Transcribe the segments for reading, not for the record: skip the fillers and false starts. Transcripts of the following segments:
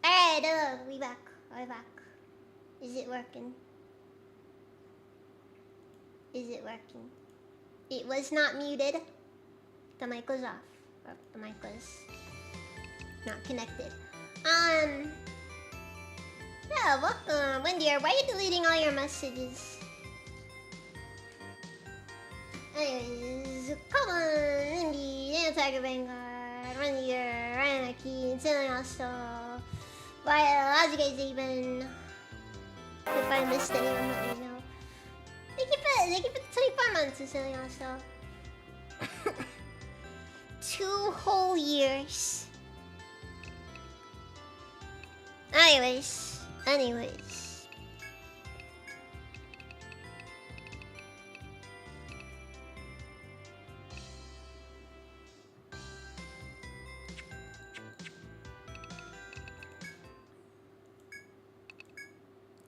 Alright, hello, we back. We're back. Is it working? Is it working? It was not muted. The mic was off. Or the mic was not connected. Yeah, welcome. Wendy, why are you deleting all your messages? Anyways, come on, Wendy, Daniel Tiger Vanguard, Wendy, Ryan Aki, and Sailing also. Why, how's you guys even? If I missed anyone, let me know. Thank you for the 24 months of Sailing also. 2 whole years. Anyways.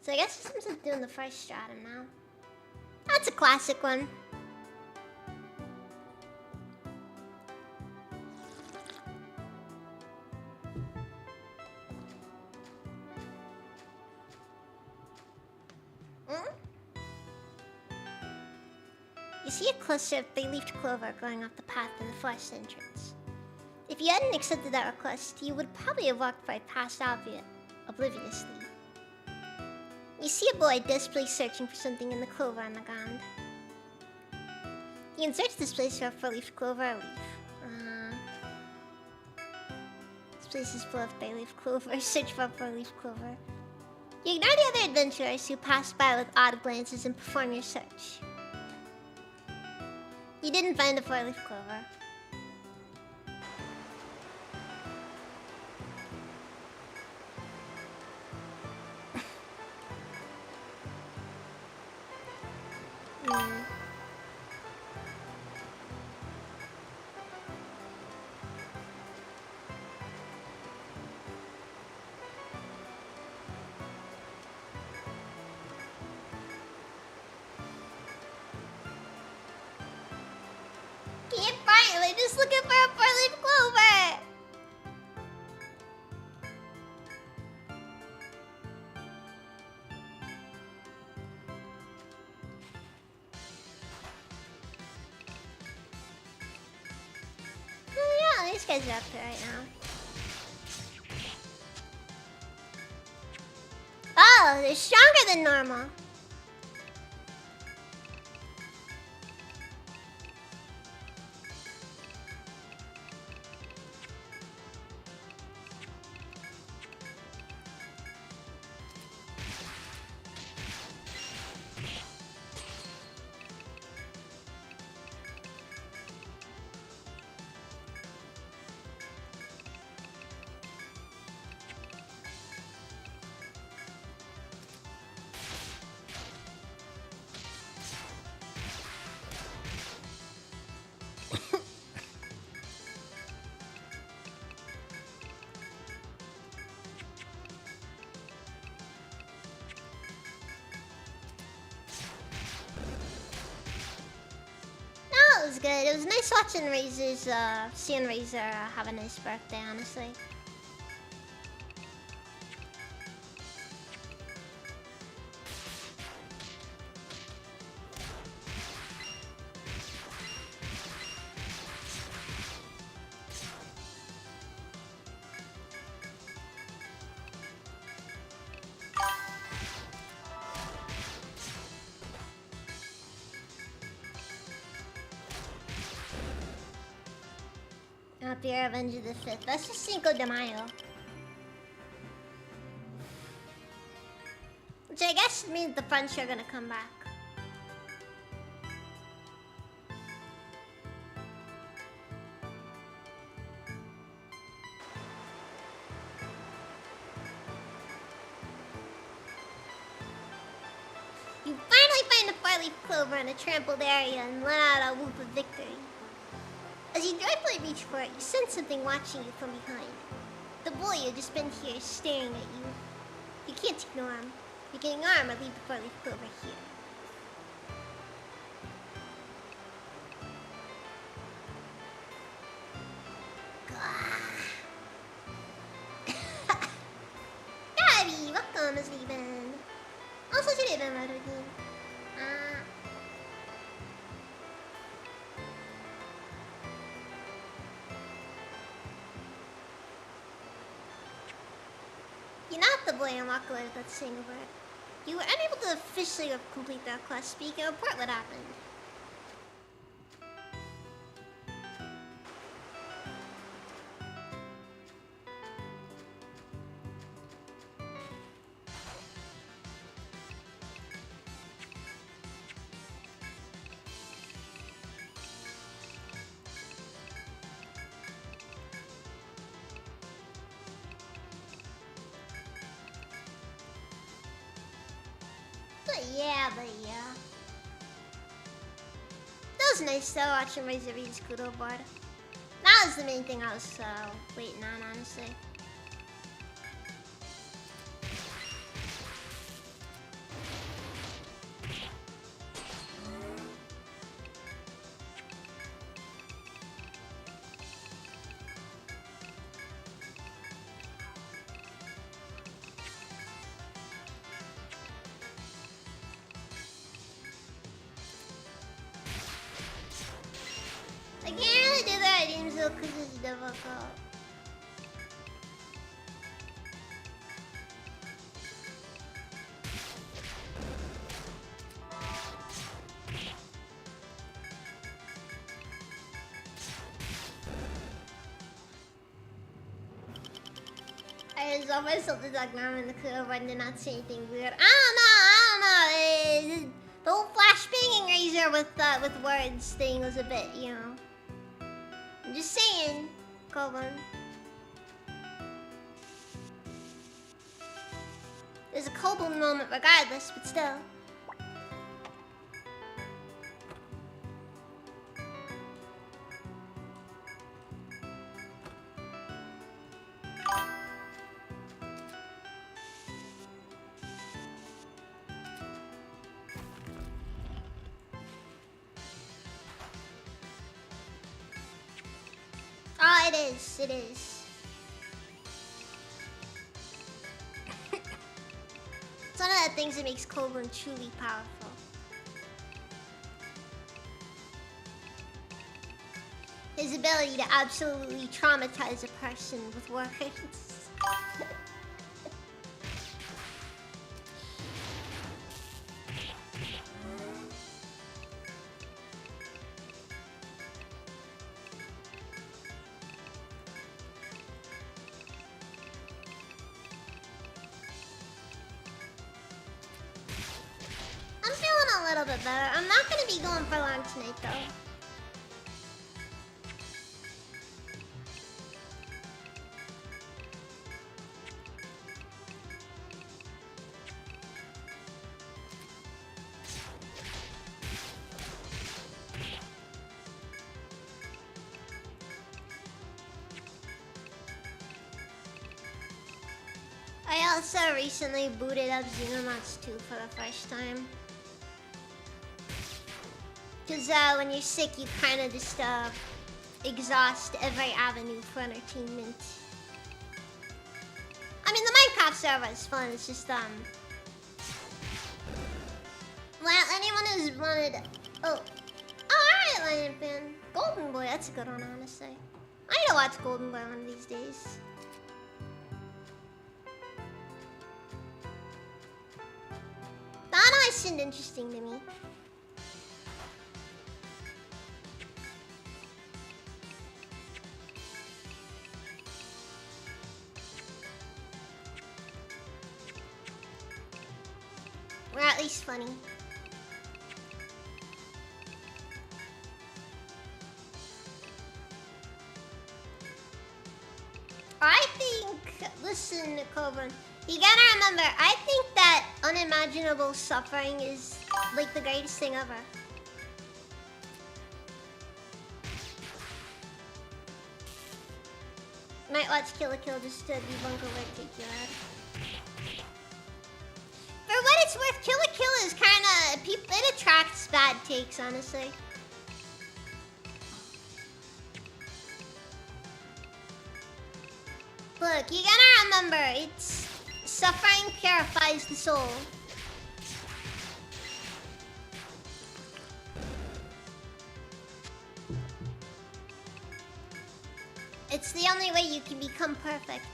So I guess I'm doing the first stratum now. That's a classic one. You see a cluster of bay-leafed clover growing off the path to the forest entrance. If you hadn't accepted that request, you would probably have walked right past obliviously. You see a boy desperately searching for something in the clover on the ground. You can search this place for a four-leaf clover or leaf. This place is full of bay-leaf clover. Search for a four-leaf clover. You ignore the other adventurers who pass by with odd glances and perform your search. You didn't find a four-leaf clover. Can't find it. I'm just looking for a four-leaf clover. Oh yeah, these guys are up here right now. Oh, they're stronger than normal. That was good. It was nice watching seeing Razor have a nice birthday, honestly. Happy Revenge of the 5th. That's just Cinco de Mayo. Which I guess means the French are gonna come back. You finally find a four-leaf clover in a trampled area and let out a whoop of victory. As you joyfully reach for it, you sense something watching you from behind. The boy who just been here staring at you. You can't ignore him. You can ignore him or leave the four-leaf clover here. the boy and walk away without saying a word. You were unable to officially complete that quest. Speak and report what happened. But yeah. That was nice though, watching my Ziri's Kudo board. That was the main thing I was waiting on, honestly. I can't really do the items though because it's difficult. I resolved myself to talk now in the club and did not say anything weird. I don't know. The whole flash banging razor with words thing was a bit, you know. I'm just saying, Koban. There's a Koban moment regardless, but still. Oh, it is. It is. It's one of the things that makes Koban truly powerful. His ability to absolutely traumatize a person with words. A little bit better. I'm not gonna be going for long tonight though. I also recently booted up Xenonauts 2 for the first time. Because when you're sick, you kind of just exhaust every avenue for entertainment. I mean, the Minecraft server is fun. It's just well, anyone who's wanted. Oh, alright, Lion Fan. Golden Boy, that's a good one, honestly. I need to watch Golden Boy one of these days. That always seemed interesting to me. Or at least funny. I think, listen, Koban, you gotta remember, I think that unimaginable suffering is like the greatest thing ever. Might watch Kill la Kill just to debunk a red take your head. For what it's worth, Kill la Kill is kinda, it attracts bad takes, honestly. Look, you gotta remember, it's suffering purifies the soul. It's the only way you can become perfect.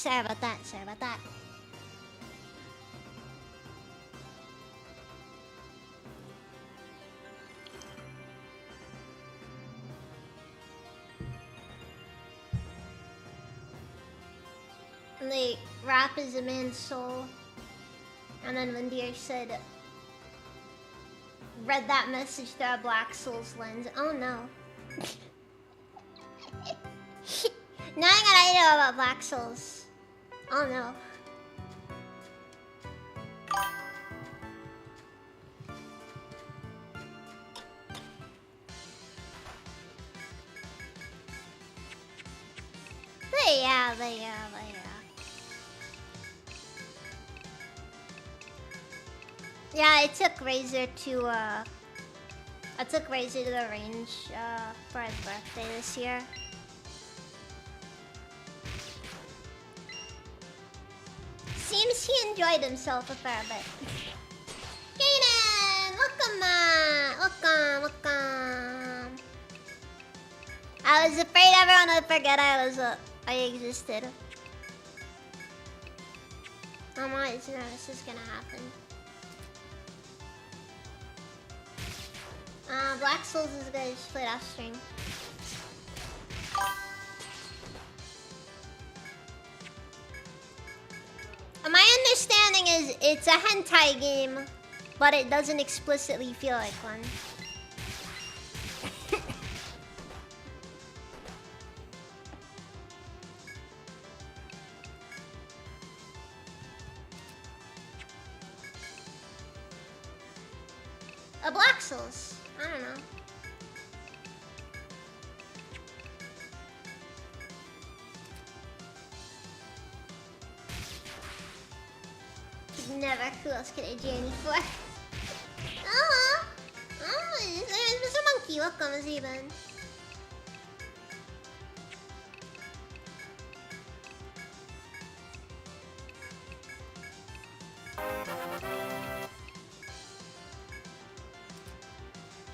Sorry about that. Sorry about that. Like, rap is a man's soul. And then Lindier said, read that message through a Black Souls lens. Oh no. I know about Black Souls. Oh no. But yeah. Yeah, I took Razor to the range for his birthday this year. Seems he enjoyed himself a fair bit. Kaden! Welcome! I was afraid everyone would forget I existed. I'm always know this is gonna happen. Black Souls is good, just played off stream. My understanding is it's a hentai game, but it doesn't explicitly feel like one. A Black Souls. I don't know. Never. Who else could I journey for? Oh, there's a monkey. Welcome, Zeben.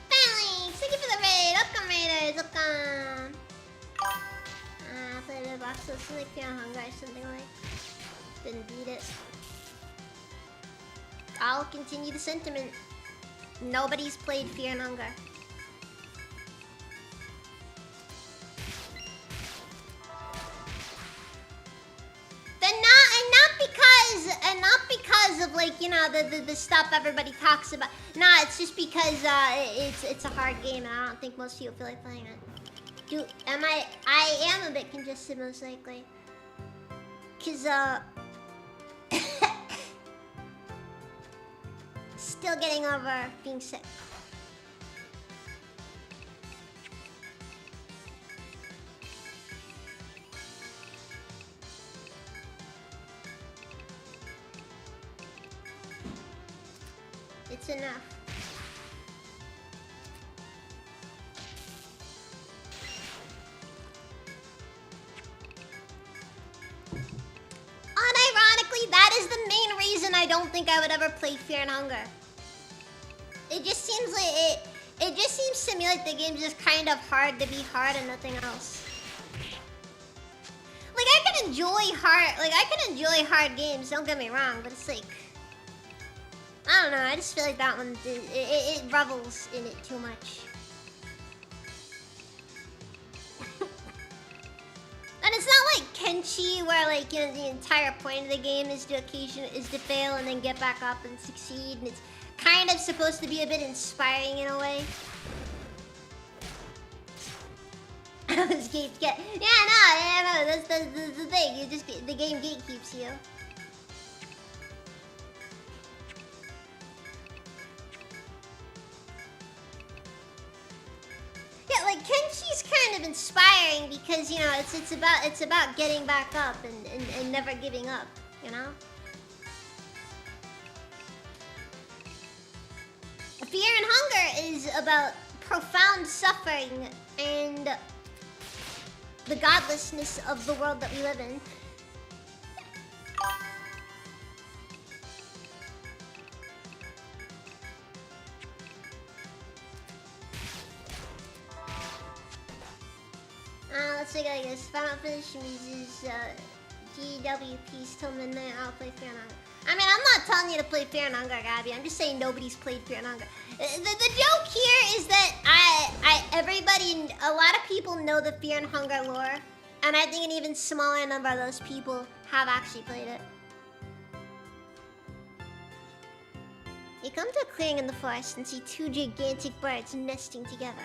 Thank you for the raid. Welcome, Raiders. Welcome. Played a box of Sonic Fear and Hunger or something like. Didn't beat it. I'll continue the sentiment. Nobody's played Fear and Hunger. Not because of like, you know, the stuff everybody talks about. Nah, it's just because it's a hard game and I don't think most people feel like playing it. I am a bit congested most likely. Cause still getting over being sick. It's enough. Unironically, that is the main reason I don't think I would ever play Fear and Hunger. It just seems like it just seems to me like the game's just kind of hard to be hard and nothing else. Like I can enjoy hard games, don't get me wrong, but it's like I don't know, I just feel like that one it revels in it too much. And it's not like Kenshi where like, you know, the entire point of the game is to fail and then get back up and succeed, and it's kind of supposed to be a bit inspiring in a way. Those gates get... Yeah, no, that's the thing. You just the game gatekeeps you. Yeah, like Kenshi's kind of inspiring because, you know, it's about getting back up and never giving up, you know? Fear and Hunger is about profound suffering and the godlessness of the world that we live in. Let's take it like this. If I don't finish Mizu's GWPs till midnight, I'll play Fear and Hunger. I mean, I'm not telling you to play Fear and Hunger, Gabby. I'm just saying nobody's played Fear and Hunger. The joke here is that a lot of people know the Fear and Hunger lore, and I think an even smaller number of those people have actually played it. You come to a clearing in the forest and see two gigantic birds nesting together.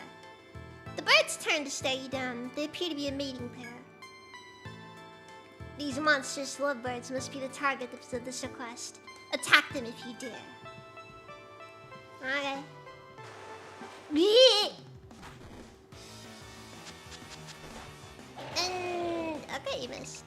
The birds turn to stare you down. They appear to be a mating pair. These monstrous lovebirds must be the target of this request. Attack them if you dare. Okay. And okay, you missed.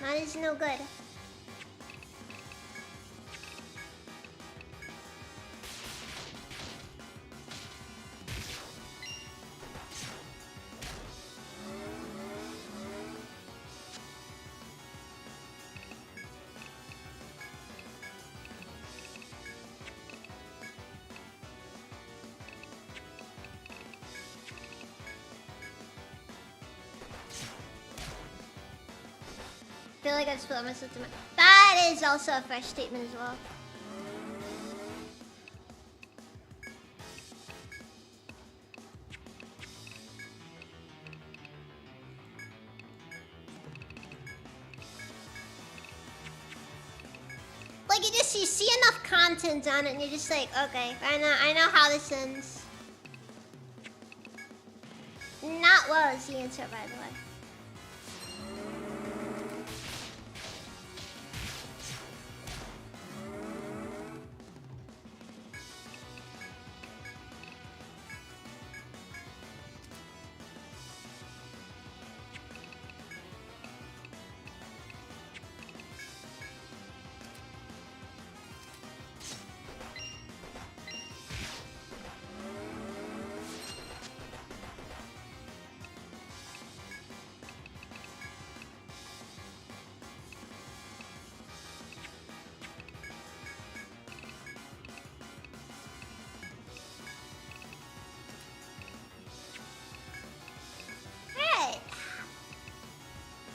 That is no good. I feel like I split myself to my... That is also a fresh statement as well. Like you see enough content on it and you're just like, okay, I know how this ends. Not well is the answer, by the way.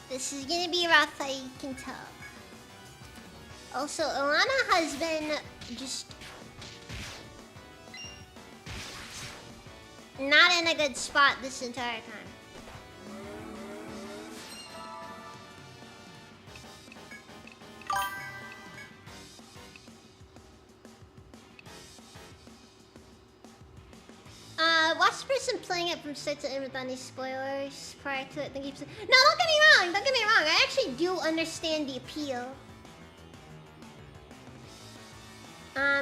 This is gonna be rough, I can tell. Also, Alana has been just not in a good spot this entire time. Watch the person playing it from start to end with any spoilers prior to it. Then keeps. No, don't get me wrong. Don't get me wrong. I actually do understand the appeal.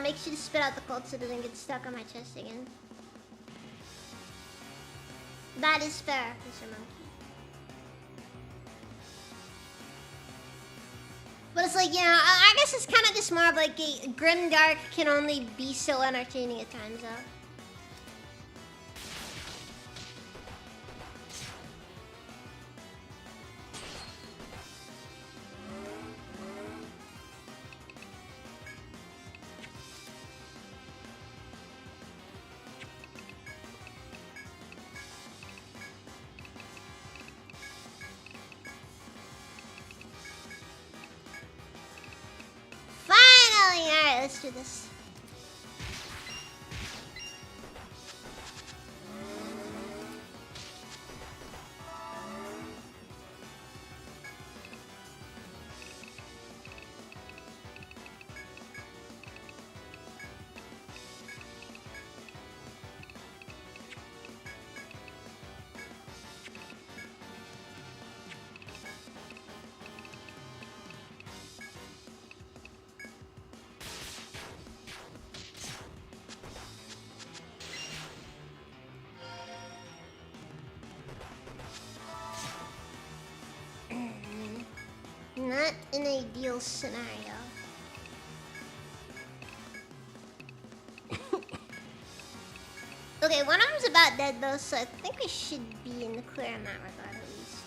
Make sure to spit out the cult so it doesn't get stuck on my chest again. That is fair, Mr. Monkey. But it's like, yeah, I guess it's kind of just more of like a Grimdark can only be so entertaining at times, though. Let's do this. Not an ideal scenario. Okay, one of them's about dead though, so I think we should be in the clear in that regard at least.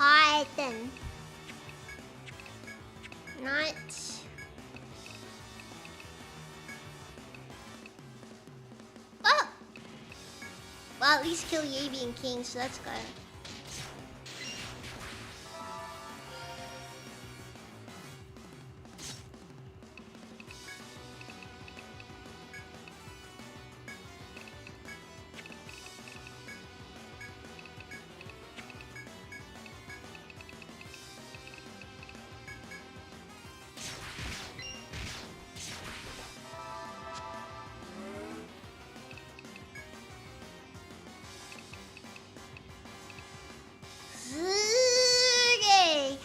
Alright then. Not... Oh! Well, at least kill the Avian King, so that's good. Zuge!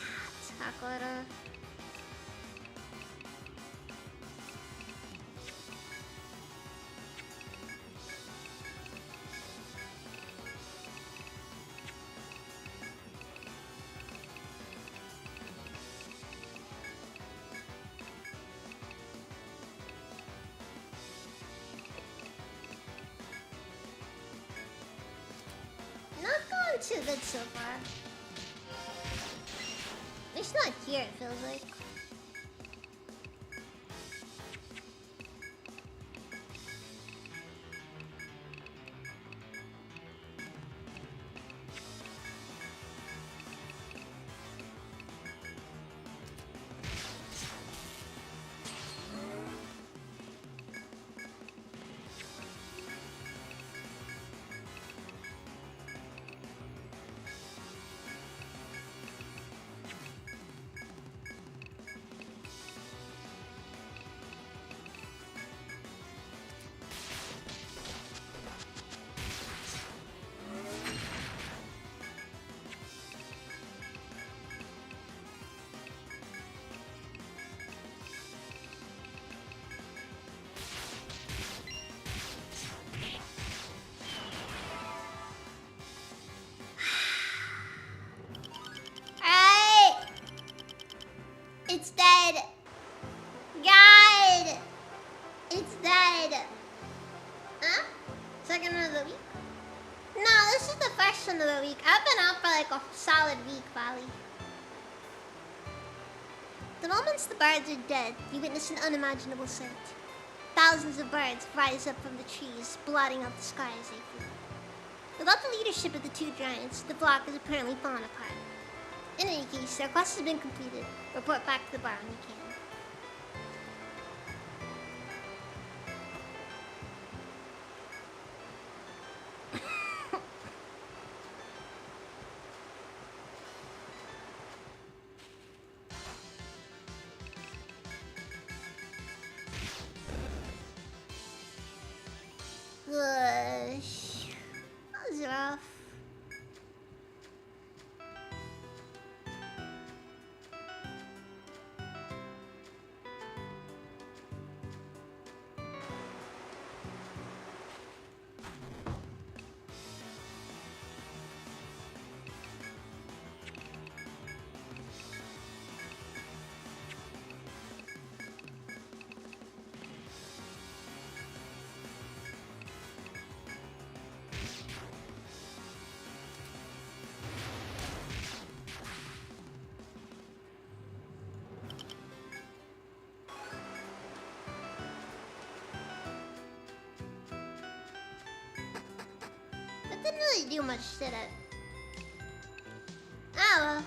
Sakura. Not going too good so far. At least not here, it feels like. Alright! It's dead! God! It's dead! Huh? Second one of the week? No, this is the first one of the week. I've been out for like a solid week, probably. The moments the birds are dead, you witness an unimaginable sight. Thousands of birds rise up from the trees, blotting out the sky as they flee. Without the leadership of the two giants, the flock has apparently fallen apart. In any case, their quest has been completed. Report back to the bar when you can. Gosh. That was rough. That didn't really do much, did it? Oh well.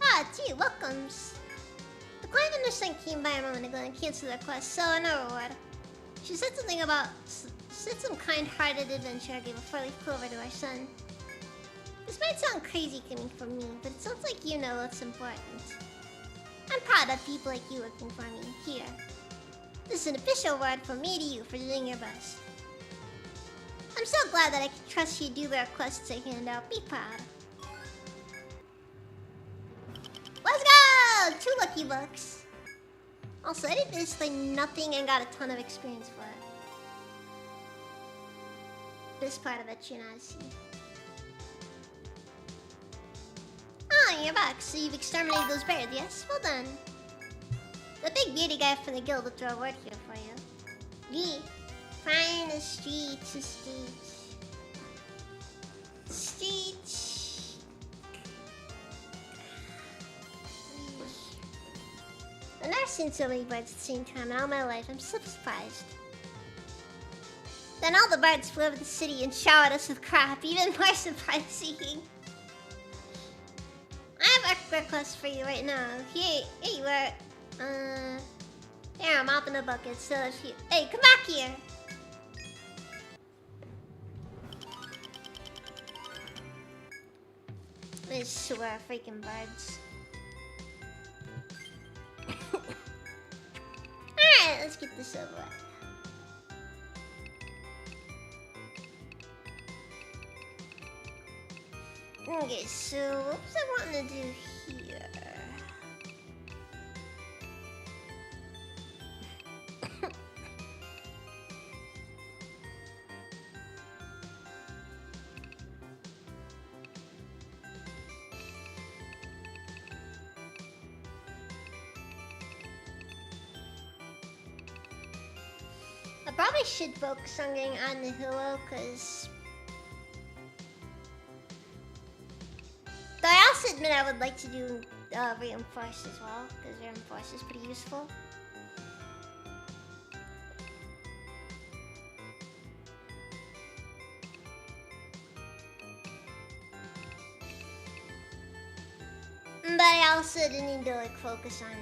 Ah, gee, welcomes. The client understand came by a moment ago and canceled their quest, so no reward. She said something about said some kind-hearted adventurer gave a four-leaf clover to our son. This might sound crazy coming from me, but it sounds like you know what's important. I'm proud of people like you working for me. Here. This is an official word from me to you for doing your best. I'm so glad that I can trust you to do the requests I hand out. Be proud. Let's go! 2 lucky bucks. Also, I did basically nothing and got a ton of experience for it. This part of it you're not see. Ah, you're back. So you've exterminated those birds, yes? Well done. The big beauty guy from the guild will throw a word here for you. Ye, find the streets, the streets. Streets. I've never seen so many birds at the same time in all my life. I'm so surprised. Then all the birds flew over the city and showered us with crap, even more surprising. I have a request for you right now. Here you are. Here, I'm mopping the bucket, so if you... Hey, come back here! I swear, freaking birds. Alright, let's get this over with. Okay, so what was I wanting to do here? I probably should focus on getting on the Hilo, because... Though I also admit I would like to do Reinforce as well, because Reinforce is pretty useful. But I also didn't need to like focus on...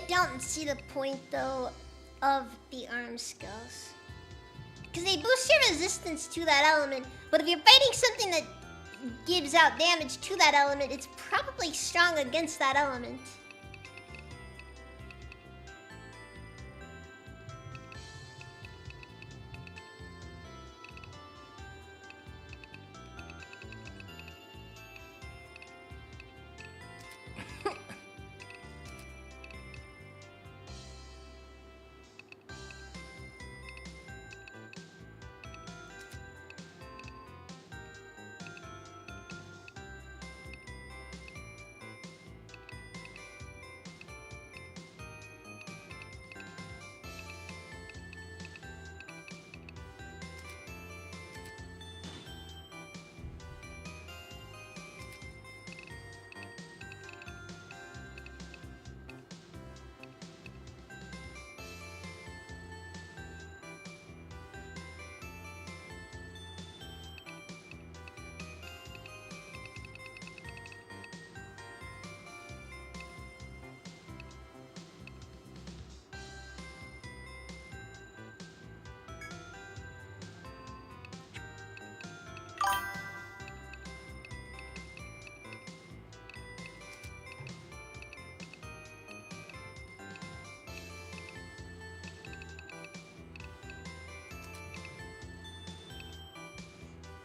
don't see the point though of the arm skills, because they boost your resistance to that element, but if you're fighting something that gives out damage to that element, it's probably strong against that element.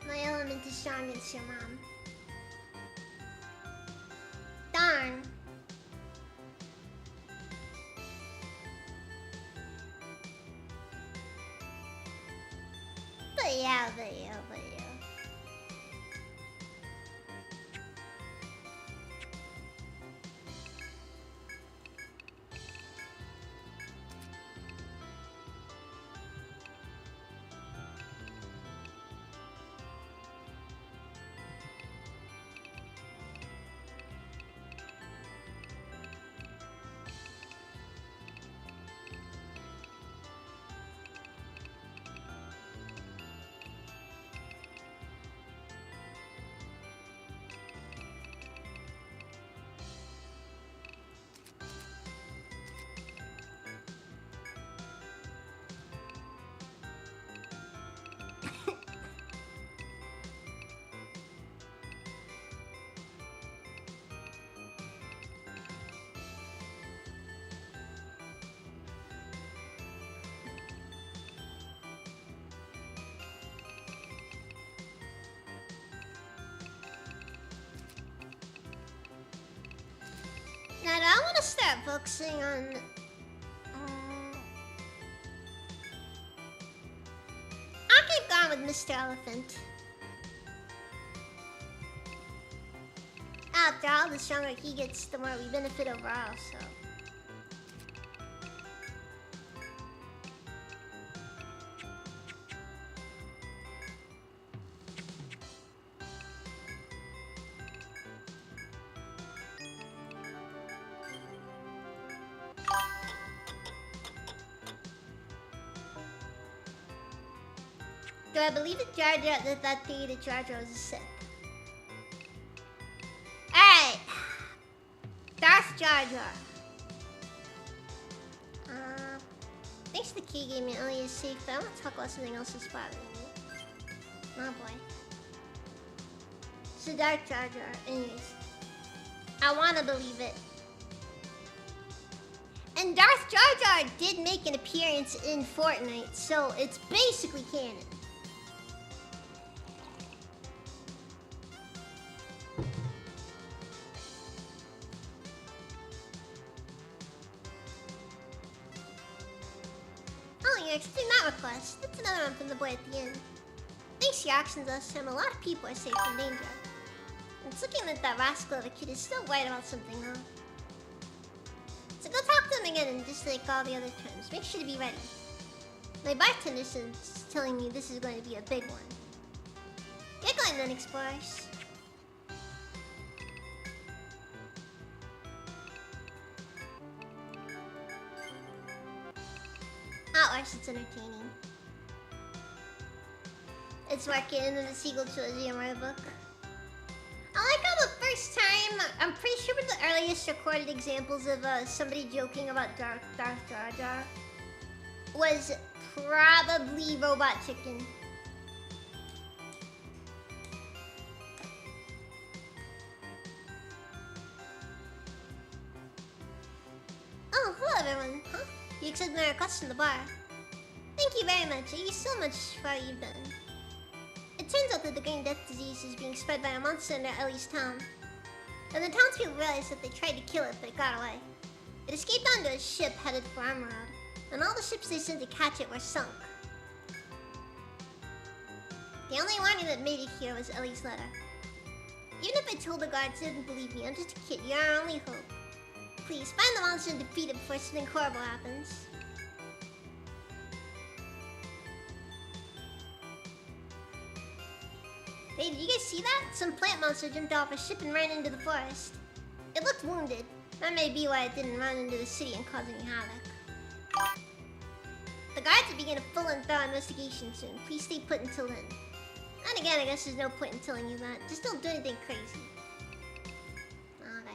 My element is strong against your mom. Darn. But yeah. gonna start focusing on. I'll keep going with Mr. Elephant. After all, the stronger he gets, the more we benefit overall, so. Do I believe it, Jar Jar, that theory that Jar Jar was a Sith? Alright. Darth Jar Jar. Thanks to the key gave me earlier safe, but I want to talk about something else that's bothering me. Oh boy. So Darth Jar Jar. Anyways. I want to believe it. And Darth Jar Jar did make an appearance in Fortnite, so it's basically canon. Oh, you're accepting that request. That's another one from the boy at the end. Thanks to your actions last time, a lot of people are safe from danger. It's looking like that rascal of a kid is still worried about something, though. So go talk to him again and just like all the other times. Make sure to be ready. My bartender is telling me this is going to be a big one. Get going then, explorers. Outlast, it's entertaining. It's working in the sequel trilogy in my book. I like how the first time, I'm pretty sure the earliest recorded examples of somebody joking about Darth Jar Jar was probably Robot Chicken. Oh, hello everyone. Huh? You accepted my request from the bar. Thank you very much. Thank you so much for all you've done. It turns out that the Green Death disease is being spread by a monster in Ellie's town. And the townspeople realized that they tried to kill it, but it got away. It escaped onto a ship headed for Emerald, and all the ships they sent to catch it were sunk. The only warning that made it here was Ellie's letter. Even if I told the guards they didn't believe me, I'm just a kid. You're our only hope. Please, find the monster and defeat it before something horrible happens. Hey, did you guys see that? Some plant monster jumped off a ship and ran into the forest. It looked wounded. That may be why it didn't run into the city and cause any havoc. The guards will begin a full and thorough investigation soon. Please stay put until then. And again, I guess there's no point in telling you that. Just don't do anything crazy. Okay.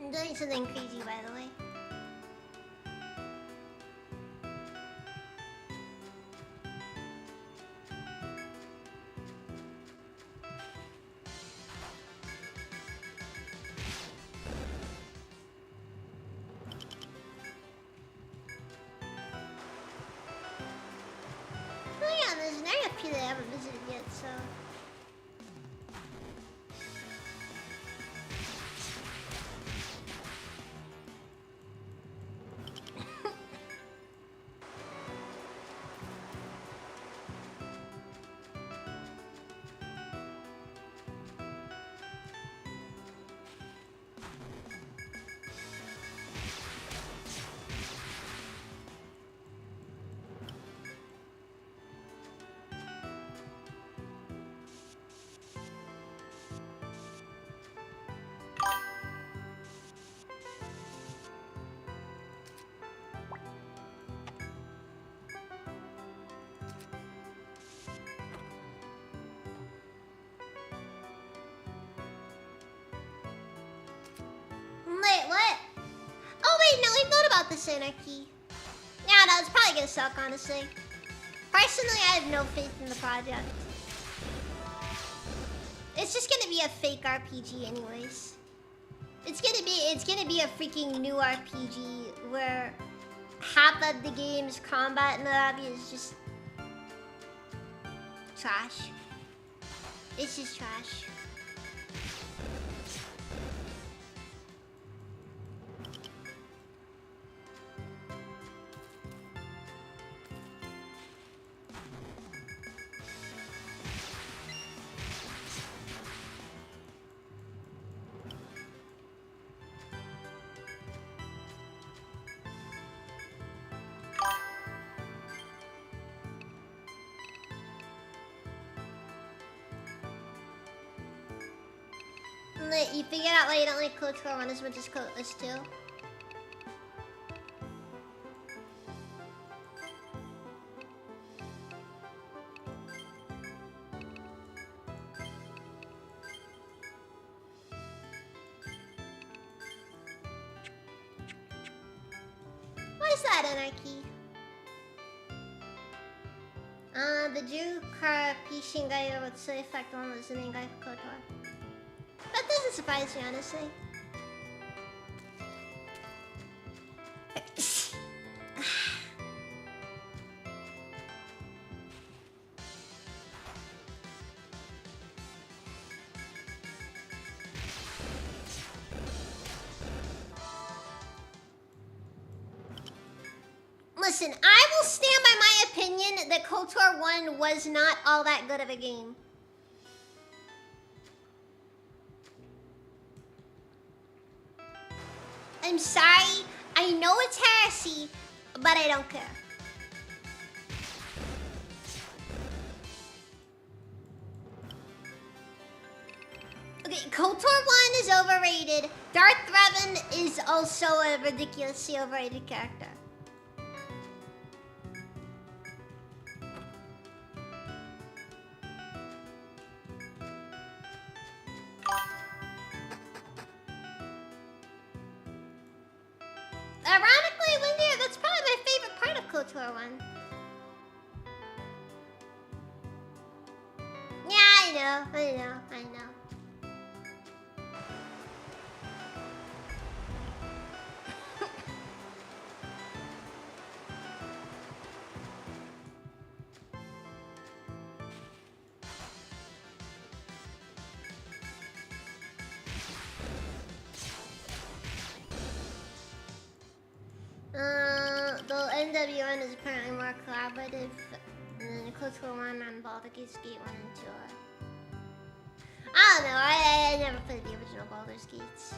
I'm doing something crazy, by the way. Oh yeah, there's an area up here that I haven't visited yet, so... this anarchy. Yeah, no, it's probably gonna suck, honestly. Personally, I have no faith in the project. It's just gonna be a fake RPG anyways. It's gonna be a freaking new RPG where half of the game's combat in the lobby is just trash. It's just trash. You figured out why you don't like KOTOR 1 as much as KOTOR 2? What is that, Anarchy? The Juka Pishingai would say effect one was the main guy for KOTOR. That doesn't surprise me, honestly. Listen, I will stand by my opinion that KOTOR 1 was not all that good of a game. I'm sorry, I know it's heresy, but I don't care. Okay, KOTOR 1 is overrated. Darth Revan is also a ridiculously overrated character. Ironically, Windy, that's probably my favorite part of KOTOR 1. Yeah, I know. The NWN is apparently more collaborative than KOTOR 1 and Baldur's Gate 1 and 2 are. I don't know, I never played the original Baldur's Gates.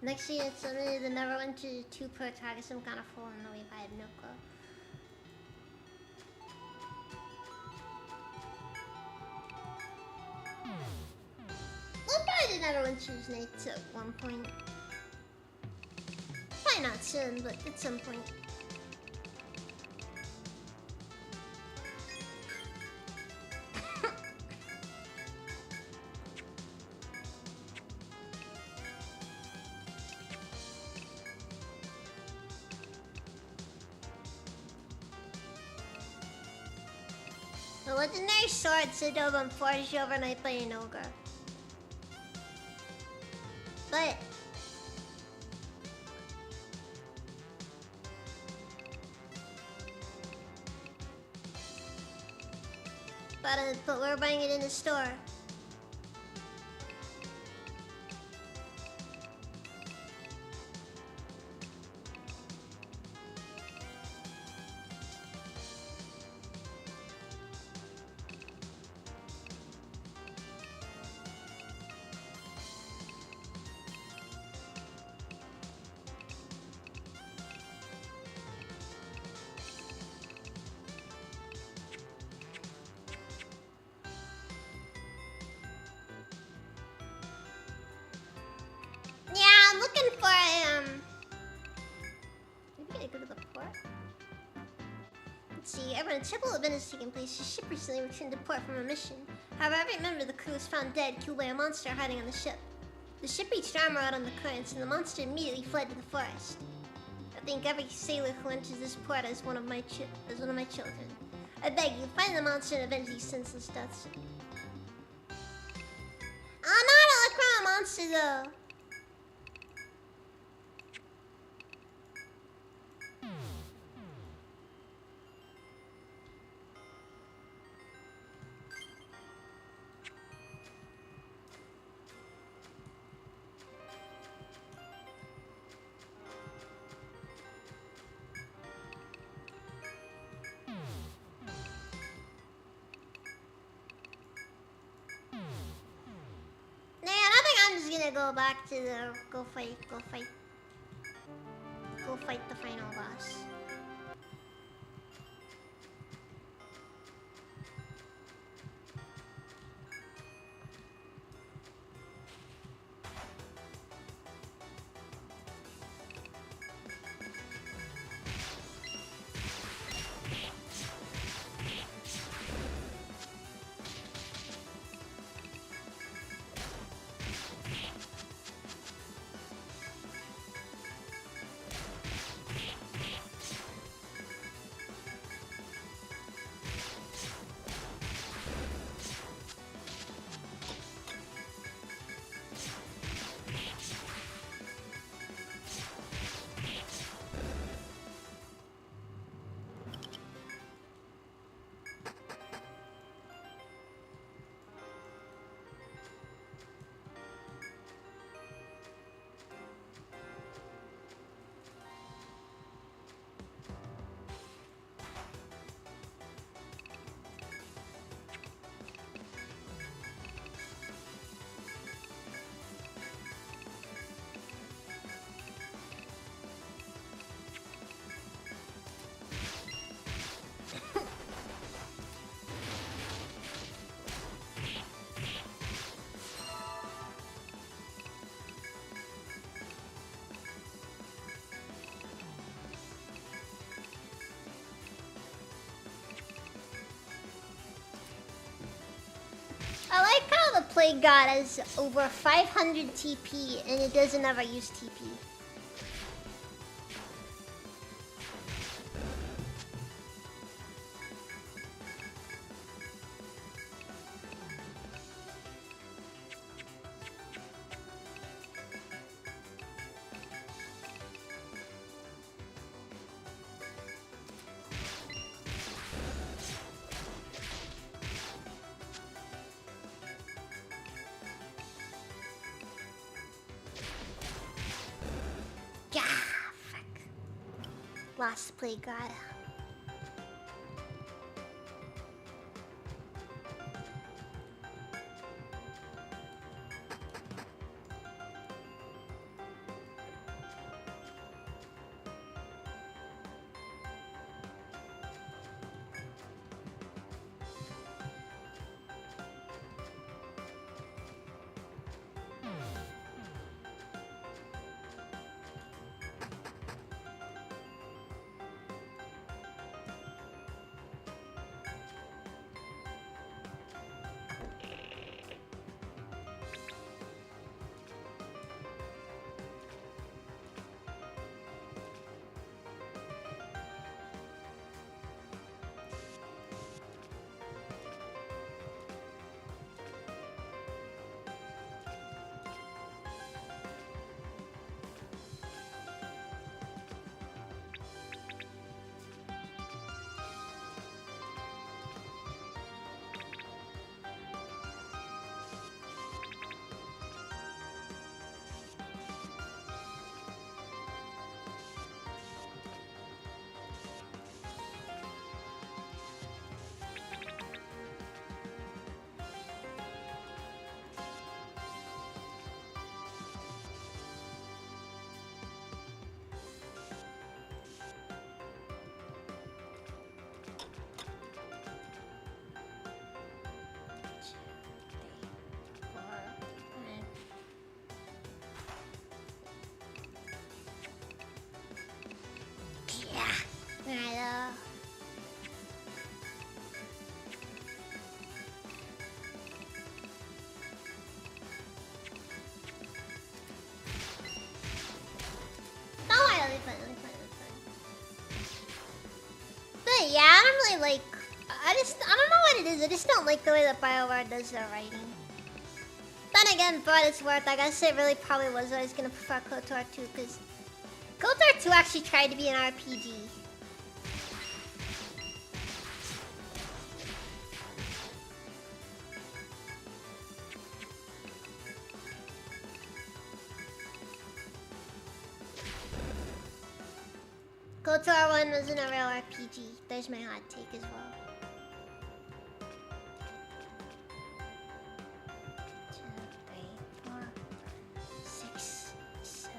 Next year, it's literally the never went to 2 per target, some kind of hole in the way if I have no clue. We'll probably do never went choose Nates at one point. Probably not soon, but at some point. The legendary sword Sidobum forged overnight by an ogre. But we're buying it in the store. A terrible event has taken place. The ship recently returned to port from a mission. However, every member of the crew was found dead, killed by a monster hiding on the ship. The ship reached armor out on the currents, and the monster immediately fled to the forest. I think every sailor who enters this port is one of my children. I beg you, find the monster and avenge these senseless deaths. I'm not a Lacroix monster, though. Go back to the go fight the final boss. I like how the Plague God has over 500 TP and it doesn't ever use TP. Lost Plague God. really like. I don't know what it is. I just don't like the way that BioWare does their writing. Then again, for what it's worth, I guess it really probably was always gonna prefer KOTOR 2 because KOTOR 2 actually tried to be an RPG. KOTOR 1 wasn't a real RPG. There's my hot take as well. 2, 3, 4, 6, 7,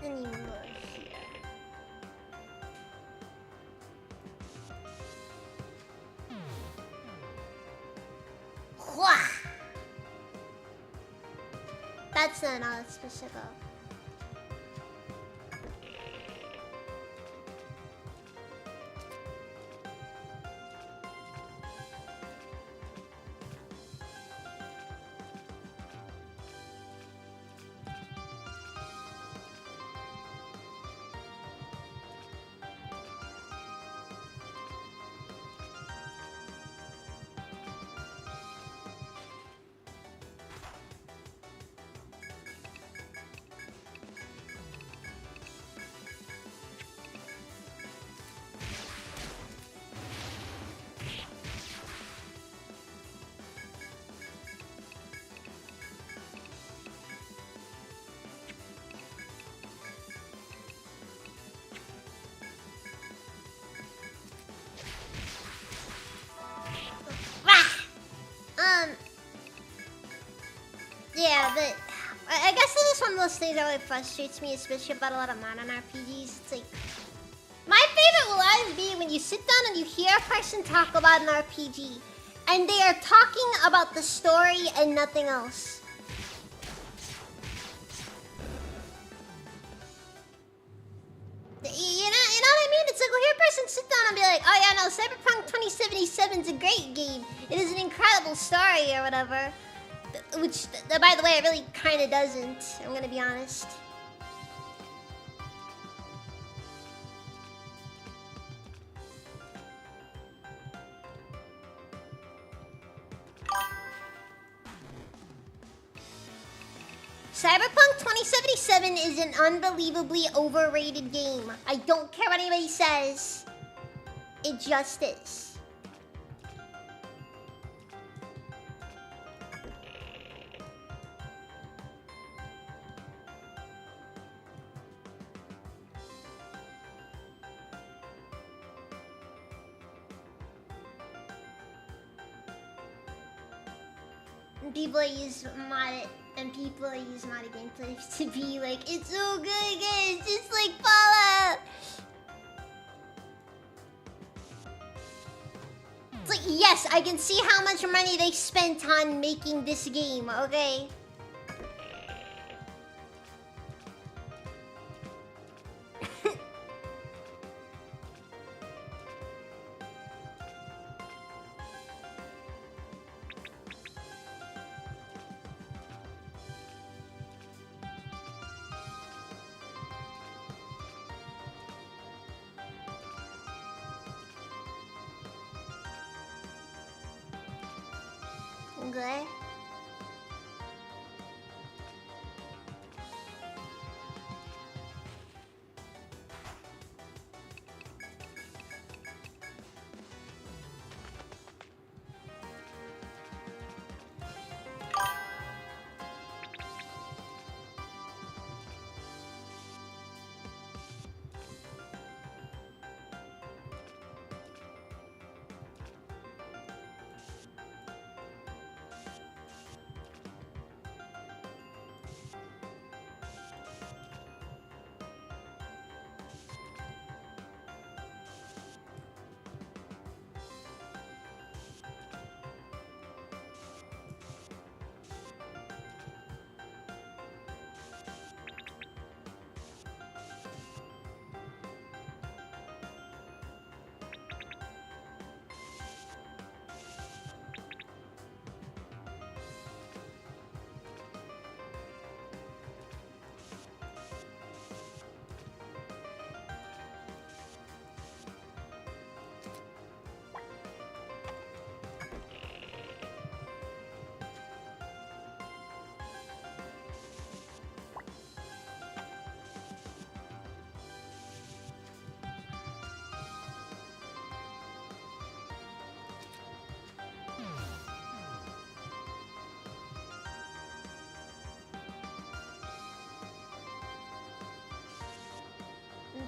8. Anymore here. Wah! That's not how it's supposed to go. Yeah, but I guess this is one of those things that really frustrates me, especially about a lot of modern RPGs. It's like, my favorite will always be when you sit down and you hear a person talk about an RPG, and they are talking about the story and nothing else. You know what I mean? It's like, we'll hear a person sit down and be like, oh yeah, no, Cyberpunk 2077 is a great game. It is an incredible story or whatever. Which, by the way, it really kind of doesn't. I'm gonna be honest. Cyberpunk 2077 is an unbelievably overrated game. I don't care what anybody says. It just is. People use modded and people use modded gameplay to be like, it's so good, guys. It's just like Fallout. It's like, yes, I can see how much money they spent on making this game, okay? Good.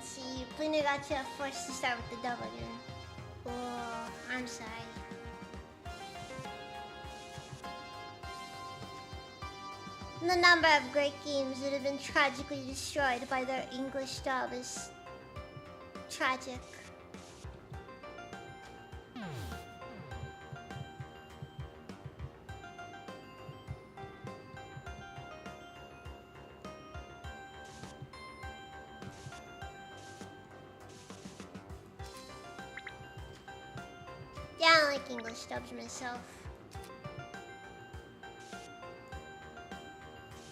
Let's see. Pluto got you forced to start with the double again. Oh, I'm sorry. The number of great games that have been tragically destroyed by their English dub is tragic. Yeah, I don't like English dubs myself.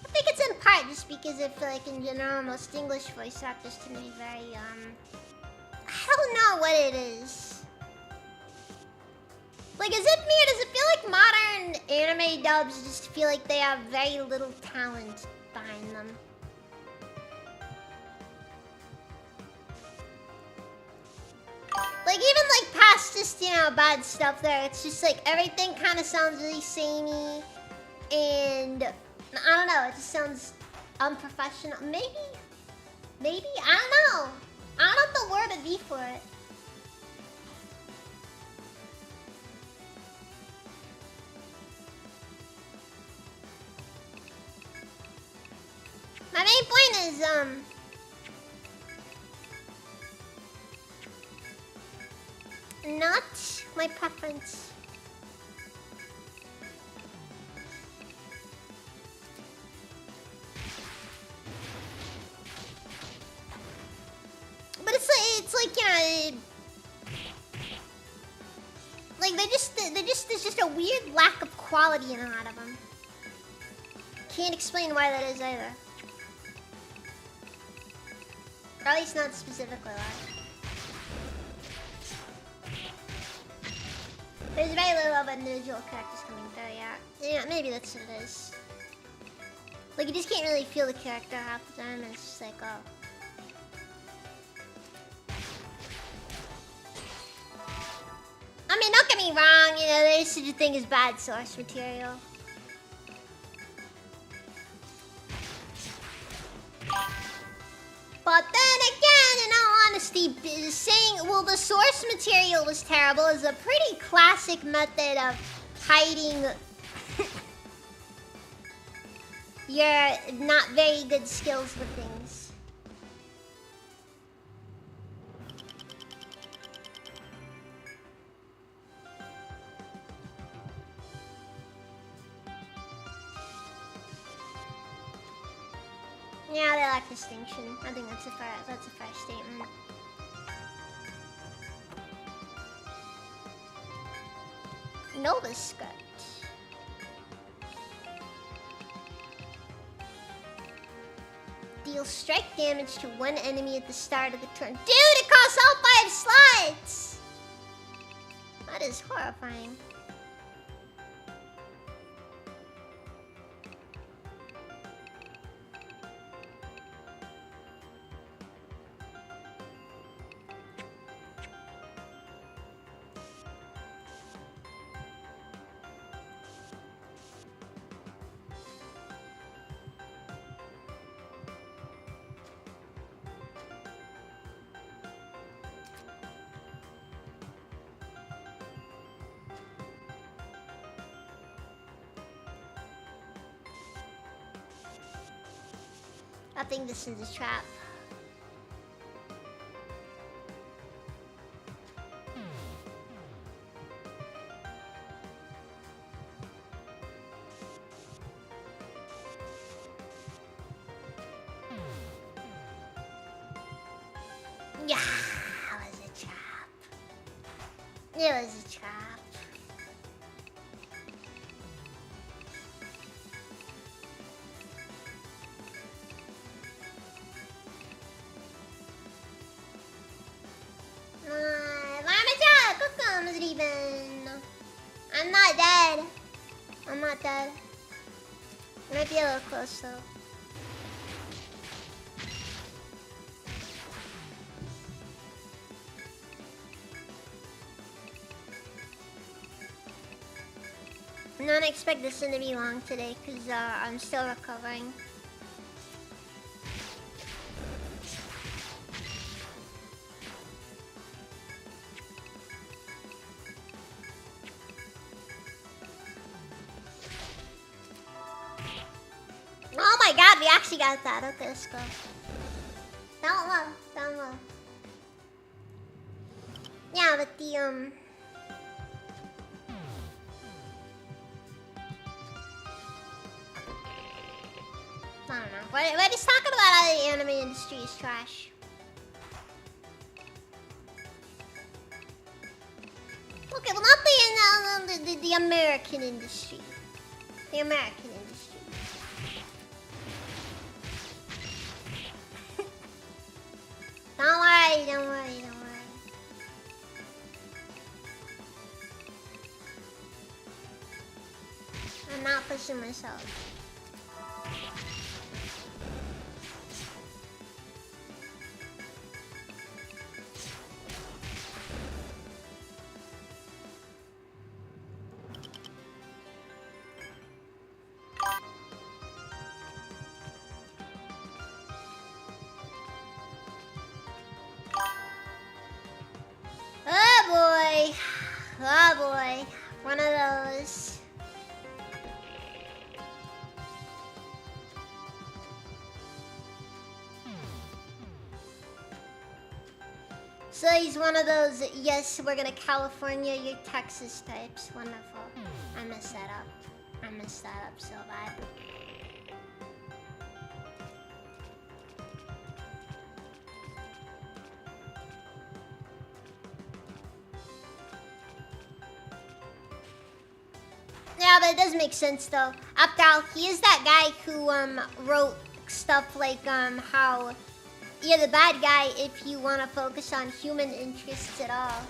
I think it's in part just because I feel like in general most English voice actors tend to be very, I don't know what it is. Like, is it me or does it feel like modern anime dubs just feel like they have very little talent behind them? Like, even like past just, you know, bad stuff there, it's just like everything kind of sounds really samey. And I don't know, it just sounds unprofessional. Maybe, I don't know. I don't know what the word would be for it. My main point is, not my preference. But it's like, you know, like there's just a weird lack of quality in a lot of them. Can't explain why that is either. Or at least not specifically why. There's very little of individual characters coming through, yeah. Yeah, maybe that's what it is. Like, you just can't really feel the character half the time, and it's just like, oh. I mean, don't get me wrong, you know, there's such a thing as bad source material. But then again, in all honesty, saying, well, the source material was terrible is a pretty classic method of hiding your not very good skills with things. Yeah, they lack distinction. I think that's a fair statement. Nova Skirt. Deal strike damage to one enemy at the start of the turn. Dude, it costs all 5 slots! That is horrifying. I think this is a trap. Yeah, it was a trap. It was a trap. I'm not dead. I'm not dead. I might be a little close though. I don't expect this one to be long today because I'm still recovering. actually got that. Okay, let's go. Down low. Down low. Yeah, but the, I don't know. What he's talking about how the anime industry is trash. Okay, well, not the American industry. The American industry. Don't worry, don't worry, don't worry. I'm not pushing myself. Oh boy. Oh boy. One of those. So he's one of those, yes, we're gonna California, you're Texas types. Wonderful. I messed that up. I messed that up so bad. Yeah, but it does make sense though. After all, he is that guy who wrote stuff like how you're the bad guy if you want to focus on human interests at all.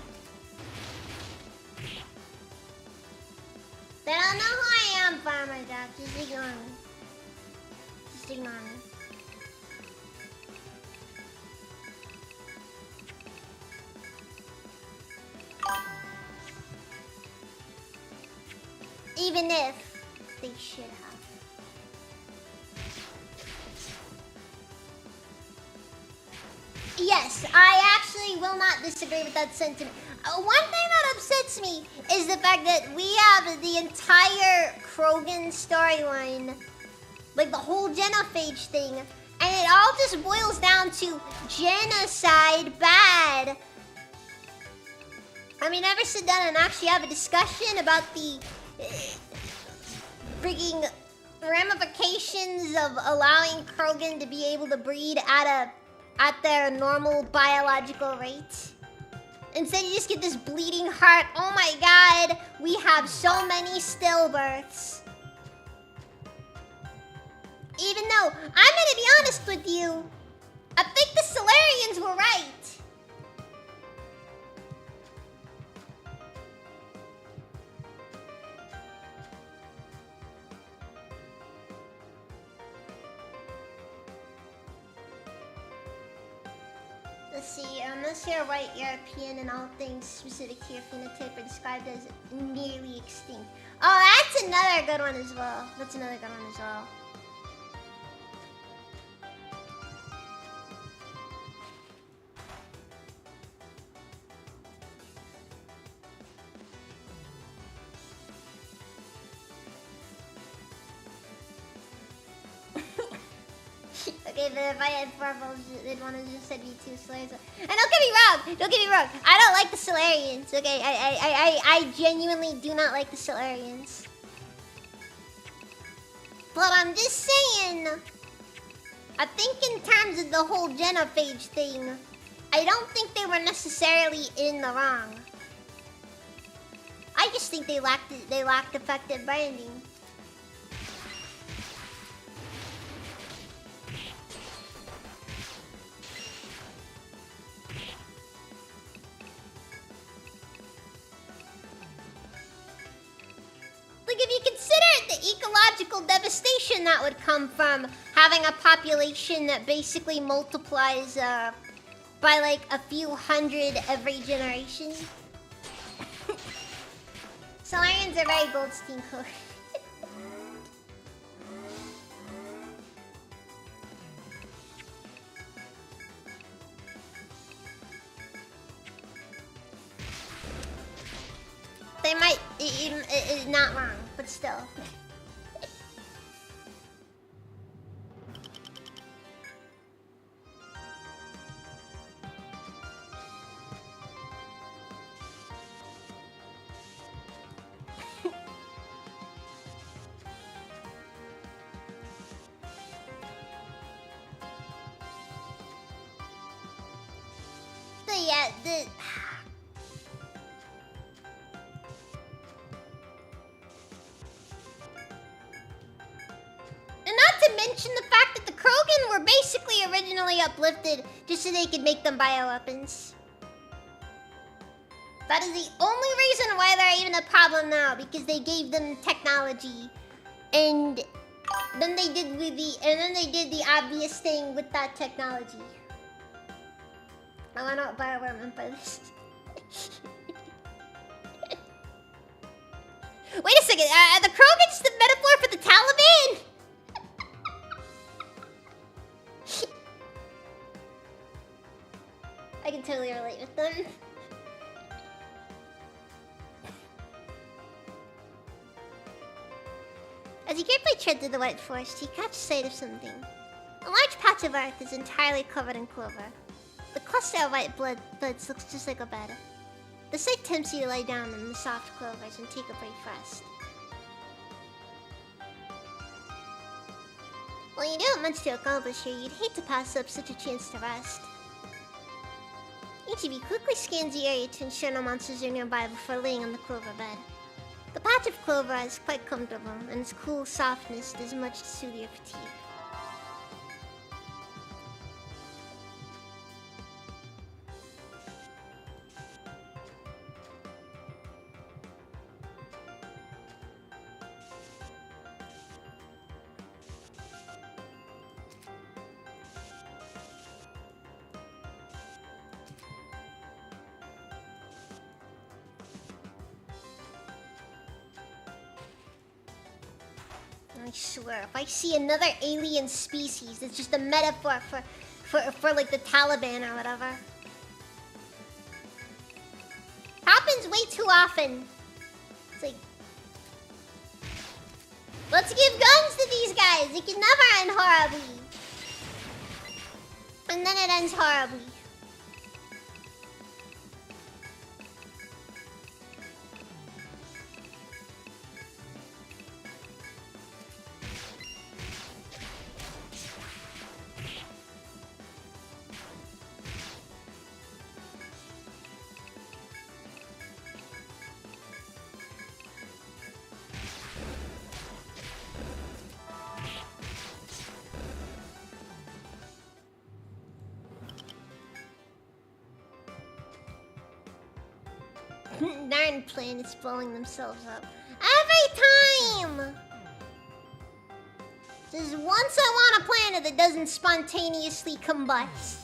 They don't know who I am, Farmer Jack. Just ignore me. Just ignore me. Even if they should have. Yes, I actually will not disagree with that sentiment. One thing that upsets me is the fact that we have the entire Krogan storyline, like the whole genophage thing, and it all just boils down to genocide bad. I mean, ever sit down and actually have a discussion about the freaking ramifications of allowing Krogan to be able to breed at their normal biological rate. Instead, you just get this bleeding heart. Oh my god, we have so many stillbirths. Even though, I'm gonna be honest with you, I think the Solarians were right. Let's see, unless you're white European and all things specific to your phenotype are described as nearly extinct. Oh, that's another good one as well. That's another good one as well. Okay, but if I had four bulbs, they'd want to just send me two Solarians. And don't get me wrong, I don't like the Solarians, okay? I genuinely do not like the Solarians. But I'm just saying, I think in terms of the whole genophage thing, I don't think they were necessarily in the wrong. I just think they lacked effective branding. Like, if you consider the ecological devastation that would come from having a population that basically multiplies by like a few hundred every generation. Solarians are very Goldstein colored. They might, it's not wrong, but still. And not to mention the fact that the Krogan were basically originally uplifted just so they could make them bioweapons. That is the only reason why they're even a problem now, because they gave them technology. And then they did the obvious thing with that technology. I wanna know what Bioware meant by this. Wait a second, are the Krogans the metaphor for the Taliban? I can totally relate with them. As you carefully tread through the white forest, you catch sight of something. A large patch of earth is entirely covered in clover. The cluster of white buds looks just like a bed. The sight tempts you to lie down in the soft clovers and take a brief rest. While you don't have much to accomplish here, you'd hate to pass up such a chance to rest. Each of you quickly scans the area to ensure no monsters are nearby before laying on the clover bed. The patch of clover is quite comfortable, and its cool softness does much to soothe your fatigue. I swear, if I see another alien species, it's just a metaphor for like the Taliban or whatever. Happens way too often. It's like, let's give guns to these guys. It can never end horribly. And then it ends horribly. Darn planets blowing themselves up. Every time! Just once I want a planet that doesn't spontaneously combust.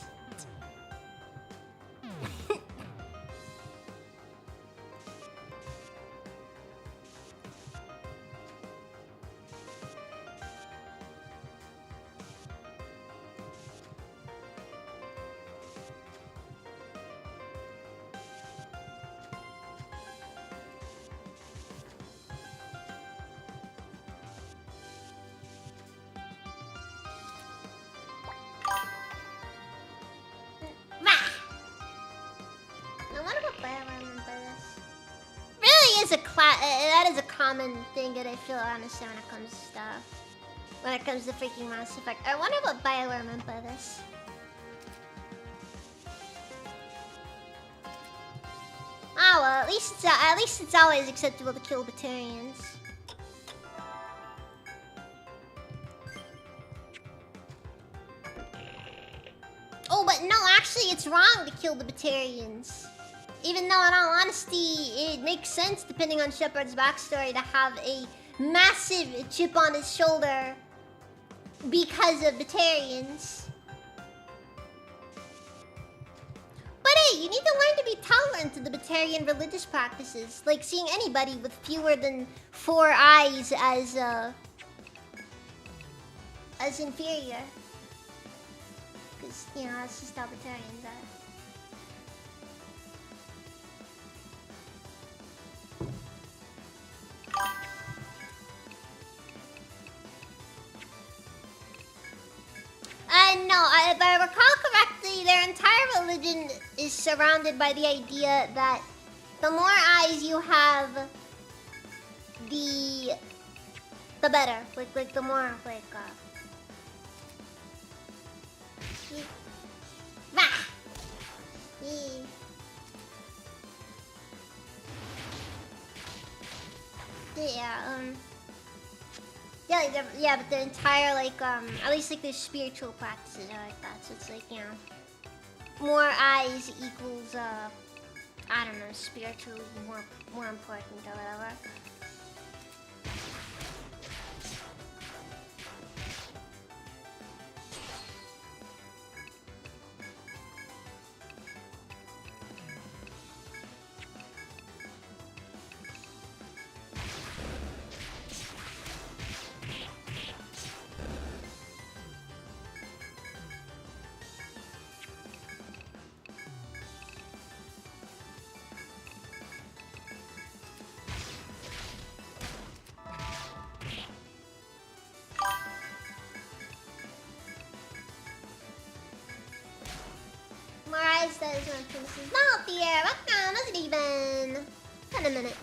That is a common thing that I feel honestly when it comes to stuff. When it comes to freaking Mass Effect. I wonder what BioWare meant by this. Ah well, at least it's always acceptable to kill Batarians. Oh, but no, actually it's wrong to kill the Batarians. Even though, in all honesty, it makes sense, depending on Shepard's backstory, to have a massive chip on his shoulder because of Batarians. But hey, you need to learn to be tolerant to the Batarian religious practices, like seeing anybody with fewer than 4 eyes as inferior. Because, you know, that's just how Batarians are. No, if I recall correctly, their entire religion is surrounded by the idea that the more eyes you have, the better. Like the more Yeah, like but the entire like at least like their spiritual practices are like that. So it's like, you know, more eyes equals I don't know, spiritually more important or whatever. Mariah says when Prince is not here. Welcome, how's it even? Hold a minute.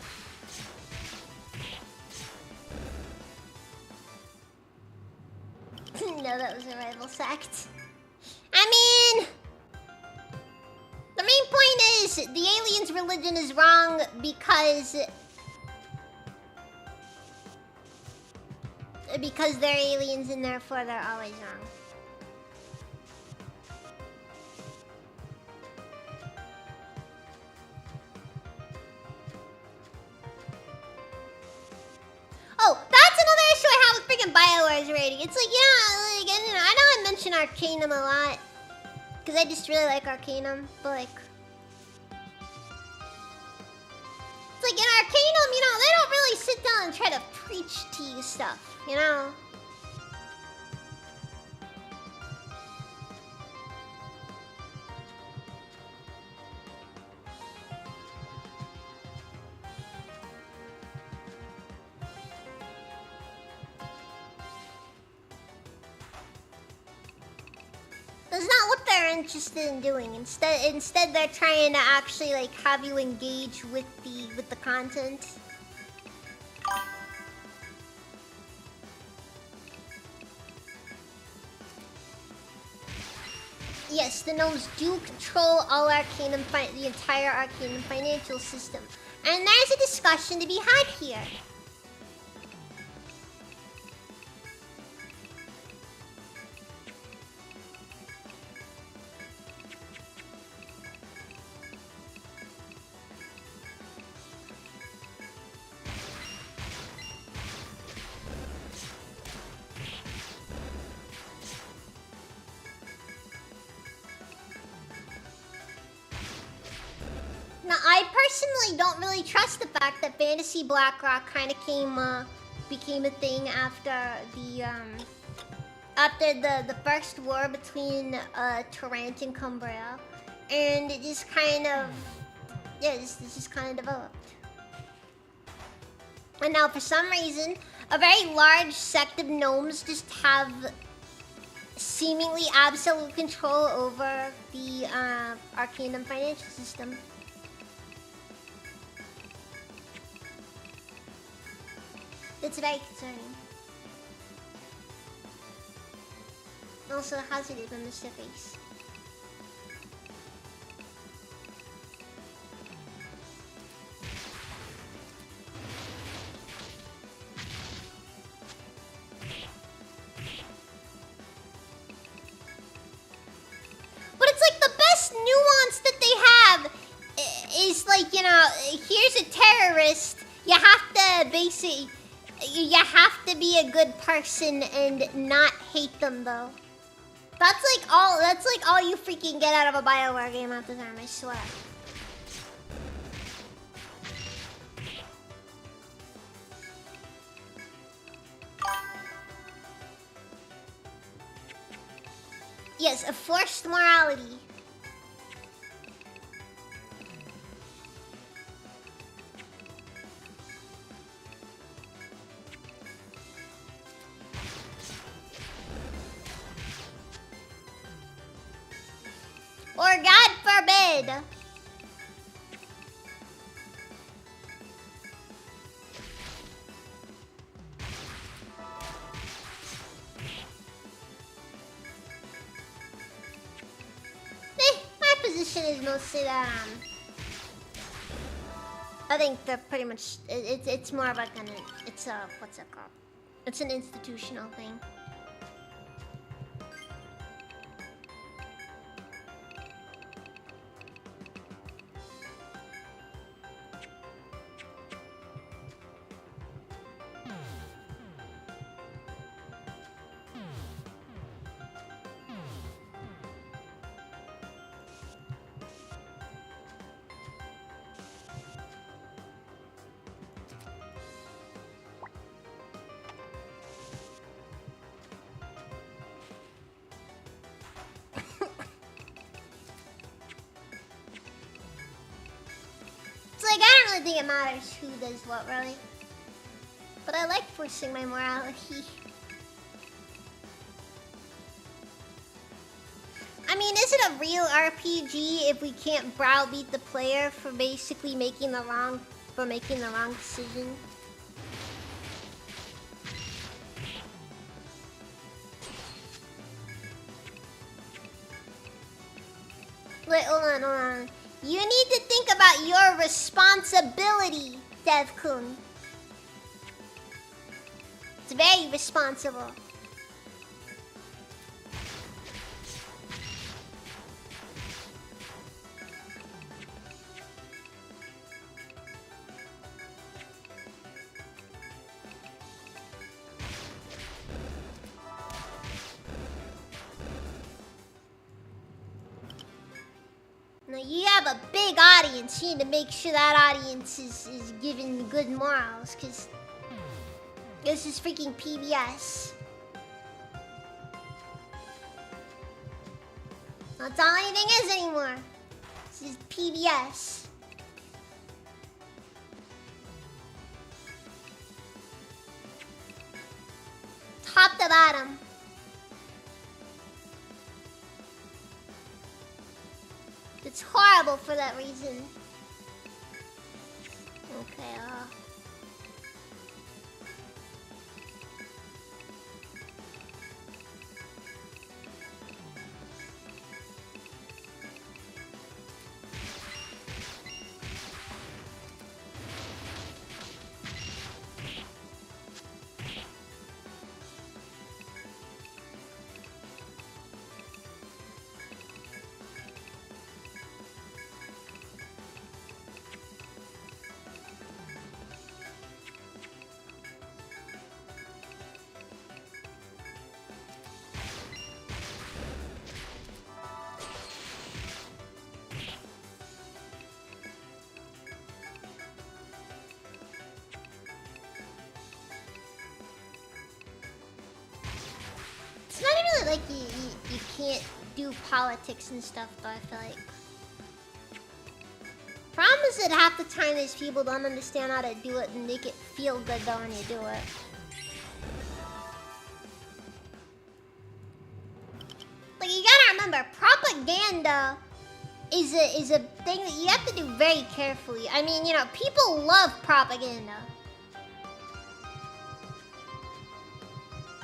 No, that was a rival sect. I mean, the main point is the aliens' religion is wrong because they're aliens and therefore they're always wrong. Oh, that's another issue I have with freaking BioWare's rating. It's like, yeah, like, I know I mention Arcanum a lot. Because I just really like Arcanum, but like... It's like in Arcanum, you know, they don't really sit down and try to preach to you stuff, you know? That's not what they're interested in doing. Instead they're trying to actually like have you engage with the content. Yes, the gnomes do control all Arcanum, the entire Arcanum financial system. And there's a discussion to be had here. Now, I personally don't really trust the fact that Fantasy Blackrock kind of became a thing after the first war between Torrent and Cumbria, and it just kind of it just kind of developed. And now, for some reason, a very large sect of gnomes just have seemingly absolute control over the Arcanum financial system. It's very concerning. Also, how's it even, Mr. Face? But it's like the best nuance that they have is like, you know, here's a terrorist. You have to basically... You have to be a good person and not hate them, though. That's like all you freaking get out of a BioWare game half the time, I swear. Yes, a forced morality. Or God forbid. My position is mostly that I think they're pretty much. It's more of like an. It's a what's it called? It's an institutional thing. Like, I don't really think it matters who does what, really. But I like forcing my morality. I mean, is it a real RPG if we can't browbeat the player for basically making the wrong decision? Wait, hold on. You need to think about your responsibility, Dev-kun. It's very responsible. Now you have a big audience. You need to make sure that audience is given good morals, because this is freaking PBS. That's all anything is anymore. This is PBS. Top to bottom. It's horrible for that reason. Okay, it's not really like you can't do politics and stuff, though, I feel like. Problem is that half the time these people don't understand how to do it and make it feel good though when you do it. Like, you gotta remember, propaganda is a thing that you have to do very carefully. I mean, you know, people love propaganda.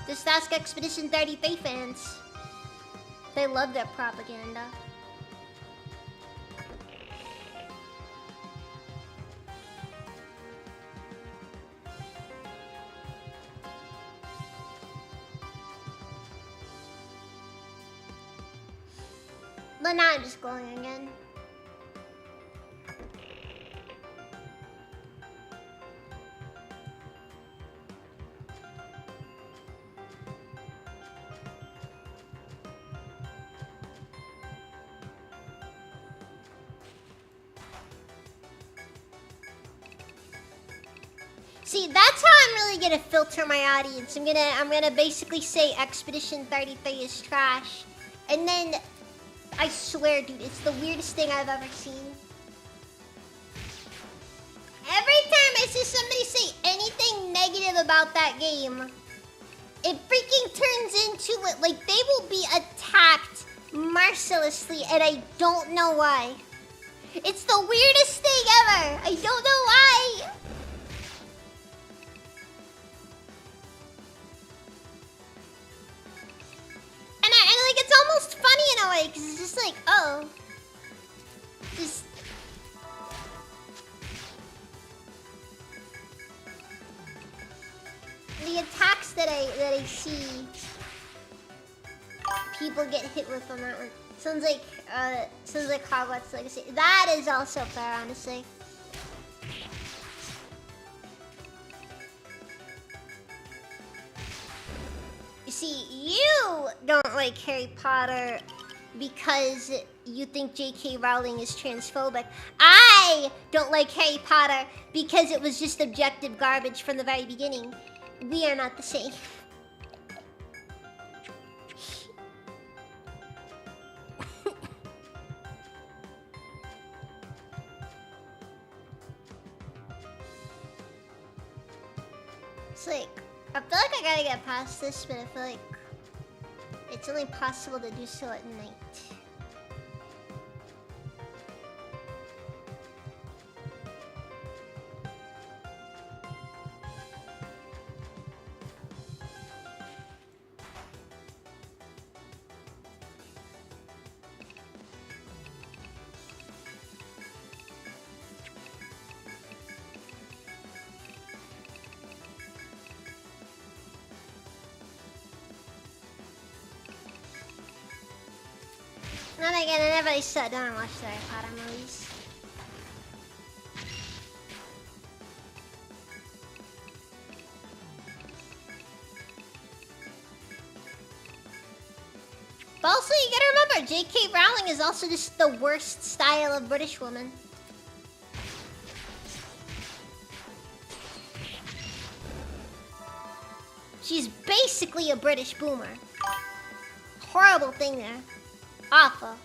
Just ask Expedition 33 fans. They love their propaganda. But now I'm just glowing again. See, that's how I'm really gonna filter my audience. I'm gonna basically say Expedition 33 is trash, and then I swear, dude, it's the weirdest thing I've ever seen. Every time I see somebody say anything negative about that game, it freaking turns into it. Like, they will be attacked mercilessly, and I don't know why. It's the weirdest thing ever. I don't know why. And like, it's almost funny in a way, because it's just like, oh. Just... see people get hit with on that one. Sounds like Hogwarts Legacy. That is also fair, honestly. You see, you don't like Harry Potter because you think J.K. Rowling is transphobic. I don't like Harry Potter because it was just objective garbage from the very beginning. We are not the same. It's like, I feel like I gotta get past this, but I feel like it's only possible to do so at night. Then again, I never really sat down and watched the Harry Potter movies. But also, you gotta remember, J.K. Rowling is also just the worst style of British woman. She's basically a British boomer. Horrible thing there. Awful.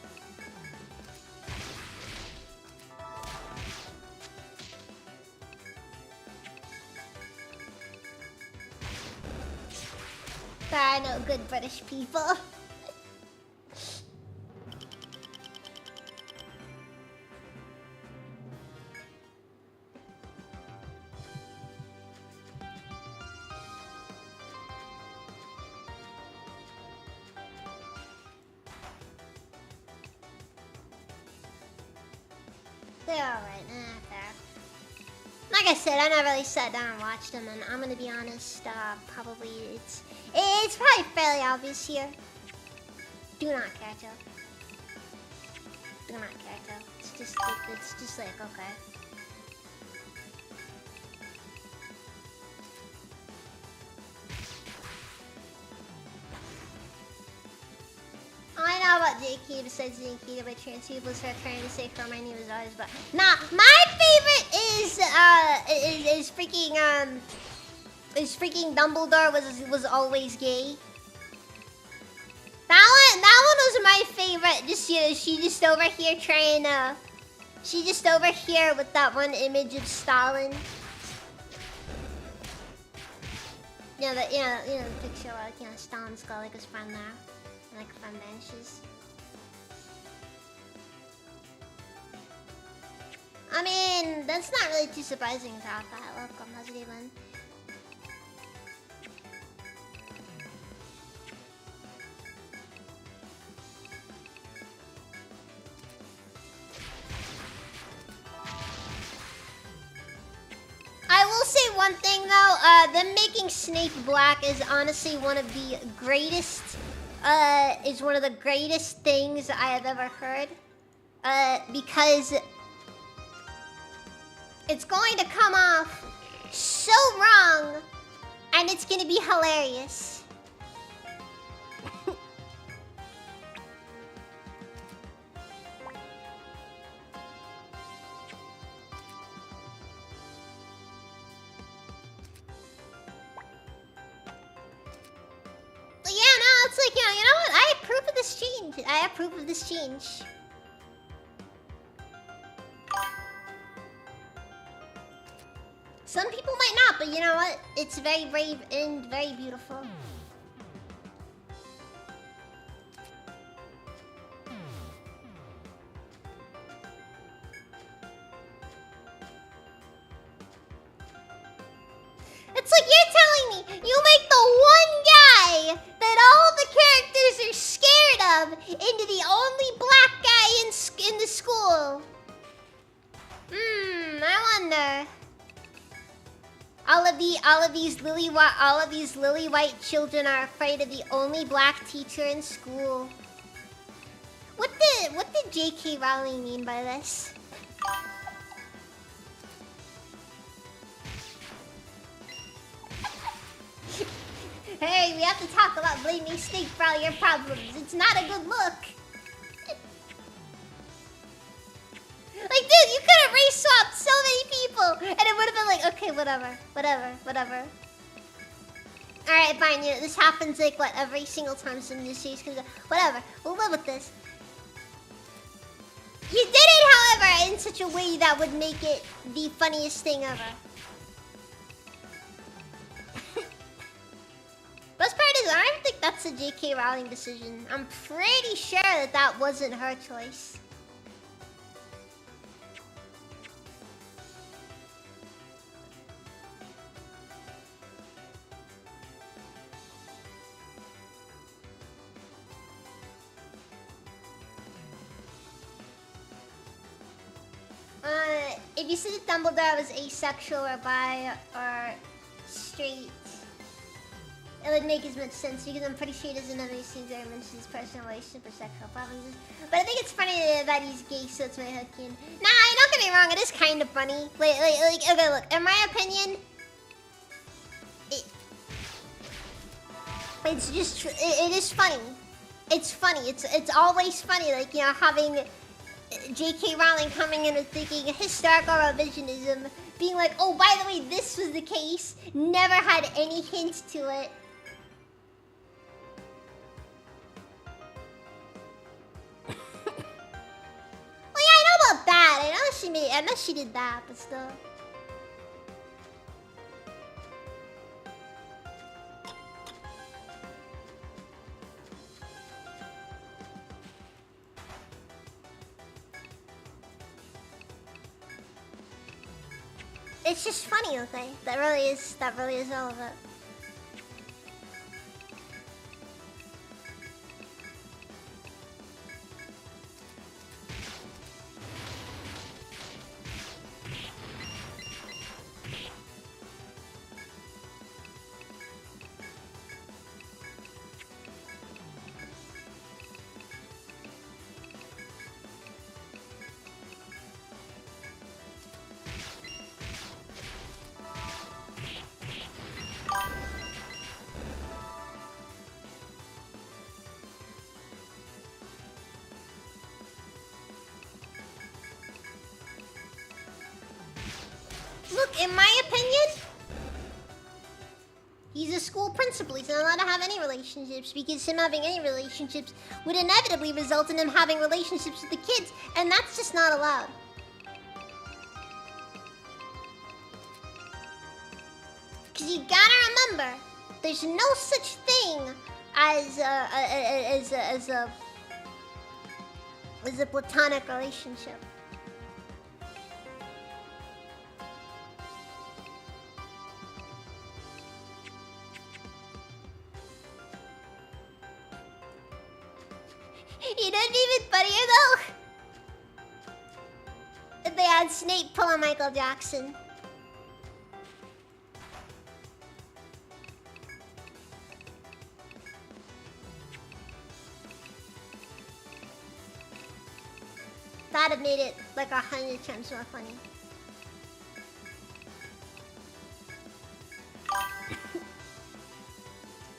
There are no good British people. They're alright, fair. Like I said, I never really sat down and watched them, and I'm gonna be honest, probably it's probably fairly obvious here. Do not catch up. Do not catch up. It's just like, okay. I know about JK besides Zinky, but trans people start trying to say Hermione was ours, but nah, my favorite is freaking Dumbledore was always gay. That one was my favorite. Just, you know, she just over here with that one image of Stalin. You know the picture where, like, you know, Stalin's got like his friend there. Like fun benches. I mean, that's not really too surprising to have that look on Positive One. I will say one thing though, them making Snape black is honestly one of the greatest things I have ever heard. Because it's going to come off so wrong, and it's gonna be hilarious. It's like, you know what? I approve of this change. I approve of this change. Some people might not, but you know what? It's very brave and very beautiful. It's like you're telling me you make the one guy that all the characters are scared of into the only black guy in the school. I wonder. all of these lily white children are afraid of the only black teacher in school. What did J.K. Rowling mean by this? Hey, we have to talk about blaming Snape for all your problems. It's not a good look. Like, dude, you could have race swapped so many people, and it would have been like, okay, whatever. Alright, fine, you know, this happens like, what, every single time some new series comes out. Whatever, we'll live with this. You did it, however, in such a way that would make it the funniest thing ever. Best part is, I don't think that's a J.K. Rowling decision. I'm pretty sure that wasn't her choice. If you said that Dumbledore was asexual or bi or straight, it would make as much sense because I'm pretty sure he doesn't have any scenes where he mentions his personal relationship or sexual preferences. But I think it's funny that he's gay, so it's my hook in. Nah, don't get me wrong, it is kind of funny. Like, okay, look, in my opinion, it's just, it is funny. It's funny, it's always funny, like, you know, having J.K. Rowling coming in and thinking historical revisionism, being like, oh, by the way, this was the case, never had any hints to it. Well, yeah, I know about that. I know she did that, but still. It's just funny, okay? That really is all of it. Look, in my opinion, he's a school principal. He's not allowed to have any relationships because him having any relationships would inevitably result in him having relationships with the kids, and that's just not allowed. Because you gotta remember, there's no such thing as a platonic relationship. You know what'd be even funnier though? If they had Snape pull a Michael Jackson. That'd have made it like 100 times more funny.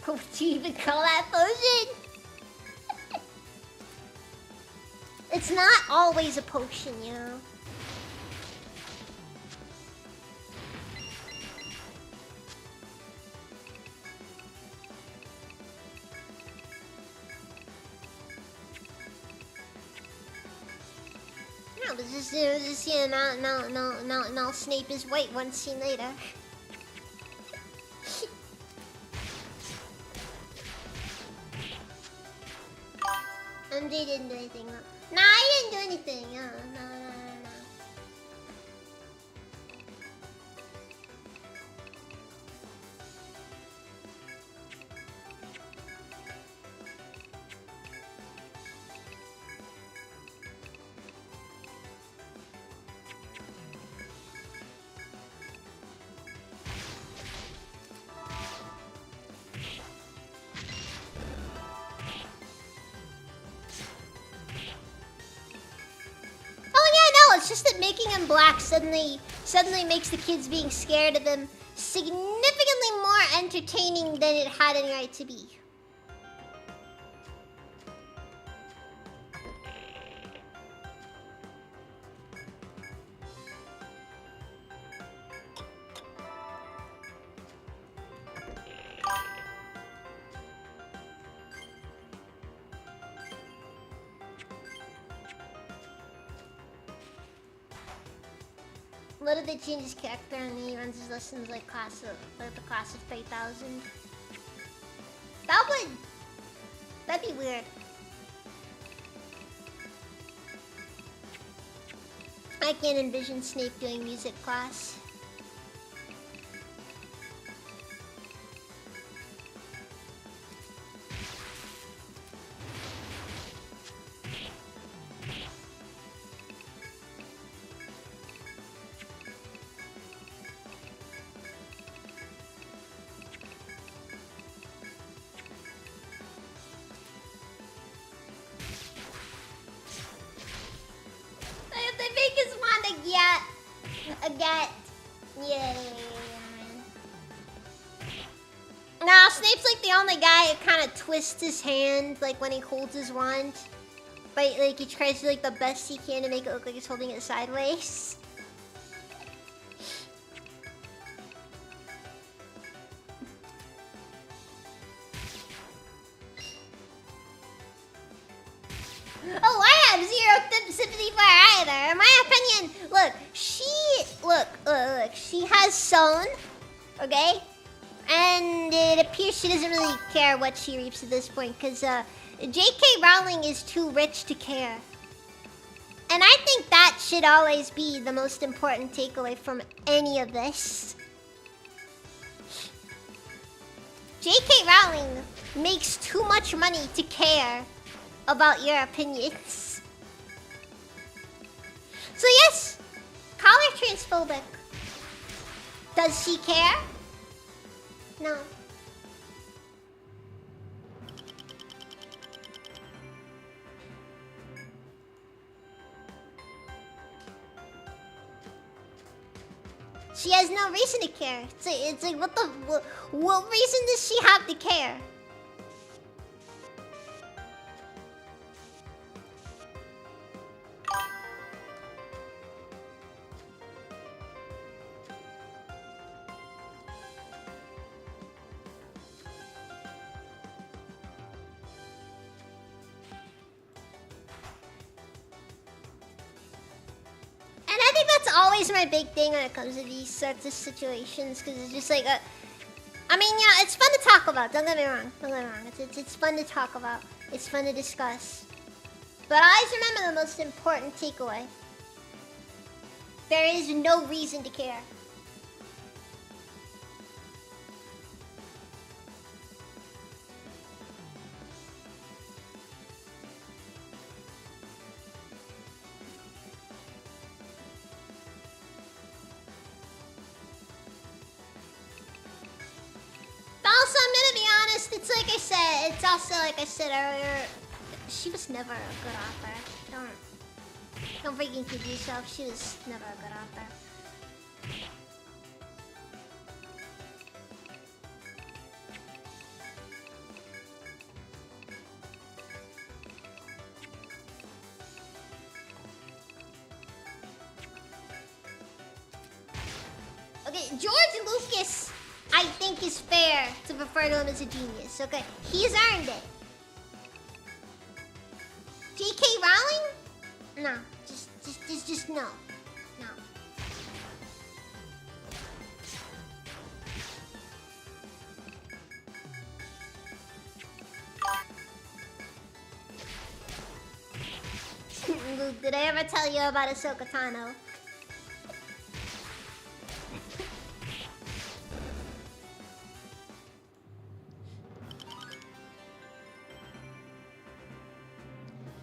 What do you even call that potion? It's not always a potion, you know. No, but just you know, now Snape is white one scene later. MJ didn't do anything. Nah, I didn't do anything. No. it's just that making him black suddenly makes the kids being scared of him significantly more entertaining than it had any right to be. What if they change his character and he runs his lessons like the class of 3000? That'd be weird. I can't envision Snape doing music class. Now Snape's like the only guy who kind of twists his hand like when he holds his wand. But like he tries to do like the best he can to make it look like he's holding it sideways. Oh, I have zero sympathy for her either. In my opinion, look, she has sown, okay? And it appears she doesn't really care what she reaps at this point, because J.K. Rowling is too rich to care. And I think that should always be the most important takeaway from any of this. J.K. Rowling makes too much money to care about your opinions. So yes, call her transphobic. Does she care? No. She has no reason to care. It's like what reason does she have to care? Always my big thing when it comes to these sorts of situations, because it's just like I mean, yeah, it's fun to talk about. Don't get me wrong. It's fun to talk about. It's fun to discuss. But always remember the most important takeaway. There is no reason to care. It's also like I said earlier, she was never a good author. Don't freaking kid yourself. She was never a good author. Okay, George Lucas, I think is fair to refer to him as a genius, okay? He's earned it. J.K. Rowling? No. Just no. No. Luke, did I ever tell you about Ahsoka Tano?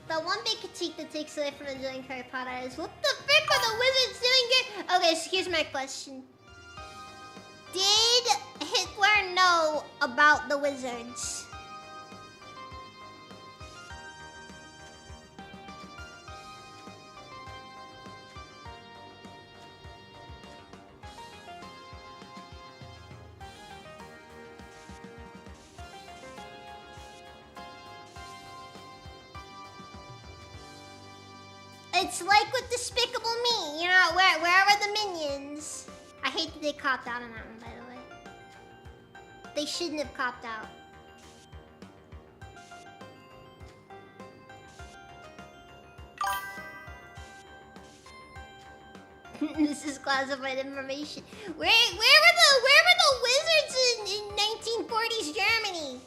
The one big critique that takes away from enjoying Harry Potter is, what the frick are the wizards doing here? Okay, so here's my question. Did Hitler know about the wizards? It's like with Despicable Me, you know, where are the minions? I hate that they copped out on that one, by the way. They shouldn't have copped out. This is classified information. Where were the wizards in 1940s Germany?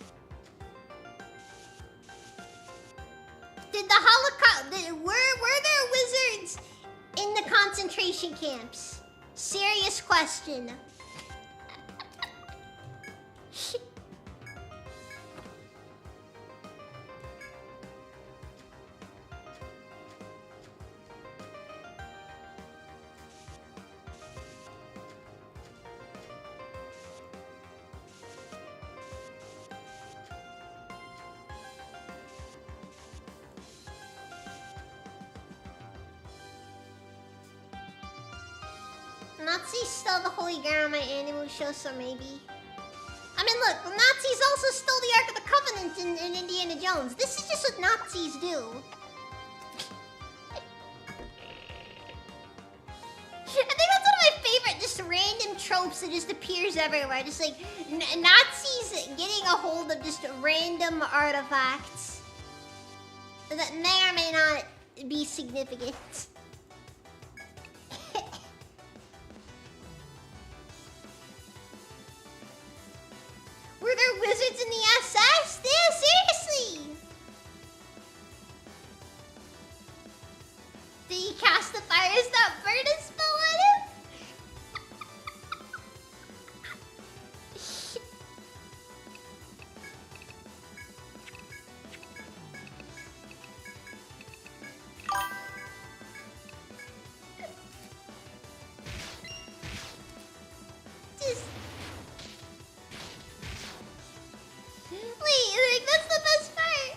Did the Holocaust? Were there wizards in the concentration camps? Serious question. Nazis stole the Holy Grail on my annual show, so maybe. I mean, look, the Nazis also stole the Ark of the Covenant in Indiana Jones. This is just what Nazis do. I think that's one of my favorite, just random tropes that just appears everywhere. Just like Nazis getting a hold of just random artifacts that may or may not be significant. Were there wizards in the SS? Yeah, seriously! Did he cast the fire stop burn spell on him? Just... Wait, like, that's the best part.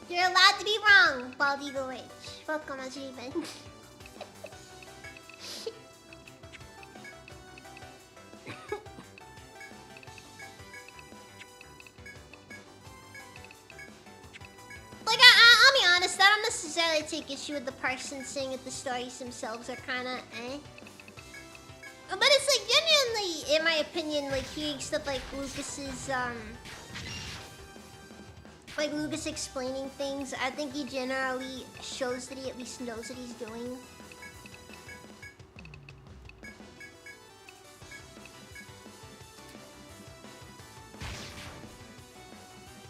You're allowed to be wrong, Bald Eagle Witch. Welcome, Achievement. Like, I'll be honest, I don't necessarily take issue with the person saying that the stories themselves are kinda eh. But it's like, genuinely, in my opinion, like hearing stuff like Lucas's, like Lucas explaining things, I think he generally shows that he at least knows what he's doing.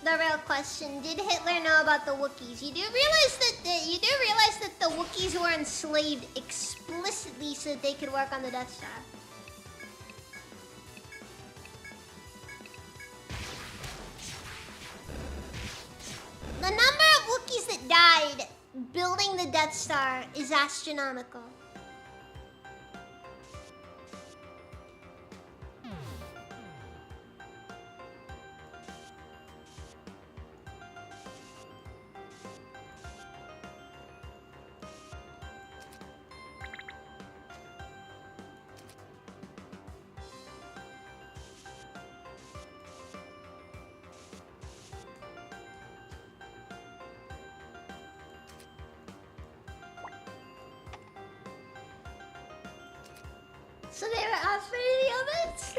The real question: did Hitler know about the Wookiees? You do realize that the Wookiees were enslaved explicitly so that they could work on the Death Star. The number of Wookiees that died building the Death Star is astronomical. So they were offering the ovens?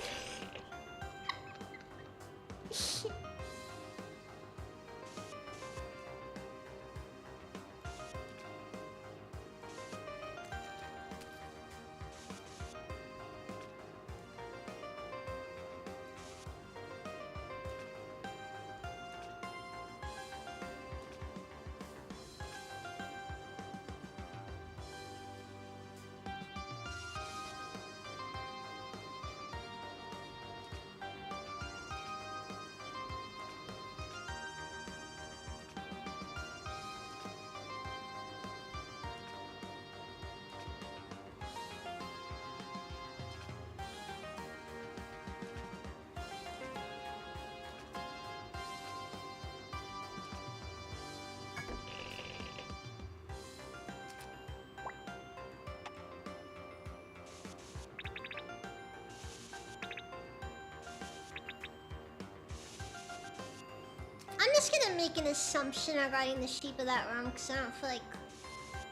gonna make an assumption regarding the shape of that room because I don't feel like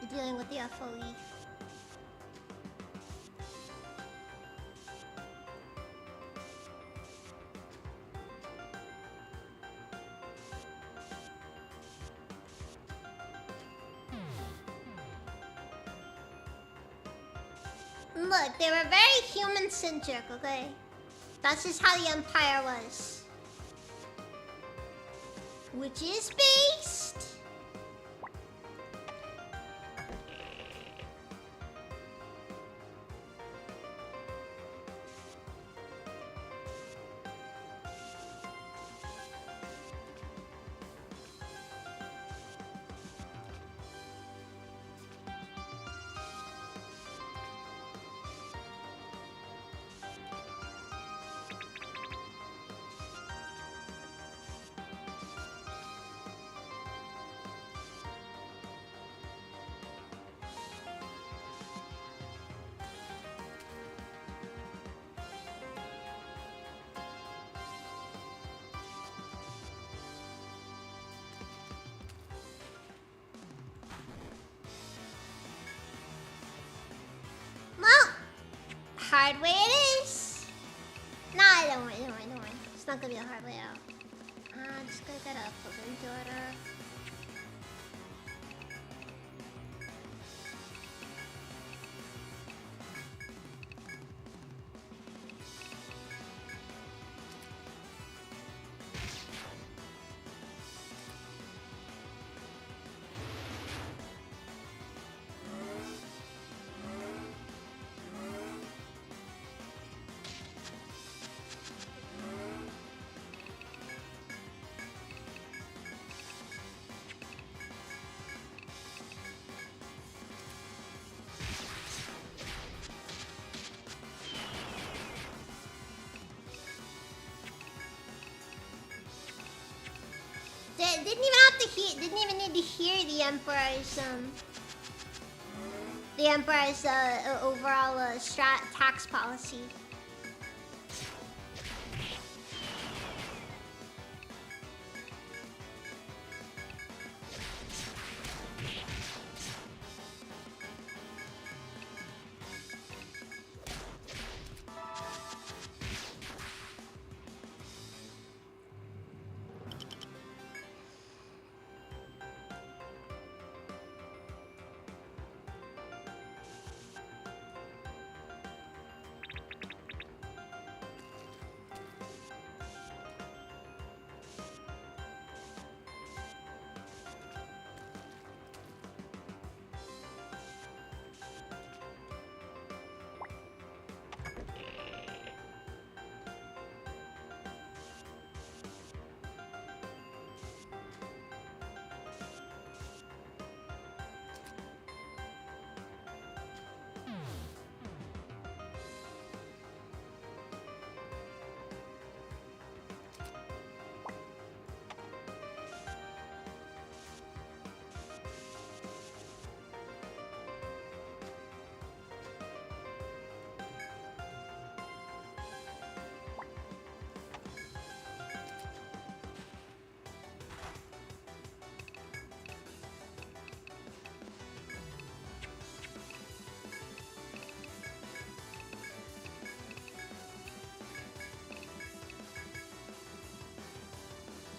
dealing with the FOE. Look, they were very human-centric, okay? That's just how the Empire was. Which is based... Hard way it is. Nah, don't worry. It's not gonna be a hard way out. Just gonna get a province order. Didn't even need to hear the Emperor's overall tax policy.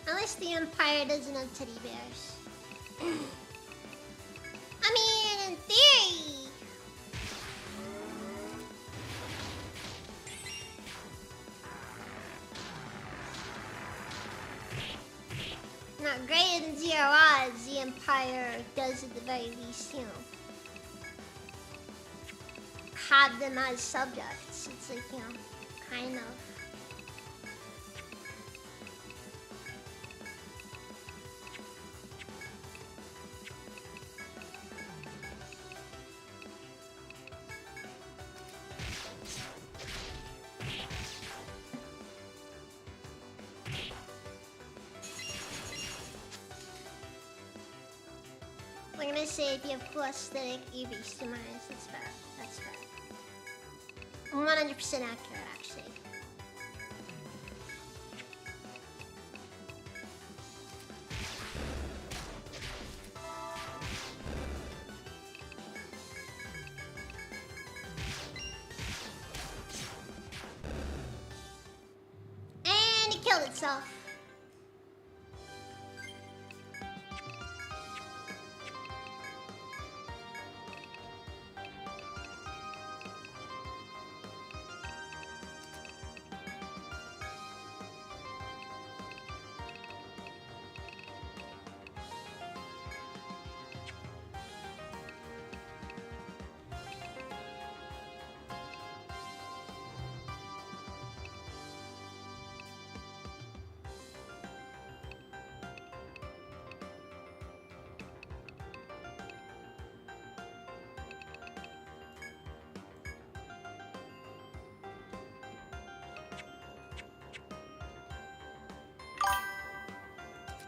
At least the Empire doesn't have teddy bears. I mean, in theory. Not great in zero odds, the Empire does at the very least, have them as subjects. It's like, kind of. I'm gonna say if you have cool aesthetic, erase the minus. That's fair. That's fair. 100% accurate, actually. killed itself.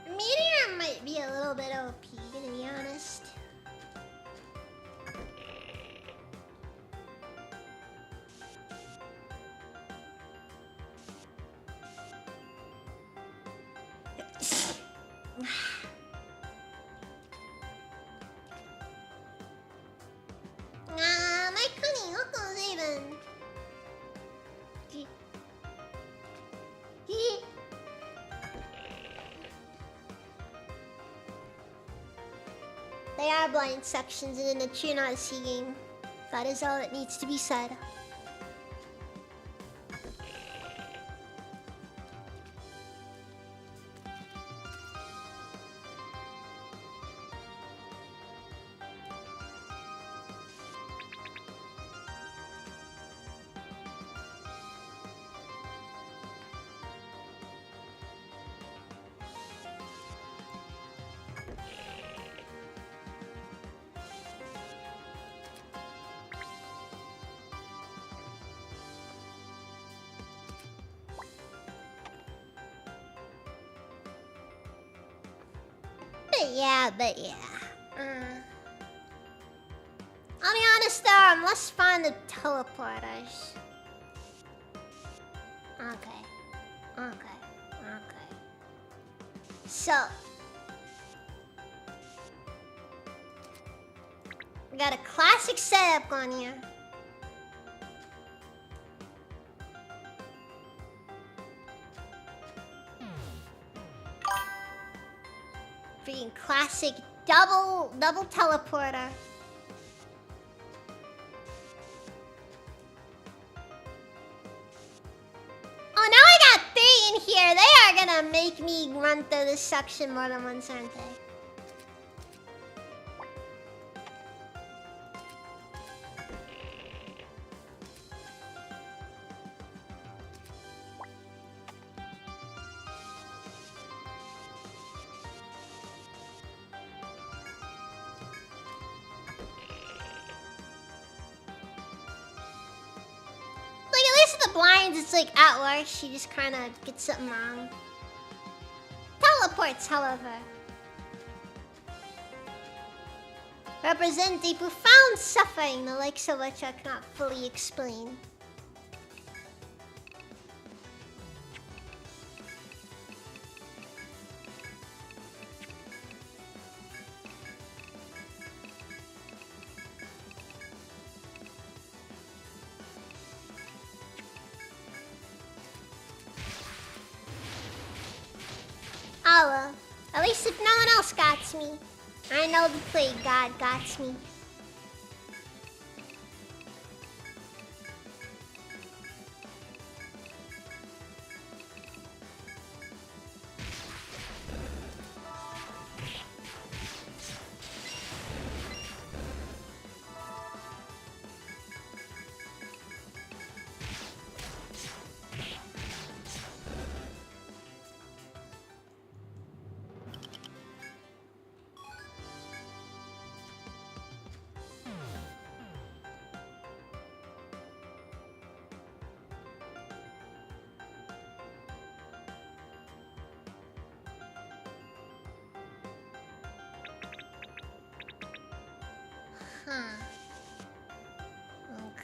Meteor might be a little bit OP, gonna be honest. My Kuni, welcome, Zaven. They are blind sections in a true not seeing. That is all that needs to be said. But yeah. I'll be honest though, I'm less fond of teleporters. Okay. So. We got a classic setup on here. Freaking classic double teleporter. Oh, now I got 3 in here. They are gonna make me run through this section more than once, aren't they? It's like at worst, she just kind of gets something wrong. Teleports, however, represent a profound suffering, the likes of which I cannot fully explain. At least if no one else got me, I know the Plague God got me.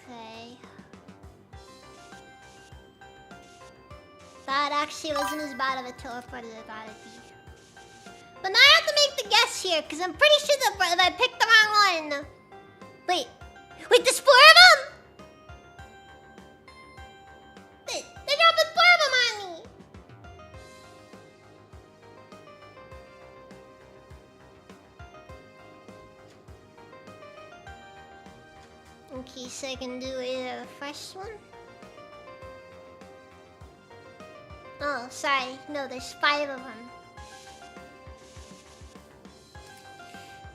Okay. That actually wasn't as bad of a teleport as I thought it'd be. But now I have to make the guess here, because I'm pretty sure that if I picked the wrong one... Wait, there's 4 of them?! They're dropping 4 of them on me! Okay, so I can do either the first one. Oh, sorry. No, there's 5 of them.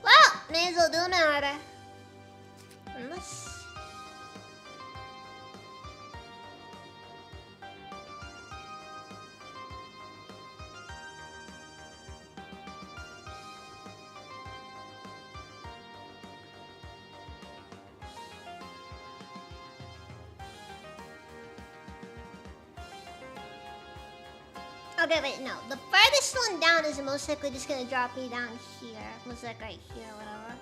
Well, may as well do them in order. Unless... Okay, wait, no. The farthest one down is most likely just gonna drop me down here. Most like right here, whatever.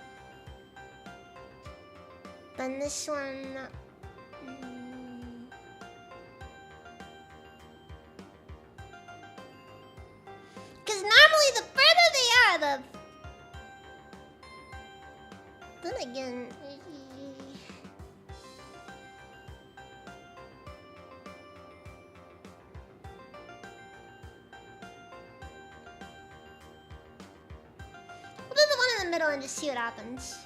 Then this one... Because normally the further they are, the... Then again... We'll do the one in the middle and just see what happens.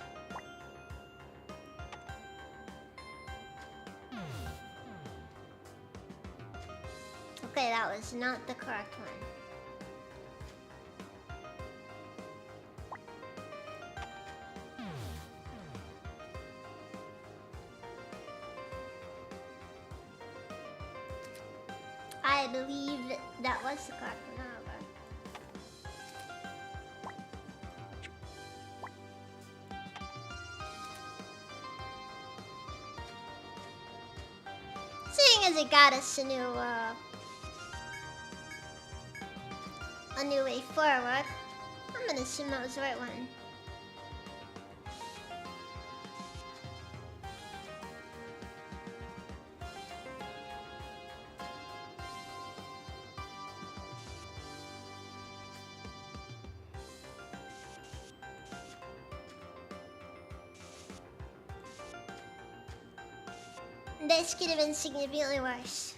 Okay, that was not the correct one. I believe that was the correct one, however. Seeing as it got us a new way forward, I'm gonna assume that was the right one. This could have been significantly worse.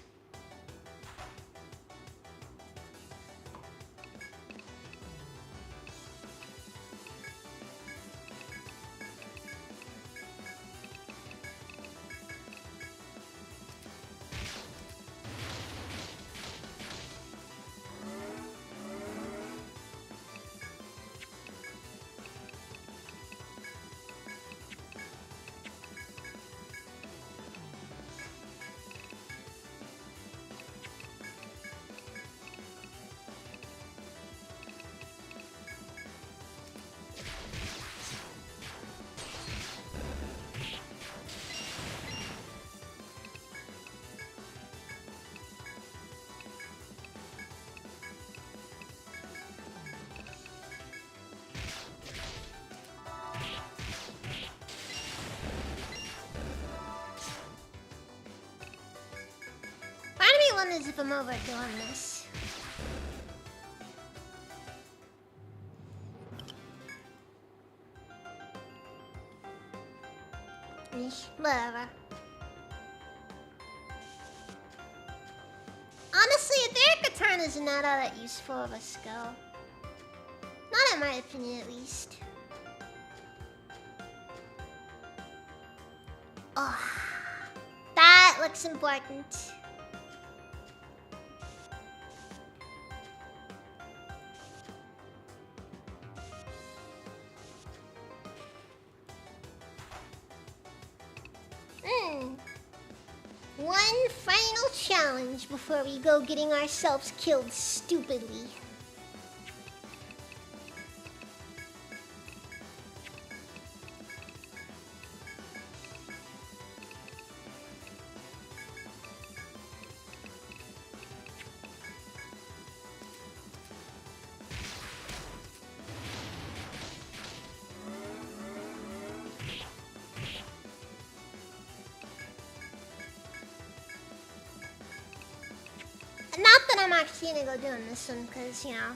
As if I'm overdoing this. Whatever. Honestly, a Derek Katana is not all that useful of a skill. Not in my opinion, at least. Oh, that looks important. One final challenge before we go getting ourselves killed stupidly. Not that I'm actually gonna go doing this one, because, you know,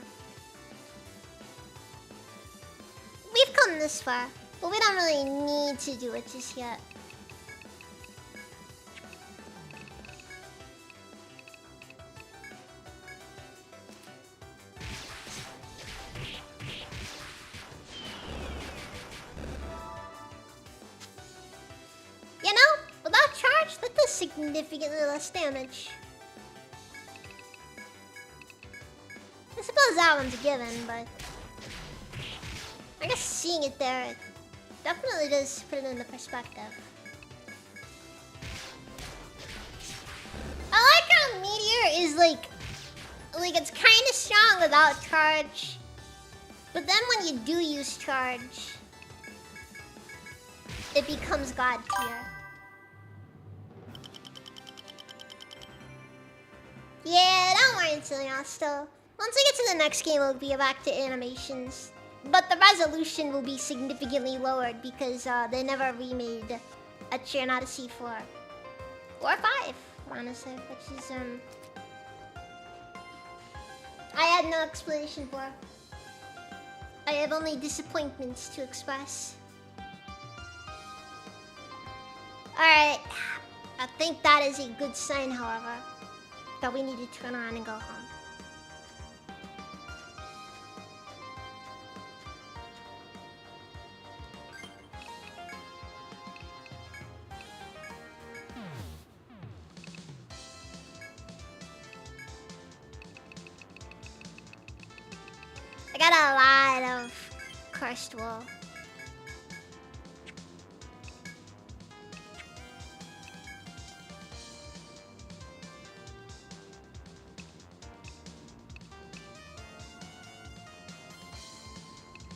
we've come this far, but we don't really need to do it just yet. You significantly less damage. I suppose that one's a given, but I guess seeing it there, it definitely does put it into perspective. I like how Meteor is like it's kind of strong without charge, but then when you do use charge, it becomes god tier. Yeah, don't worry, Ciliasto. Once I get to the next game, it'll be back to animations. But the resolution will be significantly lowered because they never remade Etrian Odyssey 4. Or 5, honestly, which is, I had no explanation for. I have only disappointments to express. Alright, I think that is a good sign, however, that we need to turn around and go home. I got a lot of cursed wool.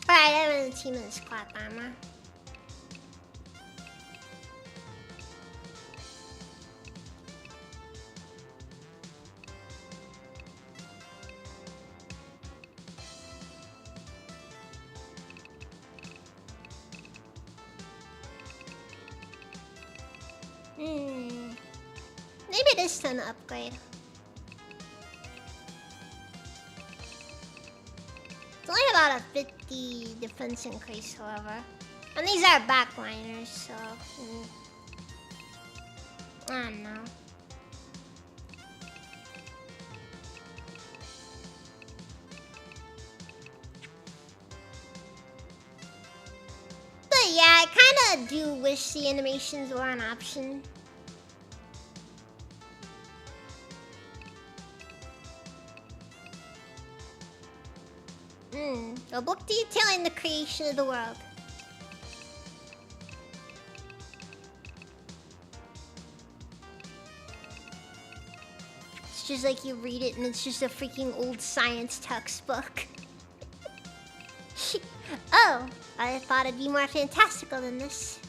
Alright, I'm in the team in the squat armor. Maybe it is time to upgrade. It's only about a 50 defense increase, however. And these are backliners, so... I don't know. But yeah, I kinda do wish the animations were an option. A book detailing the creation of the world. It's just like you read it and it's just a freaking old science textbook. Oh, I thought it'd be more fantastical than this.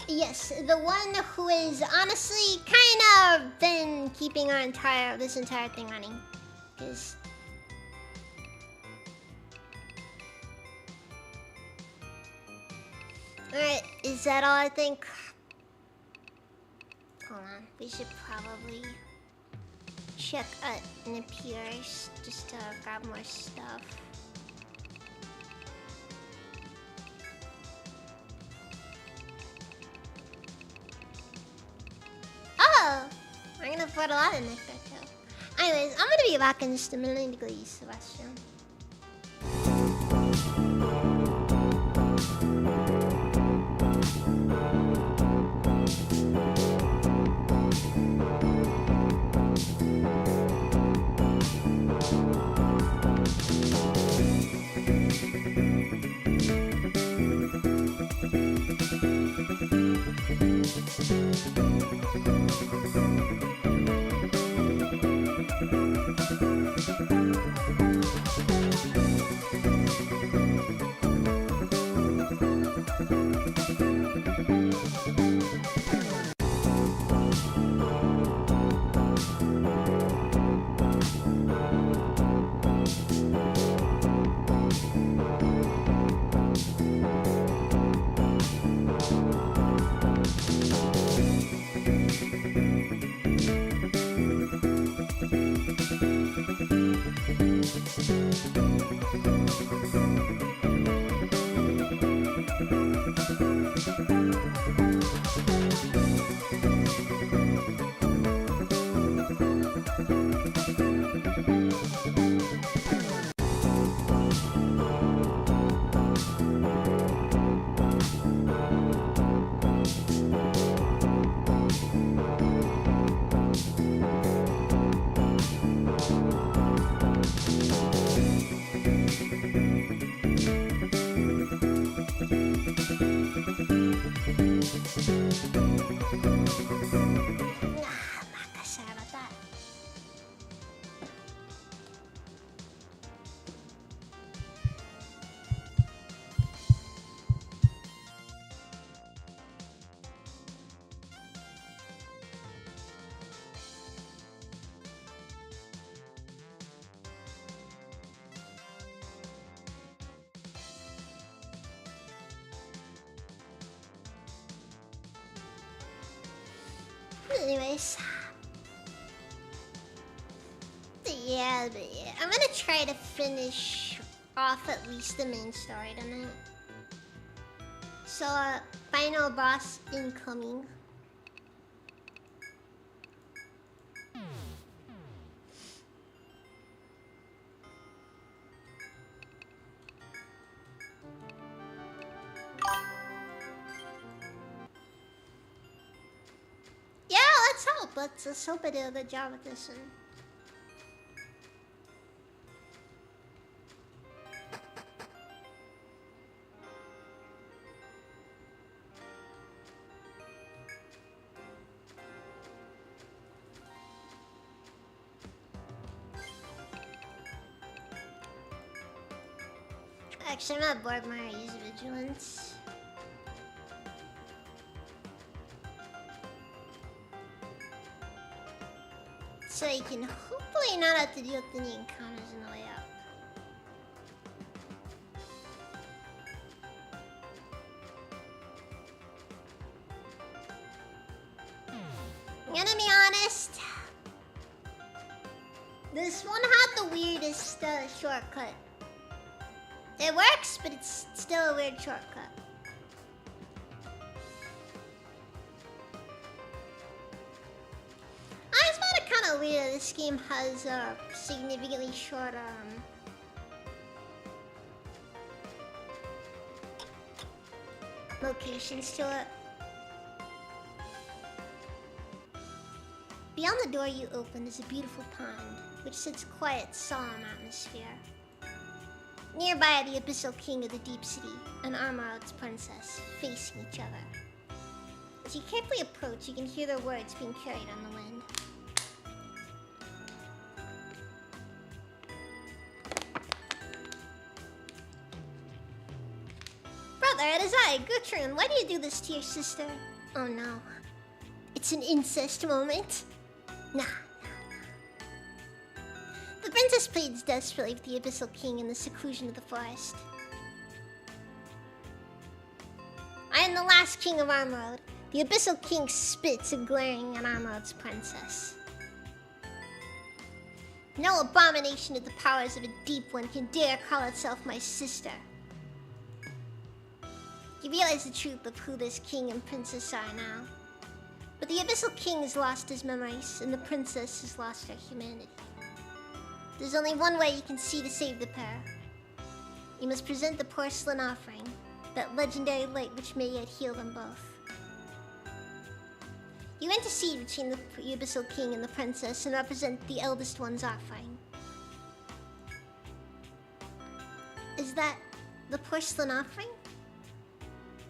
Yes, the one who is honestly kind of been keeping this entire thing running. Is alright, is that all I think? Hold on, we should probably check Napiers just to grab more stuff. Oh! I'm gonna put a lot in this too. Anyways, I'm gonna be back in just a minute to go use the restroom. Sorry about that. Anyways. Yeah, but yeah. I'm gonna try to finish off at least the main story tonight. So, final boss incoming. Yeah, let's hope. Let's hope I do a good job with this one. Actually, I'm not bored. Mario use vigilance. So you can hopefully not have to deal with any encounters on the way up. I'm gonna be honest. This one had the weirdest shortcut. It works, but it's still a weird shortcut. I just found it kind of weird that this game has significantly shorter locations to it. Beyond the door you open is a beautiful pond, which sits quiet, solemn atmosphere. Nearby are the Abyssal King of the Deep City and Armarod's princess, facing each other. As you carefully approach, you can hear their words being carried on the wind. Brother, it is I, Guthrun. Why do you do this to your sister? Oh no. It's an incest moment? Nah. The princess pleads desperately with the Abyssal King in the seclusion of the forest. I am the last king of Armarod. The Abyssal King spits, glaring at Armarod's princess. No abomination of the powers of a deep one can dare call itself my sister. You realize the truth of who this king and princess are now. But the Abyssal King has lost his memories, and the princess has lost her humanity. There's only one way you can see to save the pair. You must present the porcelain offering, that legendary light which may yet heal them both. You intercede between the Abyssal King and the princess and represent the eldest one's offering. Is that the porcelain offering?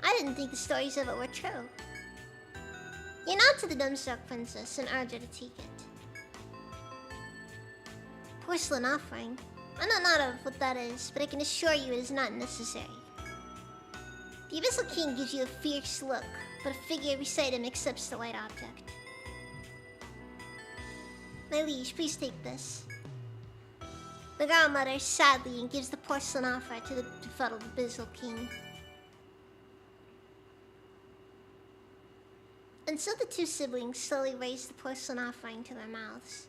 I didn't think the stories of it were true. You nod to the dumbstruck princess and urge her to take it. Porcelain offering? I know not of what that is, but I can assure you it is not necessary. The Abyssal King gives you a fierce look, but a figure beside him accepts the white object. My liege, please take this. The girl mutters sadly and gives the porcelain offer to the befuddled Abyssal King. And so the two siblings slowly raise the porcelain offering to their mouths.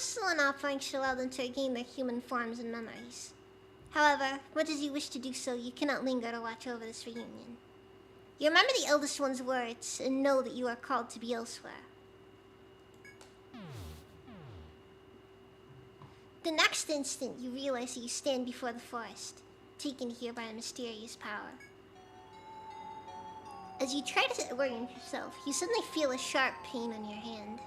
still an offering to allow them to regain their human forms and memories. However, much as you wish to do so, you cannot linger to watch over this reunion. You remember the eldest one's words and know that you are called to be elsewhere. The next instant, you realize that you stand before the forest, taken here by a mysterious power. As you try to orient yourself, you suddenly feel a sharp pain on your hand.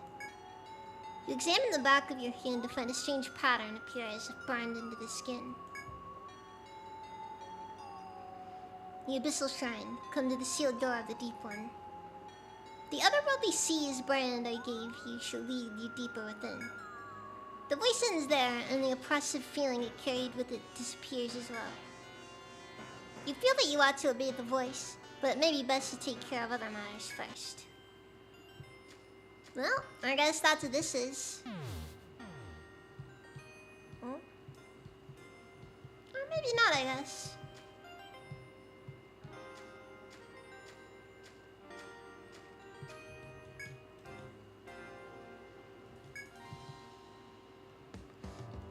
You examine the back of your hand to find a strange pattern appear as if burned into the skin. The Abyssal Shrine, come to the sealed door of the Deep One. The otherworldly sea's brand I gave you shall lead you deeper within. The voice ends there, and the oppressive feeling it carried with it disappears as well. You feel that you ought to obey the voice, but it may be best to take care of other matters first. Well, I guess that's what this is. Hmm? Or maybe not, I guess.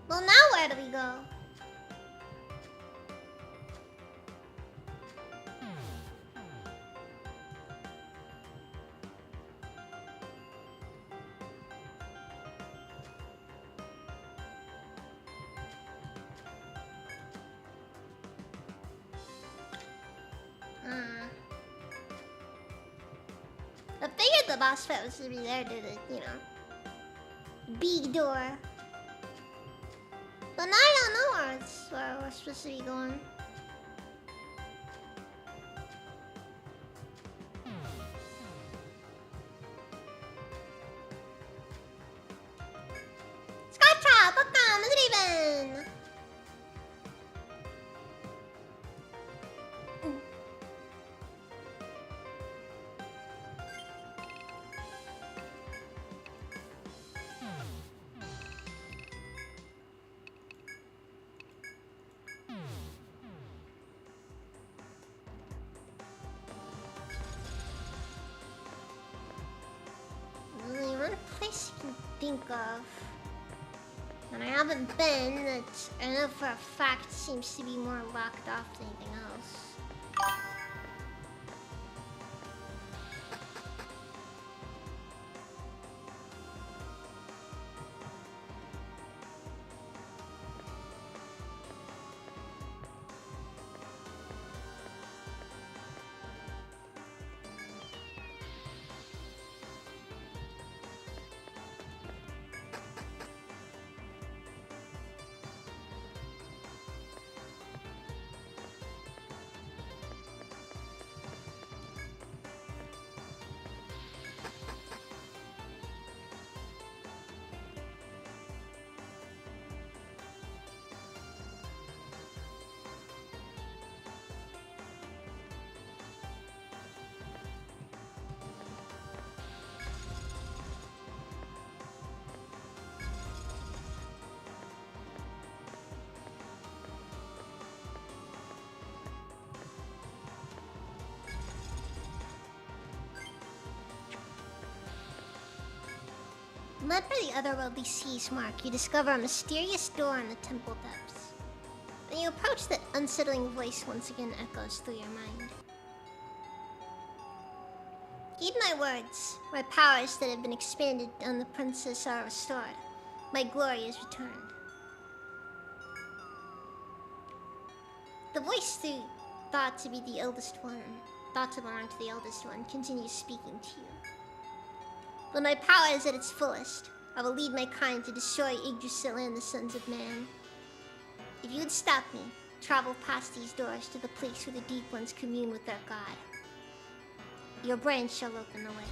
Well, now where do we go? I figured the boss fight was to be there to the, big door. But now I don't know where we're supposed to be going. Skytrap, welcome, good evening. One place you can think of, and I haven't been, that I know for a fact seems to be more locked off than anything else. Led by the otherworldly sea's mark, you discover a mysterious door in the temple depths. When you approach, that unsettling voice once again echoes through your mind. Heed my words. My powers that have been expanded on the princess are restored. My glory is returned. The voice thought to be the eldest one, thought to belong to the eldest one, continues speaking to you. When my power is at its fullest, I will lead my kind to destroy Yggdrasil and the sons of man. If you would stop me, travel past these doors to the place where the Deep Ones commune with their god. Your brain shall open the way.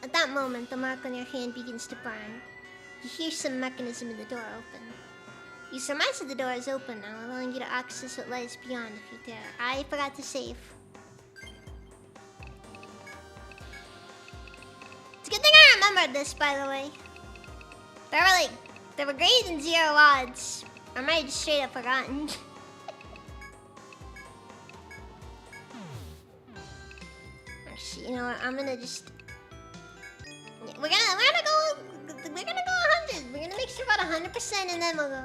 At that moment, the mark on your hand begins to burn. You hear some mechanism in the door open. You surmise that the door is open now, allowing you to access what lies beyond if you dare. I forgot to save. It's a good thing I remembered this, by the way. They were greater than 0 odds. I might have just straight up forgotten. Actually, you know what? I'm gonna just... We're gonna 100% and then we'll go.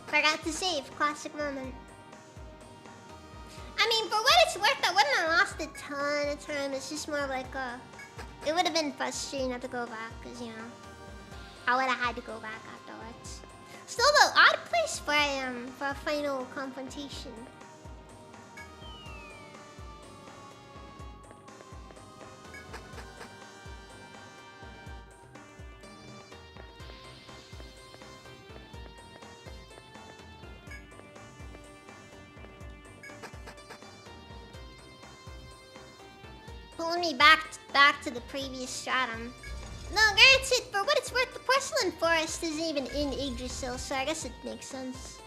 Forgot to save. Classic moment. I mean, for what it's worth, I wouldn't have lost a ton of time. It's just more like it would have been frustrating not to go back, because, you know, I would have had to go back afterwards. Still, though, odd place for a final confrontation. Pulling me back to the previous stratum. No, granted, for what it's worth, the Porcelain Forest isn't even in Yggdrasil, so I guess it makes sense.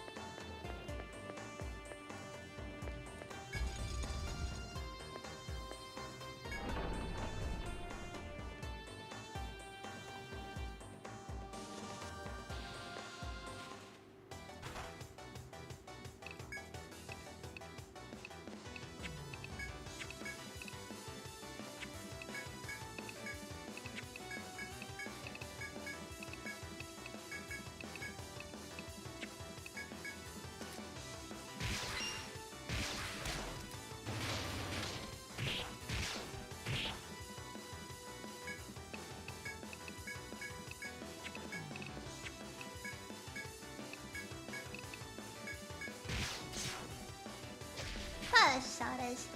That's how it is.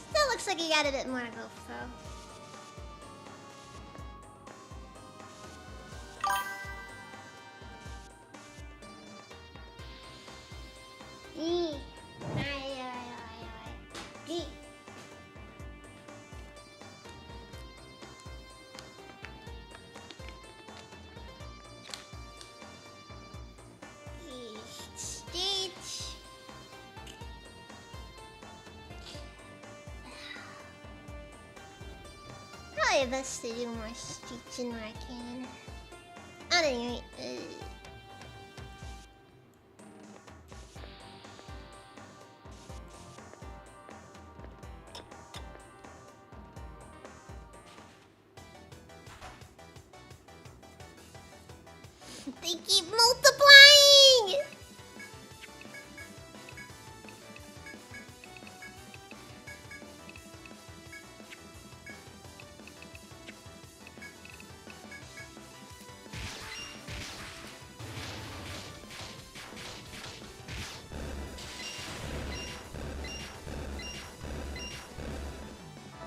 Still looks like you got a bit more to go for. Probably best to do more streets in where I can. At any rate, they keep multiplying!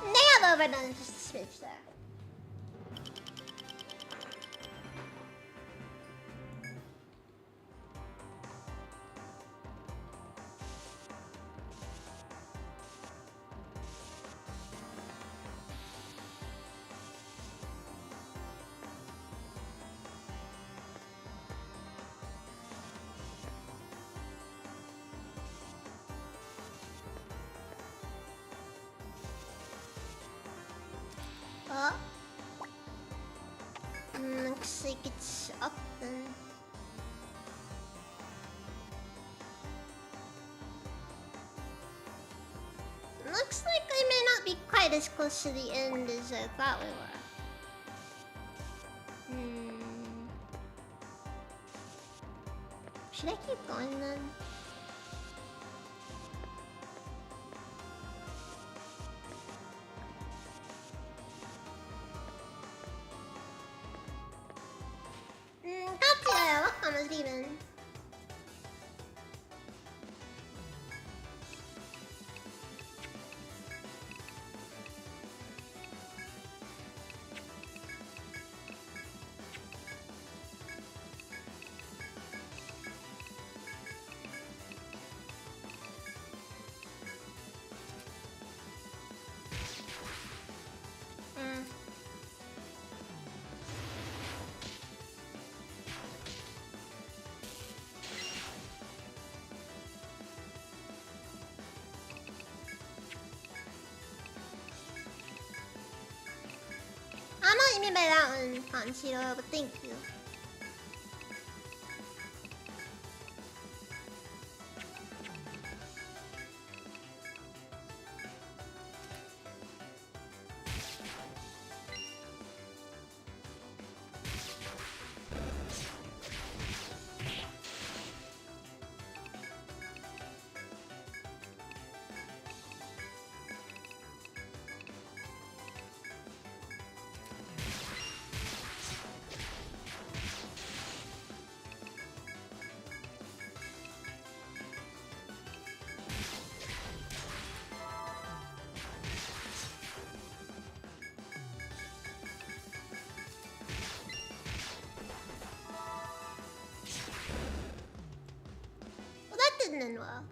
They have overdone just a smidge there. Oh. Looks like it's up then. Looks like I may not be quite as close to the end as I thought we were. Should I keep going then? Almost even. what you mean by that one, Conchito, but thank you. Didn't end well.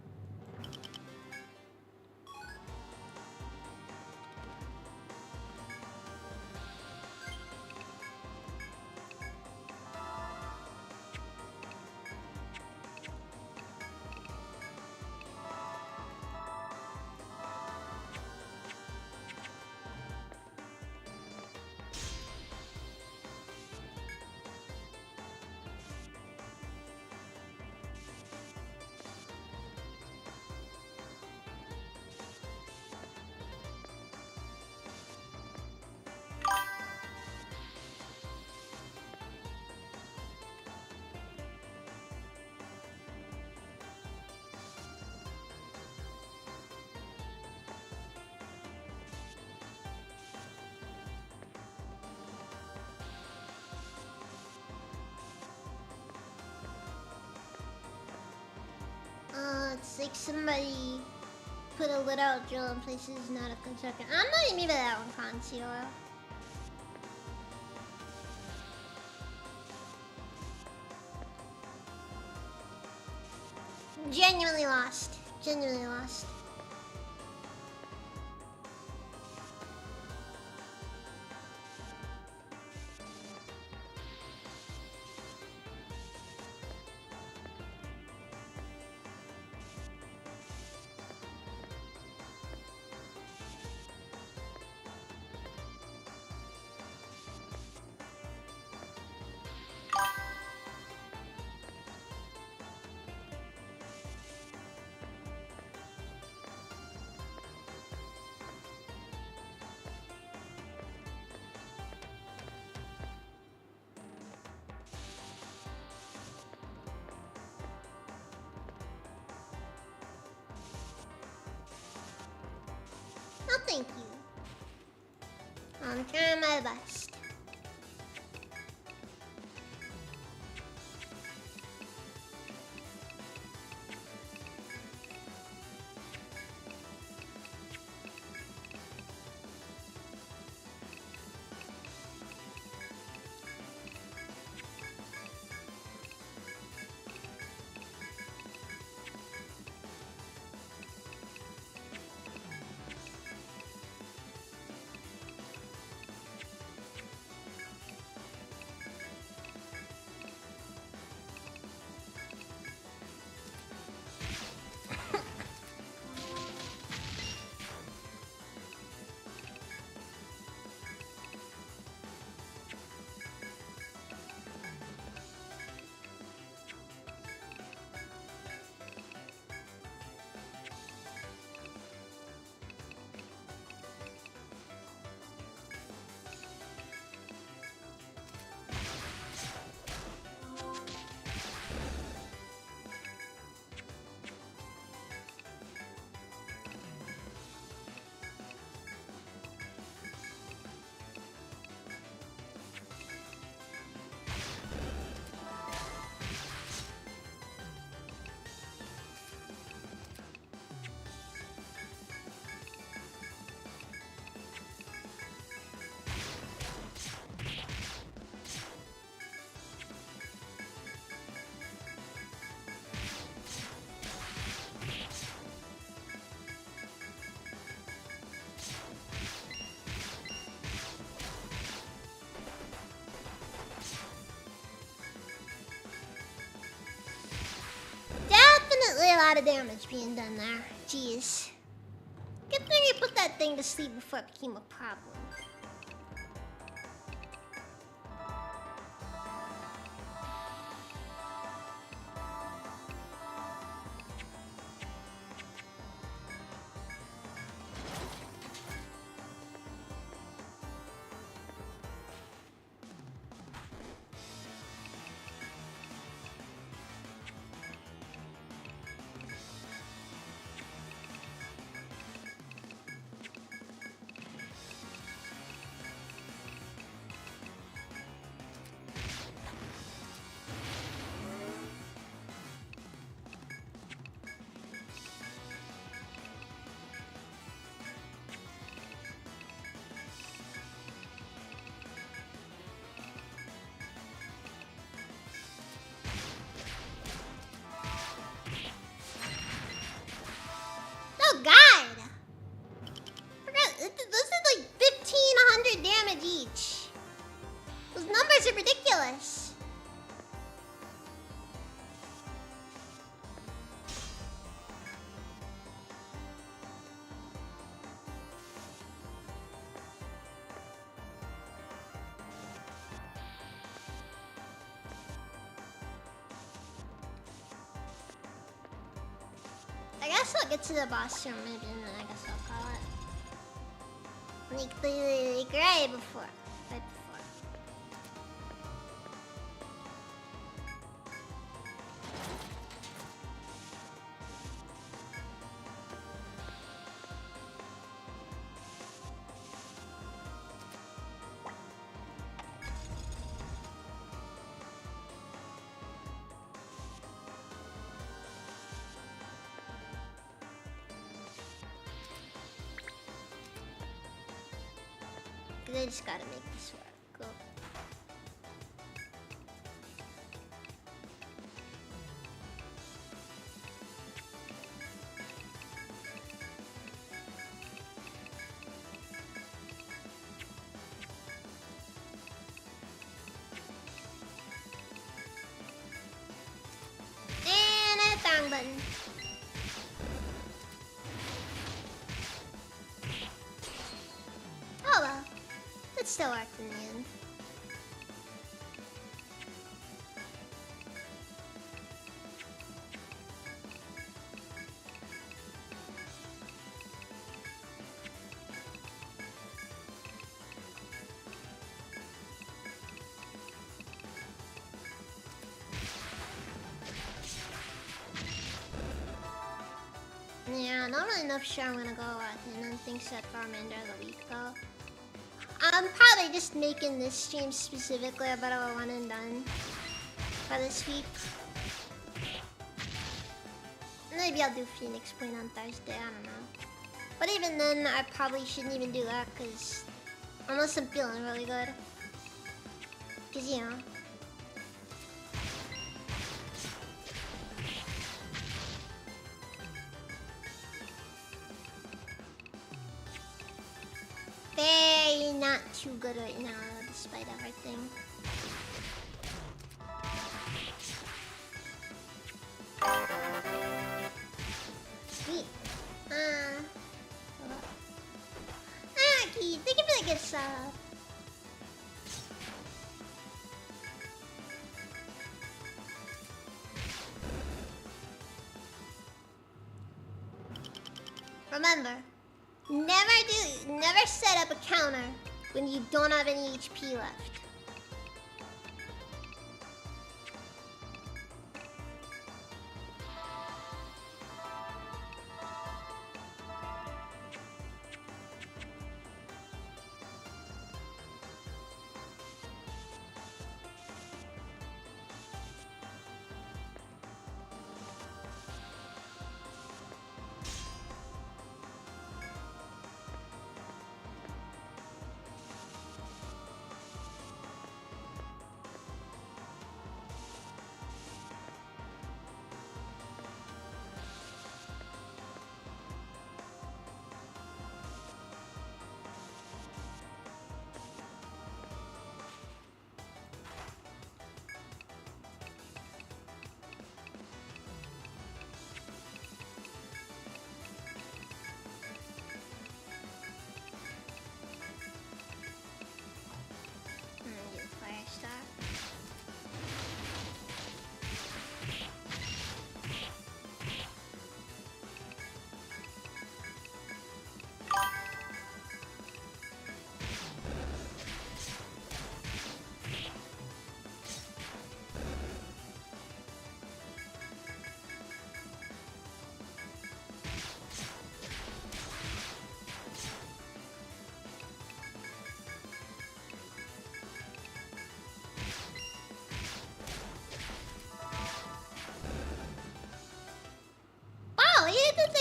It's like somebody put a literal drill in places not of construction. I'm not even mean by that one, Conceal. Genuinely lost. Genuinely lost. No, thank you. I'm trying my best. Definitely a lot of damage being done there. Jeez. Good thing you put that thing to sleep before it became a problem. I guess I'll get to the boss room maybe, and then I guess I'll call it. Like right before. Right before. I just gotta make this work. Go. And a thong button. Oh well. It still worked in the end. Yeah, not really enough sure I'm gonna go and then things that Farminder the week though. I'm probably just making this stream specifically about a one and done for this week. Maybe I'll do Phoenix Point on Thursday, I don't know. But even then, I probably shouldn't even do that because unless I'm feeling really good. Because, you know. Very not too good right now, despite everything. Sweet. Keith, thank you for the good sub. Remember, never set up a counter when you don't have any HP left.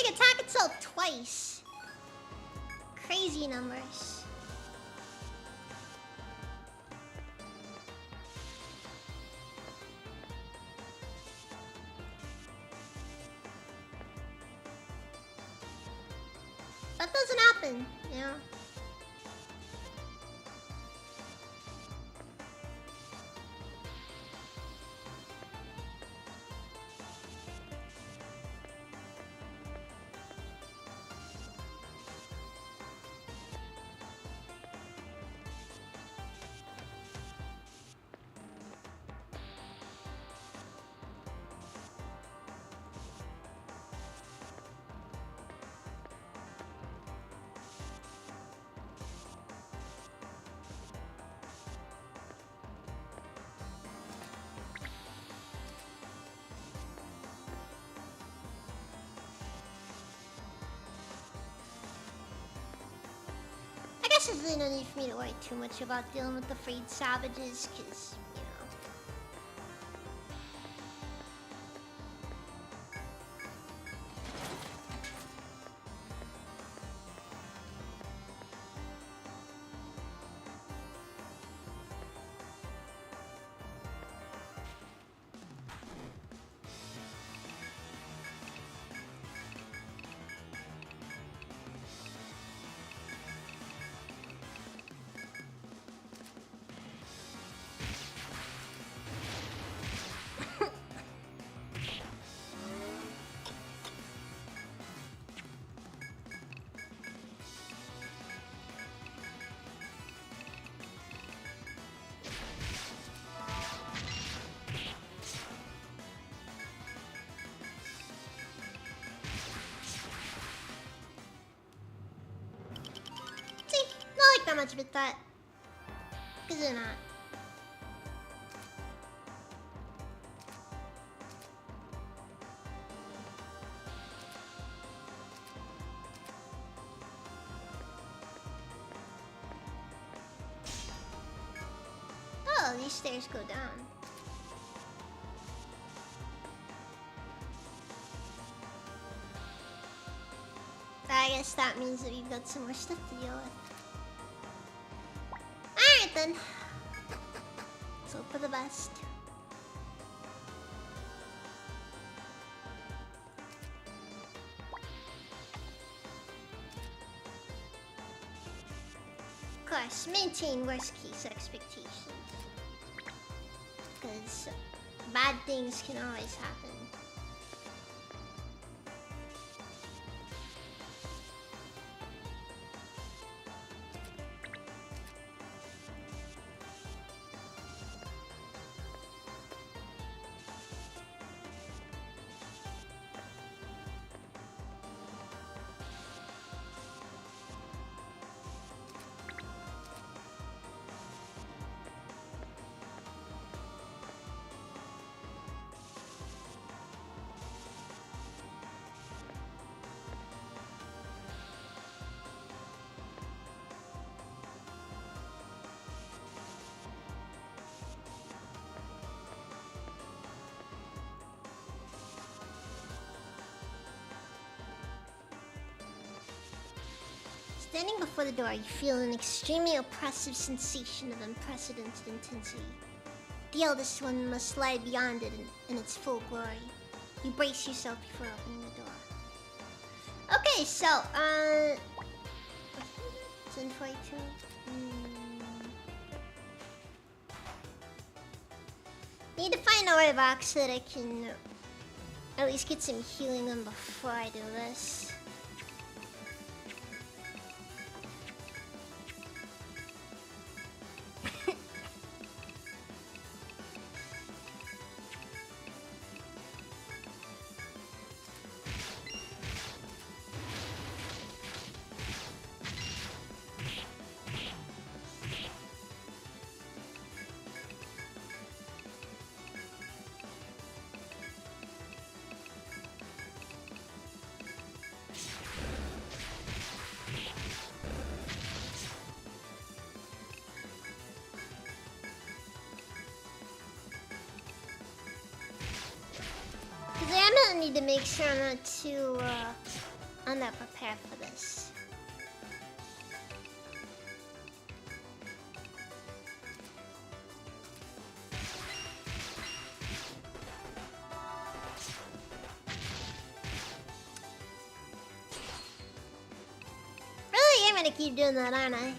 Attack itself twice. Crazy numbers. That doesn't happen, you know. guess there's no need for me to worry too much about dealing with the freed savages, because, you know. Not much of a threat. Because they're not. Oh, these stairs go down. I guess that means that we've got some more stuff to deal with. Alright then. Let's hope for the best. Of course, maintain worst case expectations. Because bad things can always happen. Standing before the door, you feel an extremely oppressive sensation of unprecedented intensity. The eldest one must lie beyond it in its full glory. You brace yourself before opening the door. Okay, so, it's in 42. Need to find a way back so that I can at least get some healing on before I do this. I need to make sure I'm not too underprepared for this. Really, I'm gonna keep doing that, aren't I?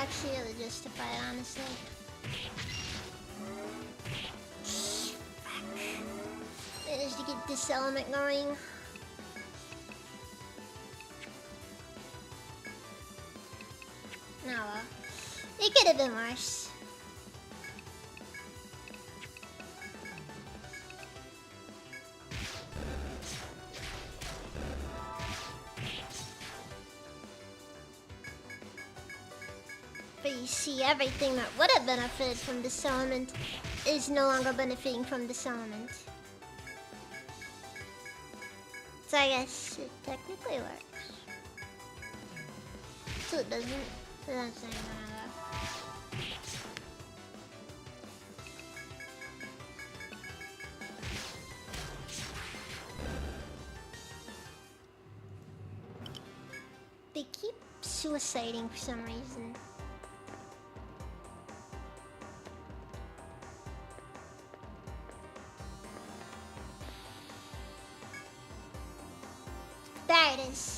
actually able to justify it, honestly. Managed to get this element going. No, it could have been worse. But you see, everything that would have benefited from this element is no longer benefiting from this element. So I guess it technically works. So it doesn't. That's not gonna. They keep suiciding for some reason. There it is.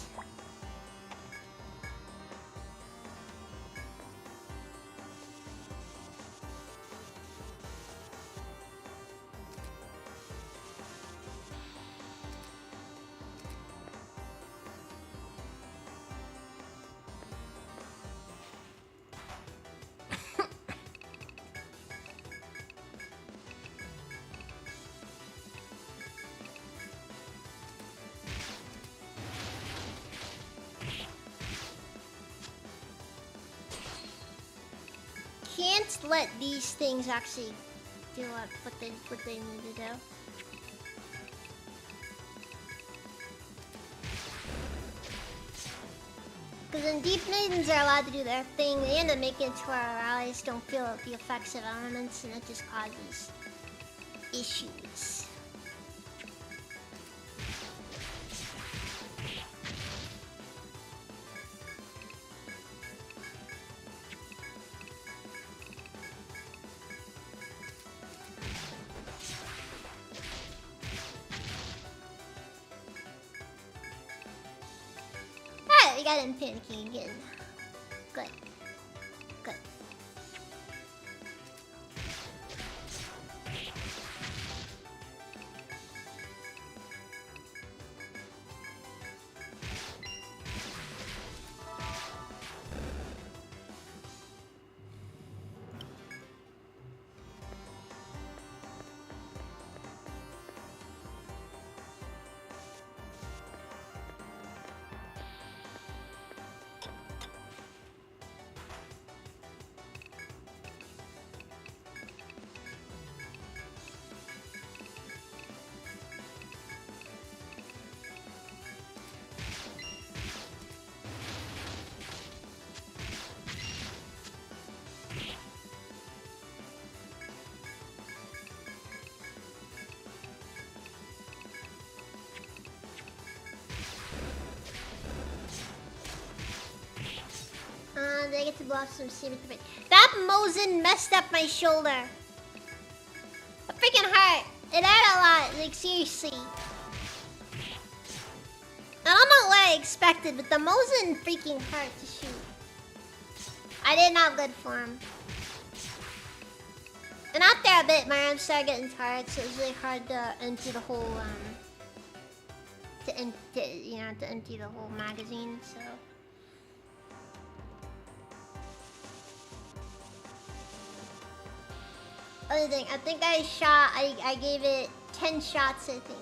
Can't let these things actually do what they need to do. Because when Deep Maidens are allowed to do their thing, they end up making it to where our allies don't feel the effects of elements, and it just causes issues. We got him panicking again. Good. Good. I get to blow off some steam with the face. That Mosin messed up my shoulder. It freaking hurt. It hurt a lot, like seriously. I don't know what I expected, but the Mosin freaking hurt to shoot. I did not have good form. And after a bit, my arms started getting tired, so it was really hard to empty the whole to empty the whole magazine. So. Other thing, I think I gave it 10 shots, I think.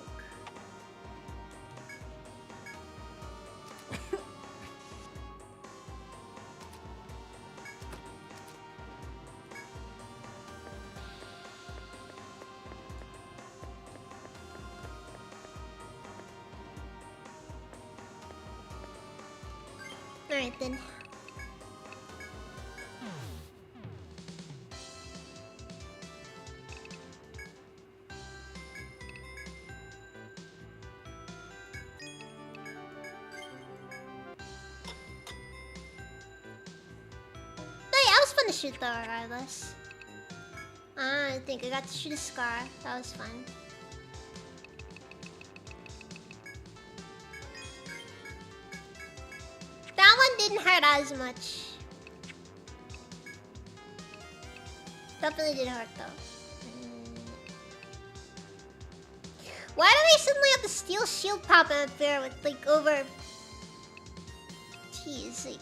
Alright then. To shoot though, regardless. I think I got to shoot a Scar. That was fun. That one didn't hurt as much. Definitely did hurt though. Why do they suddenly have the steel shield popping up there with like over? Jeez, like.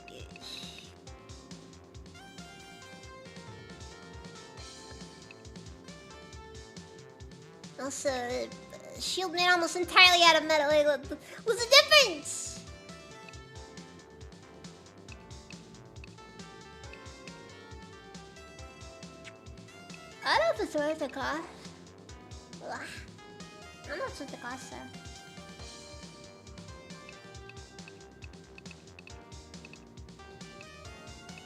Also, shield made almost entirely out of metal. Like, what's the difference? I don't know if it's worth the cost. Ugh. I don't know if it's worth the cost though.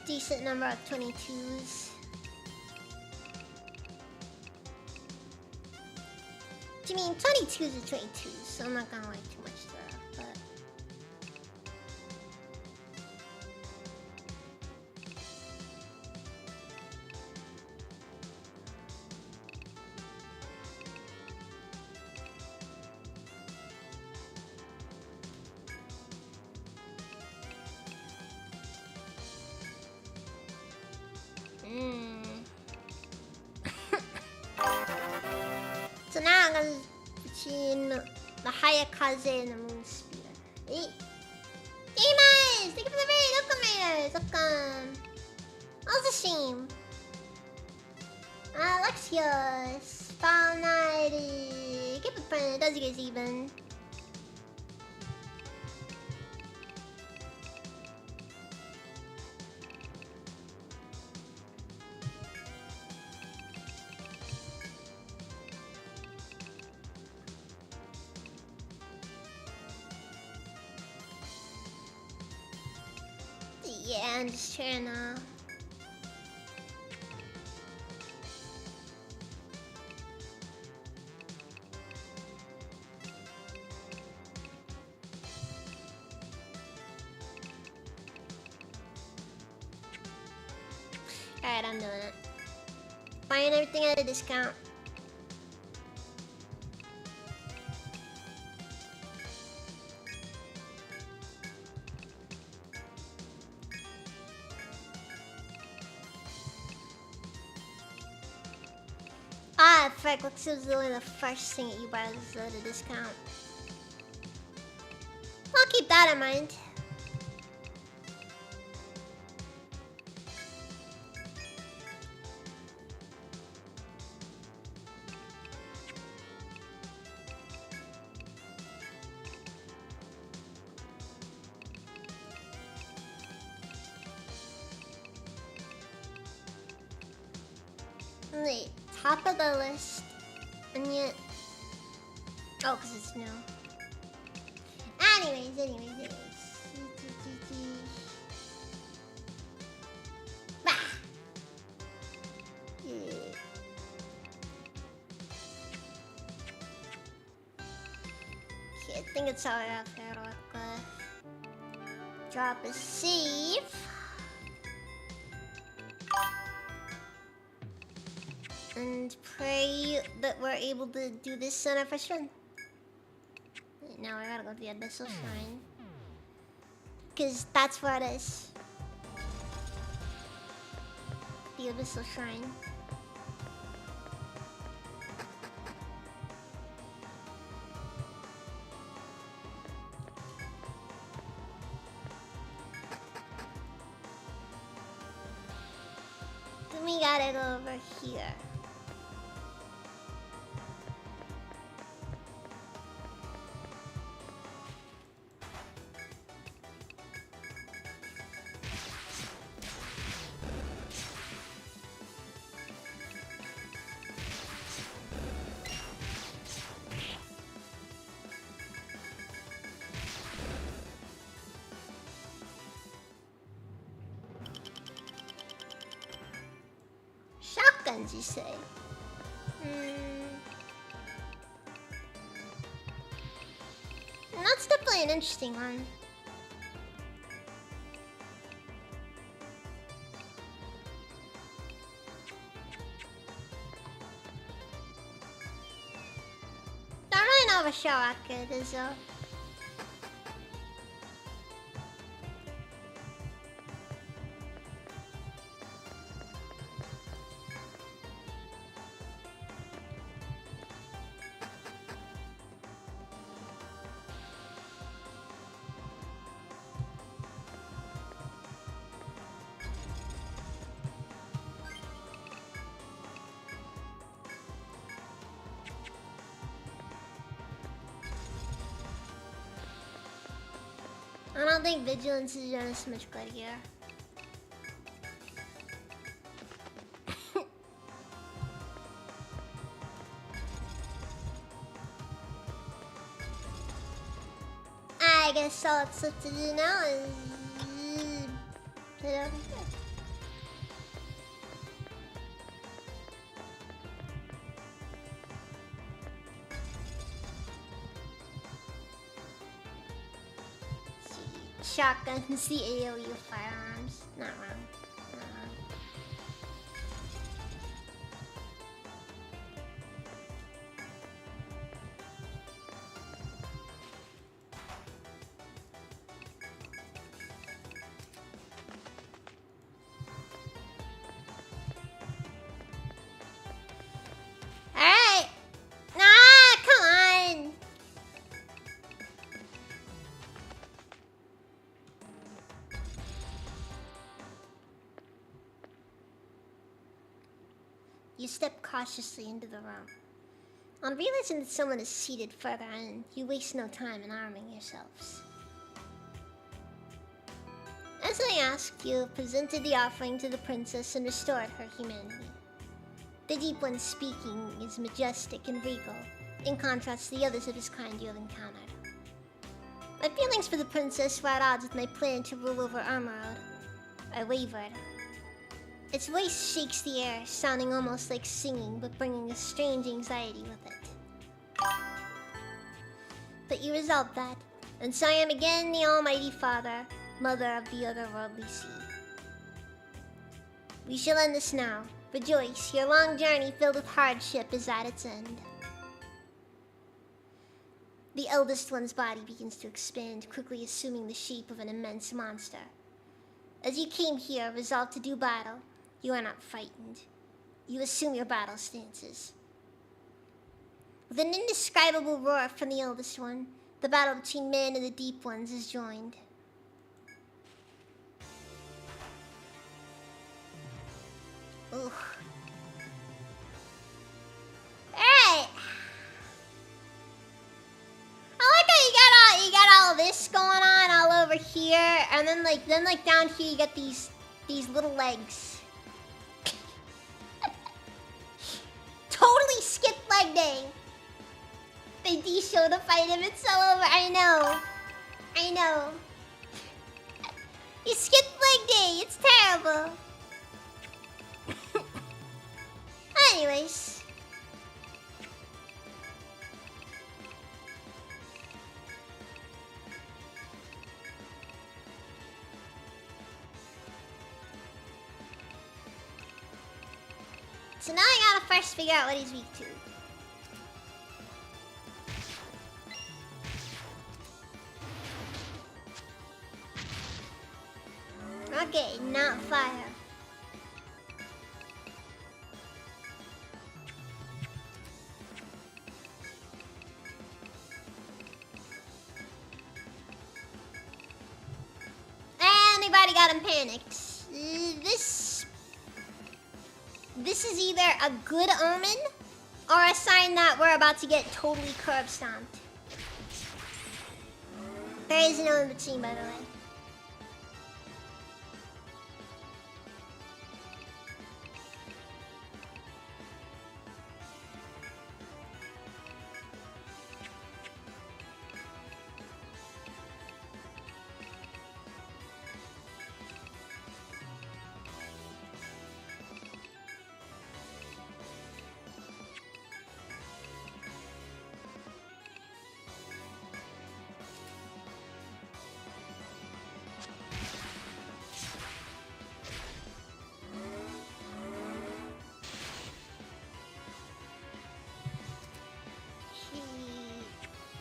Decent number of 22s. I mean, 22s are 22s, so I'm not gonna like too much there, but... So now I'm gonna between the Hayakaze and the Moon Speeder. Hey! Gamers! Thank you for the raid! Welcome, raiders! Welcome! That was a shame. Alexios! Fall Nighty! Keep it friendly, does you guys even? Yeah, I'm just trying to... Alright, I'm doing it. Buying everything at a discount. Ah, frick, looks like it was only the first thing that you bought was at a discount. I'll keep that in mind. Wait, top of the list, and yet... Oh, because it's new. Anyways. Bah! Yeah. Okay, I think it's all out there. Drop a save. And pray that we're able to do this on our first run. Now I gotta go to the Abyssal Shrine. Because that's where it is. The Abyssal Shrine. Then we gotta go over here. Shotguns, you say? That's definitely an interesting one. Don't really know if a shell rocket is though. I don't think vigilance is doing so much good here. I guess all that's left to do now is put it over here. Shotguns, the AoE firearms. Not wrong. Not wrong. Alright! Nah, come on! You step cautiously into the room. On realizing that someone is seated further in, you waste no time in arming yourselves. As I asked, you have presented the offering to the princess and restored her humanity. The Deep One speaking is majestic and regal, in contrast to the others of his kind you have encountered. My feelings for the princess were at odds with my plan to rule over Emerald. I wavered. Its voice shakes the air, sounding almost like singing, but bringing a strange anxiety with it. But you resolved that, and so I am again the Almighty Father, Mother of the otherworldly sea. We shall end this now. Rejoice, your long journey filled with hardship is at its end. The eldest one's body begins to expand, quickly assuming the shape of an immense monster. As you came here, resolved to do battle, you are not frightened. You assume your battle stances. With an indescribable roar from the eldest one, the battle between men and the Deep Ones is joined. Ooh. Alright. I like how you got all this going on all over here, and then like down here you got these little legs. Totally skipped leg day. They de-show to fight him, it's all over. I know. You skipped leg day, it's terrible. Anyways. So now I gotta first figure out what he's weak to. Okay, not fire. Anybody got him panicked. This is either a good omen or a sign that we're about to get totally curb stomped. There is no in between, by the way.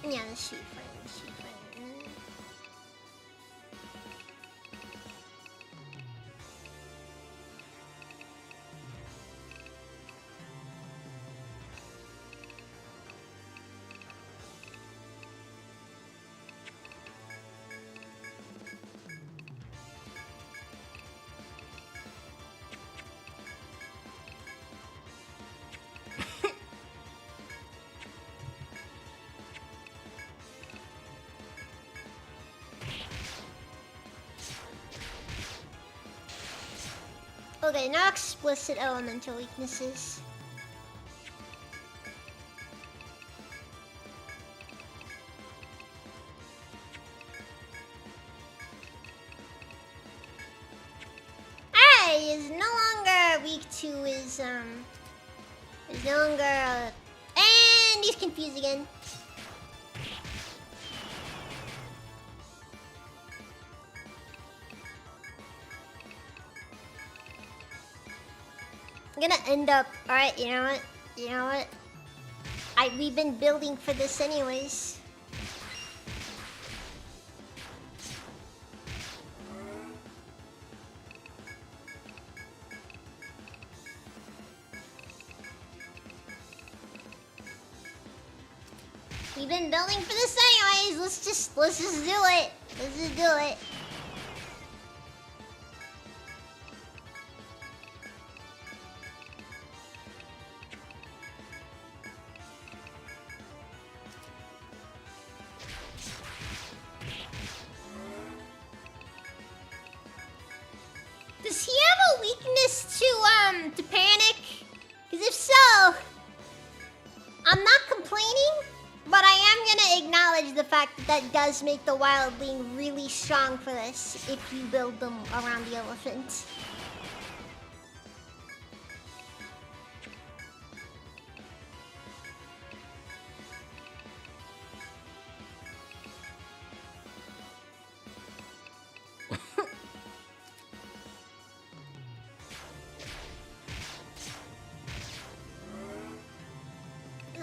Yeah, let's shoot fire. Okay, now explicit elemental weaknesses. Alright, is no longer weak to is no longer and he's confused again. I'm gonna end up. Alright, you know what? You know what? We've been building for this anyways. We've been building for this anyways. Let's just do it. Let's just do it. Does he have a weakness to panic? Because if so, I'm not complaining, but I am gonna acknowledge the fact that that does make the wildling really strong for this if you build them around the elephant.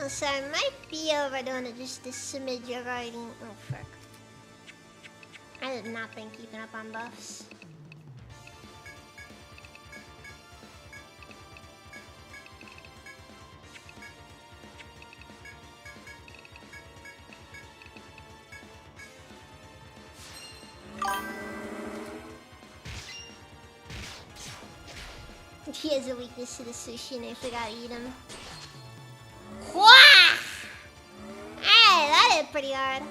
So I might be overdoing it just a smidge regarding... Oh, fuck. I have not been keeping up on buffs. He has a weakness to the sushi and I forgot to eat him. Wah! Hey, that hit pretty hard.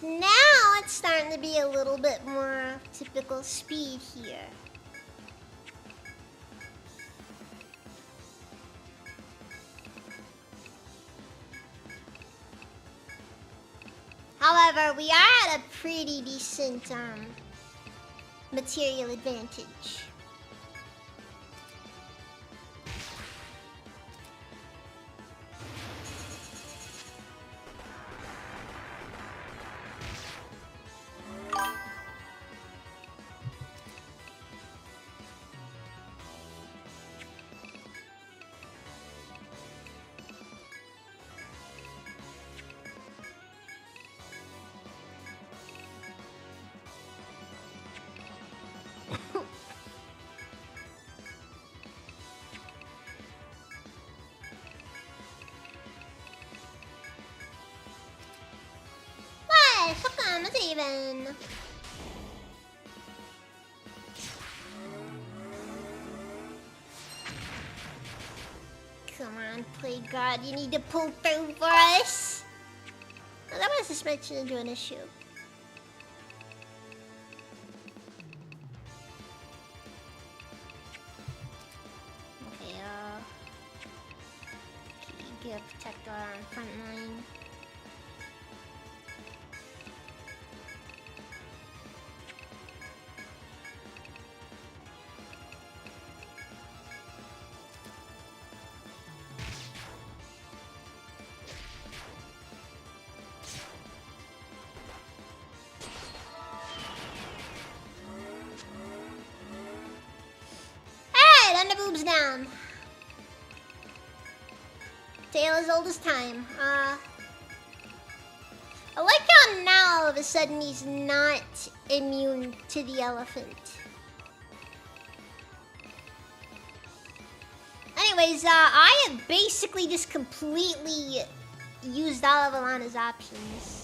Now it's starting to be a little bit more typical speed here. However, we are at a pretty decent material advantage. What's it even? Come on, play God. You need to pull through for us. Well, that was suspension into an issue. Okay, Gear Protector on front line. Boobs down. Tale as old as time. I like how now all of a sudden he's not immune to the elephant. anyways, I have basically just completely used all of Alana's options.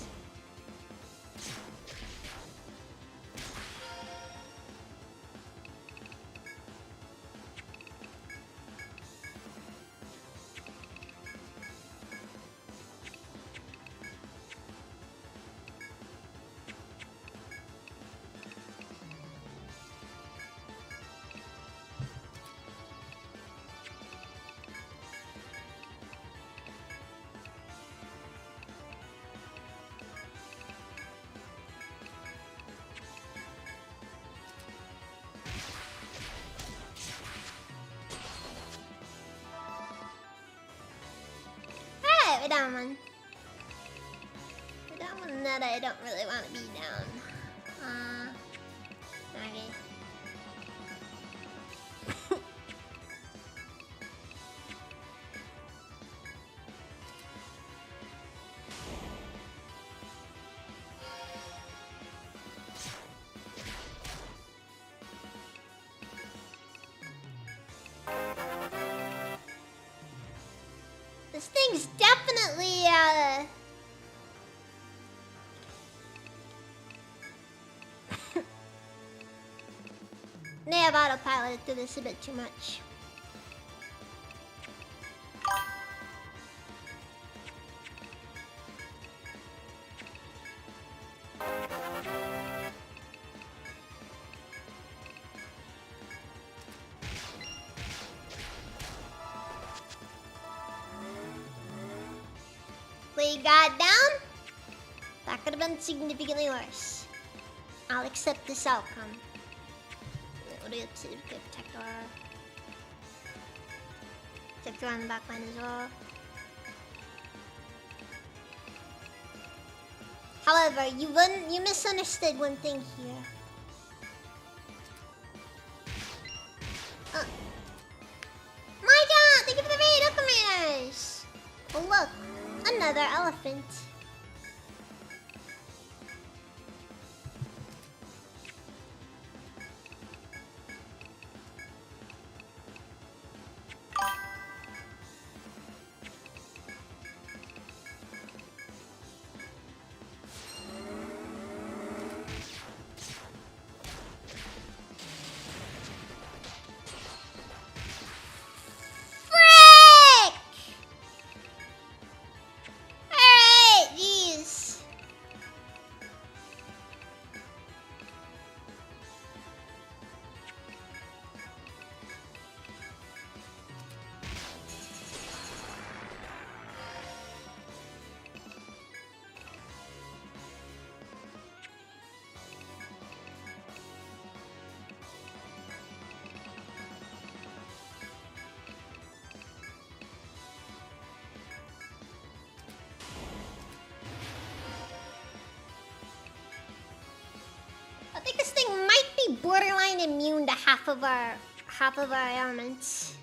We're down one. We're down one that I don't really want to be down. Okay. This thing's definitely, They have autopiloted through this a bit too much. Play God down? That could have been significantly worse. I'll accept this outcome. What do you have to do? Protector. Protector on the back line as well. However, you misunderstood one thing here. My God! Thank you for the raid, Okaminers! Oh look, another elephant. I think this thing might be borderline immune to half of our ailments.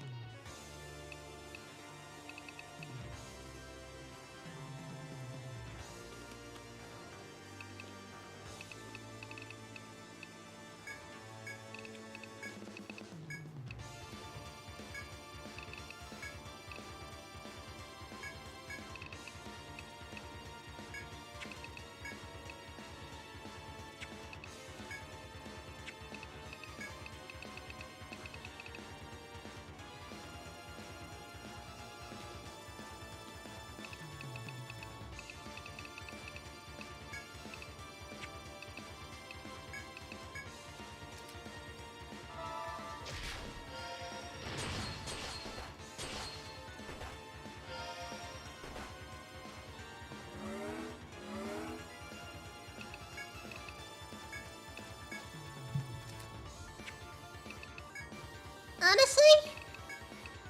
Honestly,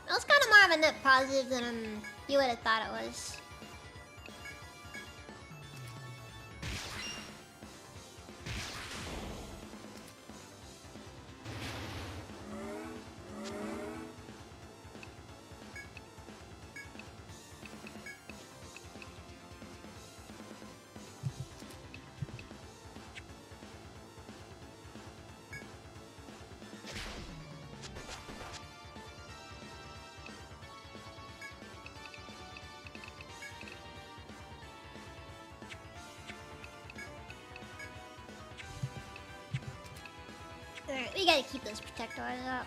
that was kind of more of a net positive than you would have thought it was. We gotta keep those protectors up.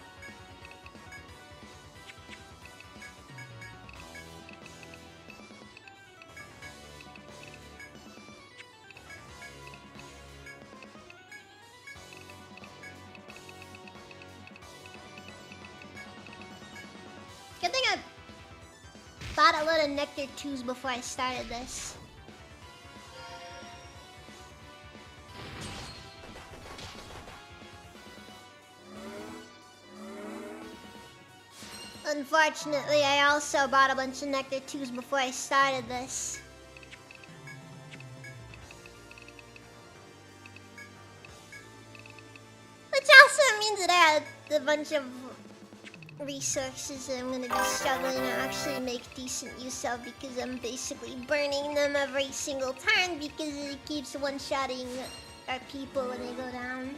Good thing I bought a load of Nectar 2s before I started this. Unfortunately, I also bought a bunch of Nectar 2s before I started this. Which also means that I had a bunch of resources that I'm gonna be struggling to actually make decent use of because I'm basically burning them every single turn because it keeps one-shotting our people when they go down.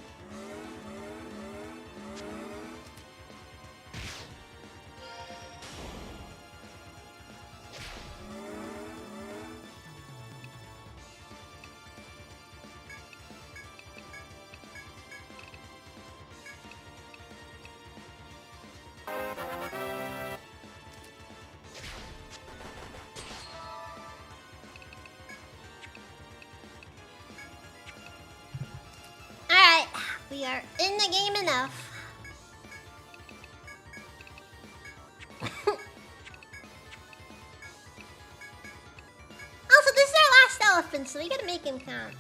We are in the game enough. Also, this is our last elephant, so we gotta make him count.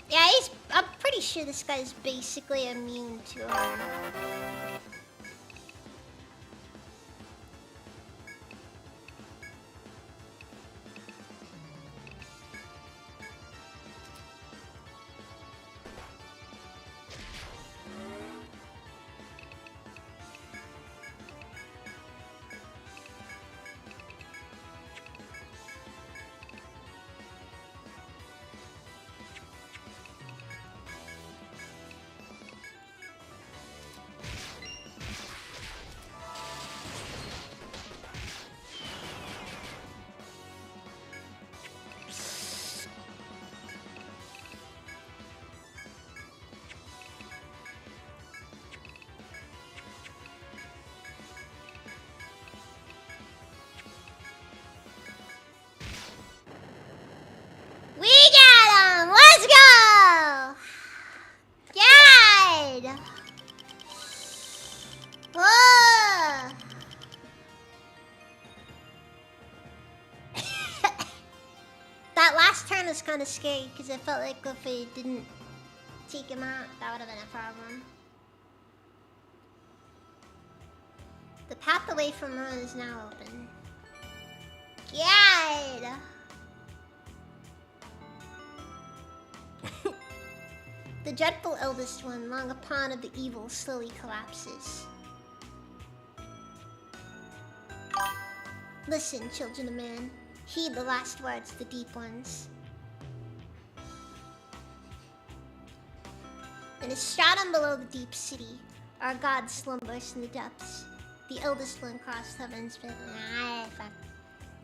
Yeah, I'm pretty sure this guy's basically immune to him. Was kind of scary because I felt like if I didn't take him out, that would have been a problem. The path away from Ruin is now open. God! The dreadful eldest one, long a pawn of the evil, slowly collapses. Listen, children of man. Heed the last words of the deep ones. In a stratum below the deep city, our god slumbers in the depths. The eldest one crossed heaven's been.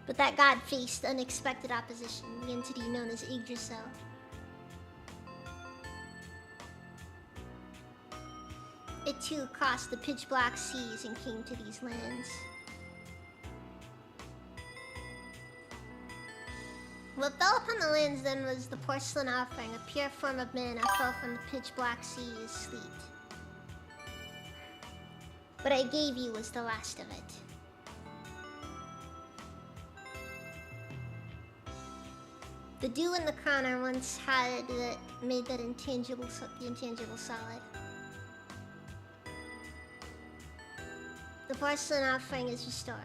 But that god faced unexpected opposition, the entity known as Yggdrasil. It too crossed the pitch-black seas and came to these lands. What fell upon the lands then was the porcelain offering, a pure form of mana fell from the pitch-black sea as sleet. What I gave you was the last of it. The dew and the crown I once had that made that the intangible solid. The porcelain offering is restored.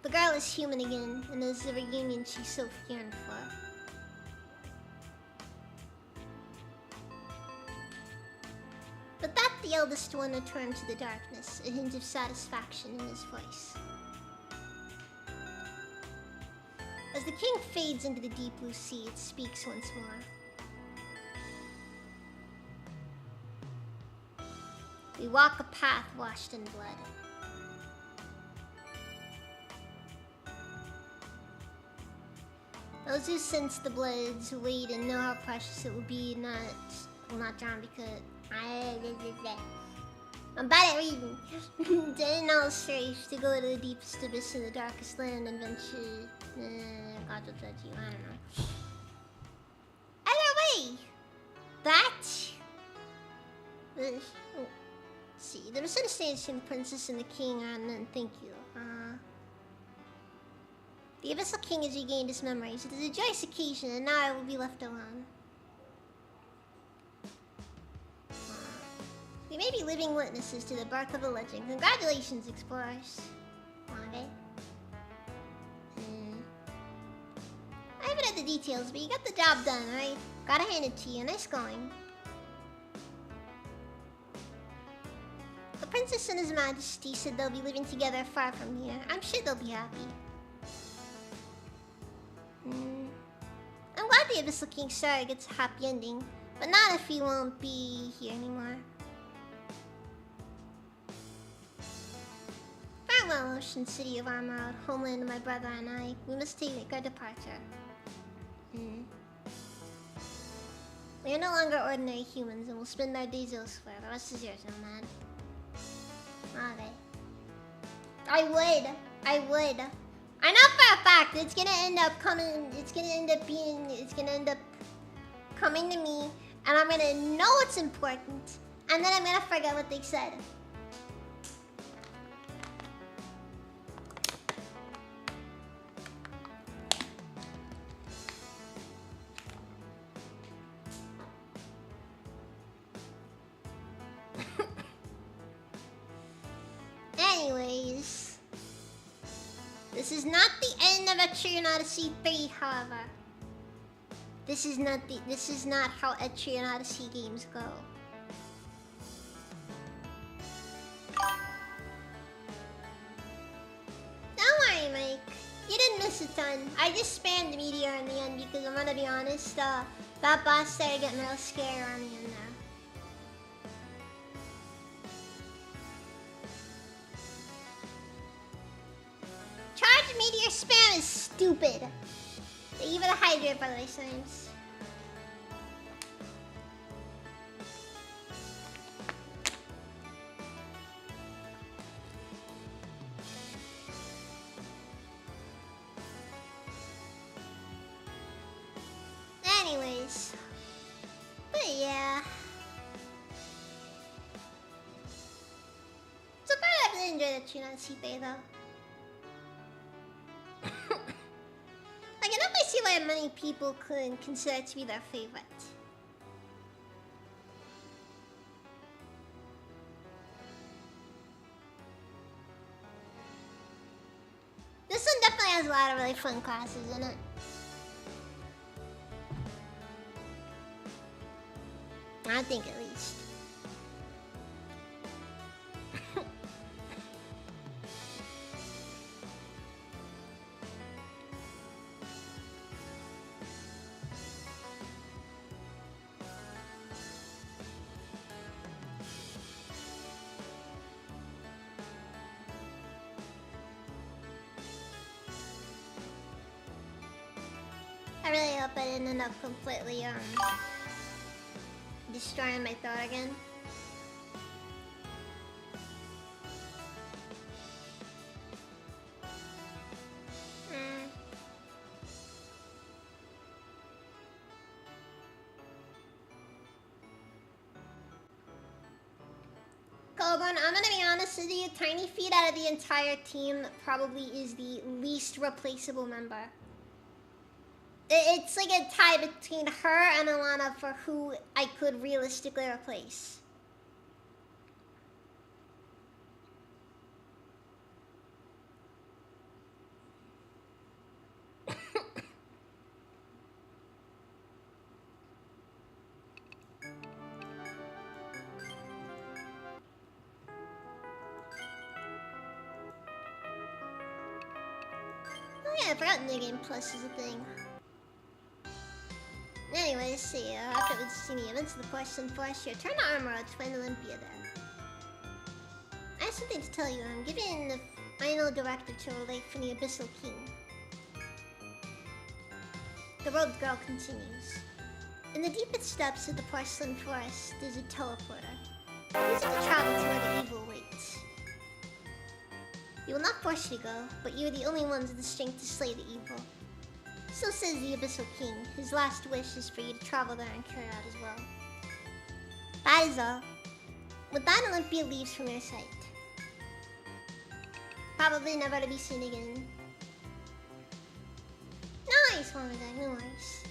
The girl is human again, and is the reunion she so yearned for. But that the eldest one returned to the darkness, a hint of satisfaction in his voice. As the king fades into the deep blue sea, it speaks once more. We walk a path washed in blood. Those who sense the blood's weight and know how precious it will be will not drown because I'm bad at reading. Didn't all strafe to go to the deepest abyss in the darkest land and venture. God will judge you. I don't know. Either way, that. Let's see, the misunderstanding between the princess and the king. Thank you. The Abyssal King has regained his memories. It is a joyous occasion, and now I will be left alone. We may be living witnesses to the birth of a legend. Congratulations, explorers. Okay. I haven't had the details, but you got the job done, right? Gotta hand it to you. Nice going. The princess and his majesty said they'll be living together far from here. I'm sure they'll be happy. I'm glad the Abyssal King's story gets a happy ending, but not if he won't be here anymore. Farewell, Ocean City of Armroud, homeland of my brother and I. We must take our departure. We are no longer ordinary humans and will spend our days elsewhere. The rest is yours, Nomad. Okay. I would. I know for a fact it's gonna end up coming to me, and I'm gonna know it's important, and then I'm gonna forget what they said. Anyways. This is not the end of Etrian Odyssey 3, however. This is not how Etrian Odyssey games go. Don't worry, Mike. You didn't miss a ton. I just spammed Meteor in the end because I'm gonna be honest, that boss started getting real scary around the end there. Charge Meteor spam is stupid. Even a hydrate, by the way, sometimes. Anyways. But yeah. So far I really enjoyed the tune on CP though. I can definitely see why many people could consider it to be their favorite. This one definitely has a lot of really fun classes in it. I think at least. I really hope I didn't end up completely destroying my thought again. Colburn, I'm gonna be honest with you, Tiny Feet out of the entire team probably is the least replaceable member. It's like a tie between her and Alana for who I could realistically replace. Oh yeah, I forgot New Game Plus is a thing. Anyway, let's see. After we've seen the events of the Force and Force, return to Armroad to find Olympia there. something to tell you. I'm giving the final directive to relay from the Abyssal King. The road girl continues. In the deepest depths of the porcelain forest, there's a teleporter. Use it to travel to where the evil waits. We will not force you to go, but you are the only ones with the strength to slay the evil. So says the Abyssal King. His last wish is for you to travel there and carry out as well. That is all. With that, Olympia leaves from your sight. Probably never to be seen again. Nice one, no worries.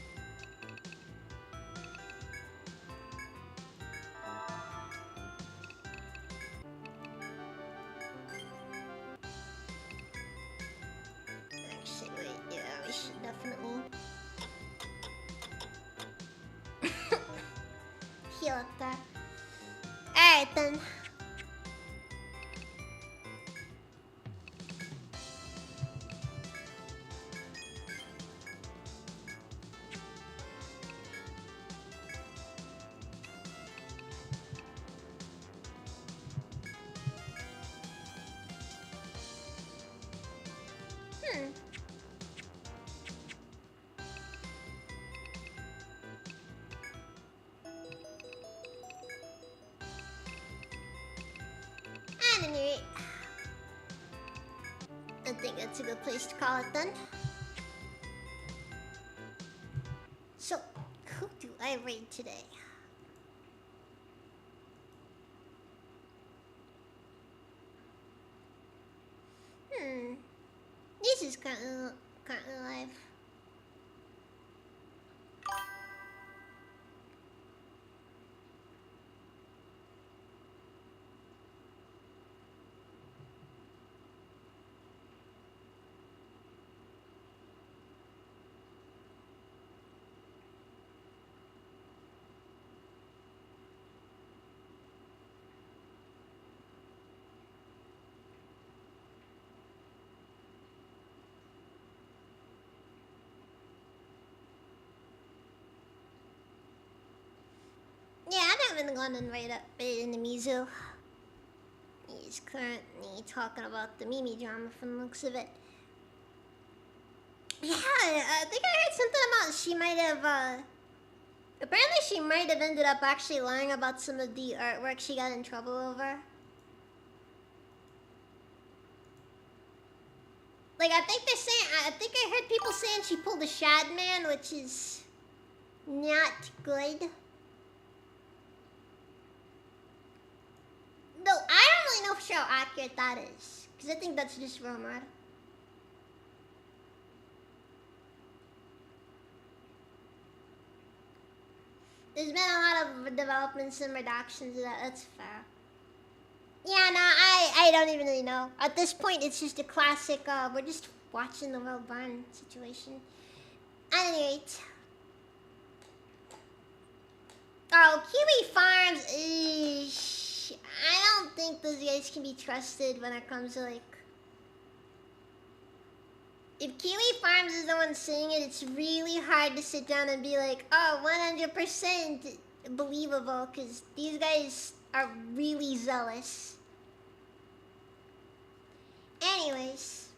Actually, wait, yeah, we should definitely heal up there. Alright then. At any rate, I think that's a good place to call it then. So, who do I raid today? This is currently live. Yeah, I haven't gone and raid into Mizu. He's currently talking about the Mimi drama from the looks of it. Yeah, I think I heard something about she might have, apparently she might have ended up actually lying about some of the artwork she got in trouble over. Like, I think I heard people saying she pulled a Shad Man, which is not good. Though, I don't really know for sure how accurate that is. Because I think that's just rumored. There's been a lot of developments and redactions of that. That's fair. Yeah, no, I don't even really know. At this point, it's just a classic, we're just watching the world burn situation. At any rate. Oh, Kiwi Farms is... I don't think those guys can be trusted when it comes to, like... If Kiwi Farms is the one saying it, it's really hard to sit down and be like, oh, 100% believable, because these guys are really zealous. Anyways.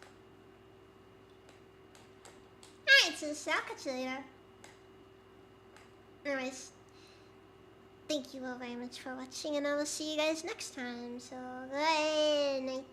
Alright, so I'll catch you later. Anyways. Thank you all very much for watching, and I will see you guys next time. So, good night.